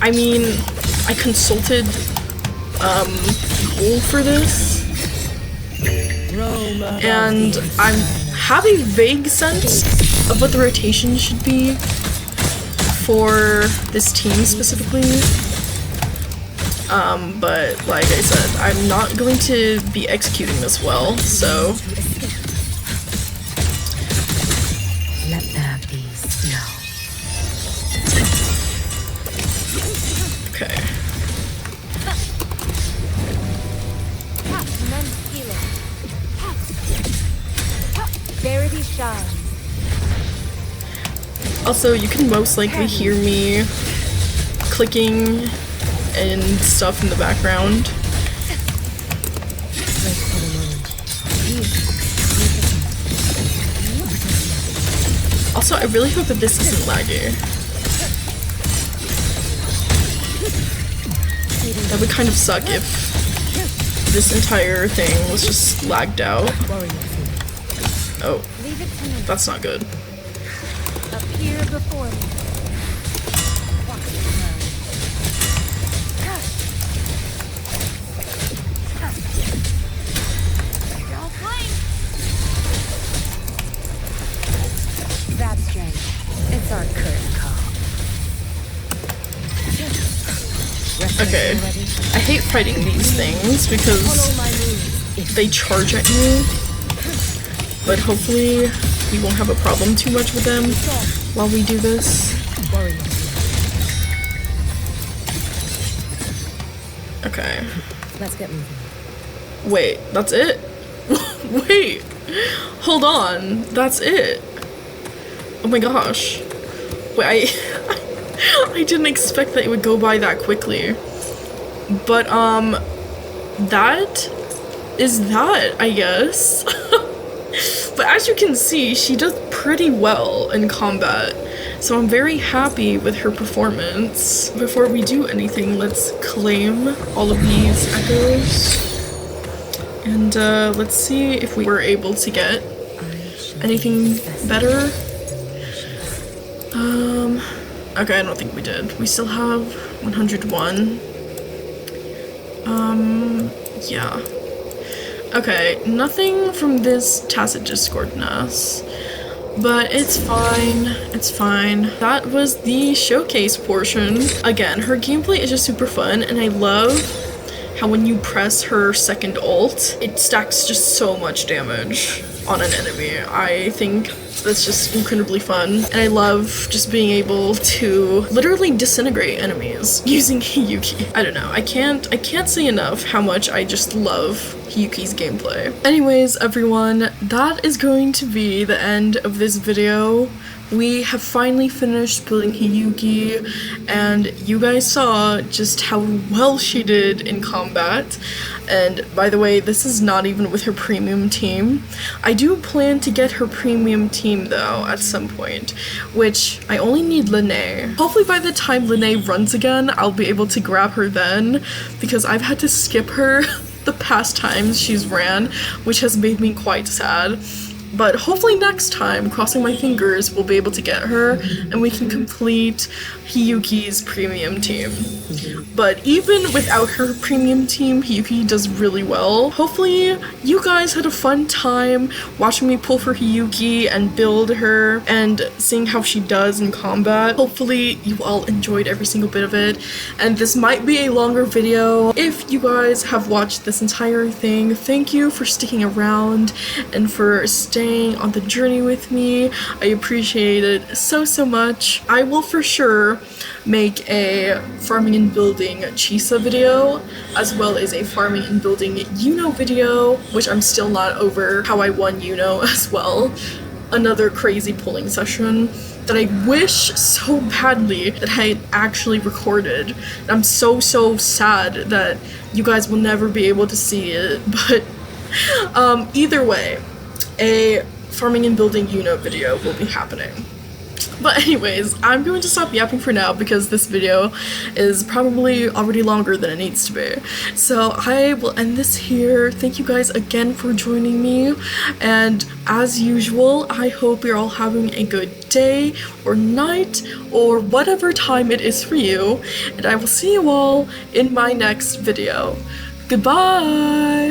I mean, I consulted Google for this, and I have a vague sense of what the rotation should be for this team specifically. But like I said, I'm not going to be executing this well, so Let there be snow. okay. Verity shines. Also, you can most likely hear me clicking and stuff in the background. Also, I really hope that this isn't laggy. That would kind of suck if this entire thing was just lagged out. Oh, that's not good. Appear before me. That's strange. It's our curtain call. Okay, I hate fighting these things because they charge at you, but hopefully we won't have a problem too much with them while we do this. Okay. Let's get moving. Wait, that's it? Wait, Hold on, that's it. Oh my gosh. Wait, I didn't expect that it would go by that quickly. But, that is that, I guess. But as you can see, she does pretty well in combat. So I'm very happy with her performance. Before we do anything, let's claim all of these echoes. And let's see if we were able to get anything better. Okay, I don't think we did. We still have 101. Yeah. Okay, nothing from this tacit discordness. But it's fine, it's fine. That was the showcase portion. Again, her gameplay is just super fun, and I love how when you press her second ult, it stacks just so much damage on an enemy. I think that's just incredibly fun, and I love just being able to literally disintegrate enemies using Hiyuki. I don't know, I can't say enough how much I just love Hiyuki's gameplay. Anyways, everyone, that is going to be the end of this video. We have finally finished building Hiyuki, and you guys saw just how well she did in combat. And by the way, this is not even with her premium team. I do plan to get her premium team though at some point, which I only need Lene. Hopefully by the time Lene runs again, I'll be able to grab her then, because I've had to skip her the past times she's ran, which has made me quite sad. But hopefully next time, crossing my fingers, we'll be able to get her and we can complete Hiyuki's premium team. But even without her premium team, Hiyuki does really well. Hopefully you guys had a fun time watching me pull for Hiyuki and build her and seeing how she does in combat. Hopefully you all enjoyed every single bit of it. And this might be a longer video. If you guys have watched this entire thing, thank you for sticking around and for staying on the journey with me. I appreciate it so much. I will for sure make a farming and building Chisa video, as well as a farming and building Yuno video, which I'm still not over how I won Yuno as well. Another crazy pulling session that I wish so badly that I had actually recorded. And I'm so sad that you guys will never be able to see it, but either way, a farming and building Yuno video will be happening. But anyways, I'm going to stop yapping for now because this video is probably already longer than it needs to be. So I will end this here. Thank you guys again for joining me. And as usual, I hope you're all having a good day or night or whatever time it is for you. And I will see you all in my next video. Goodbye!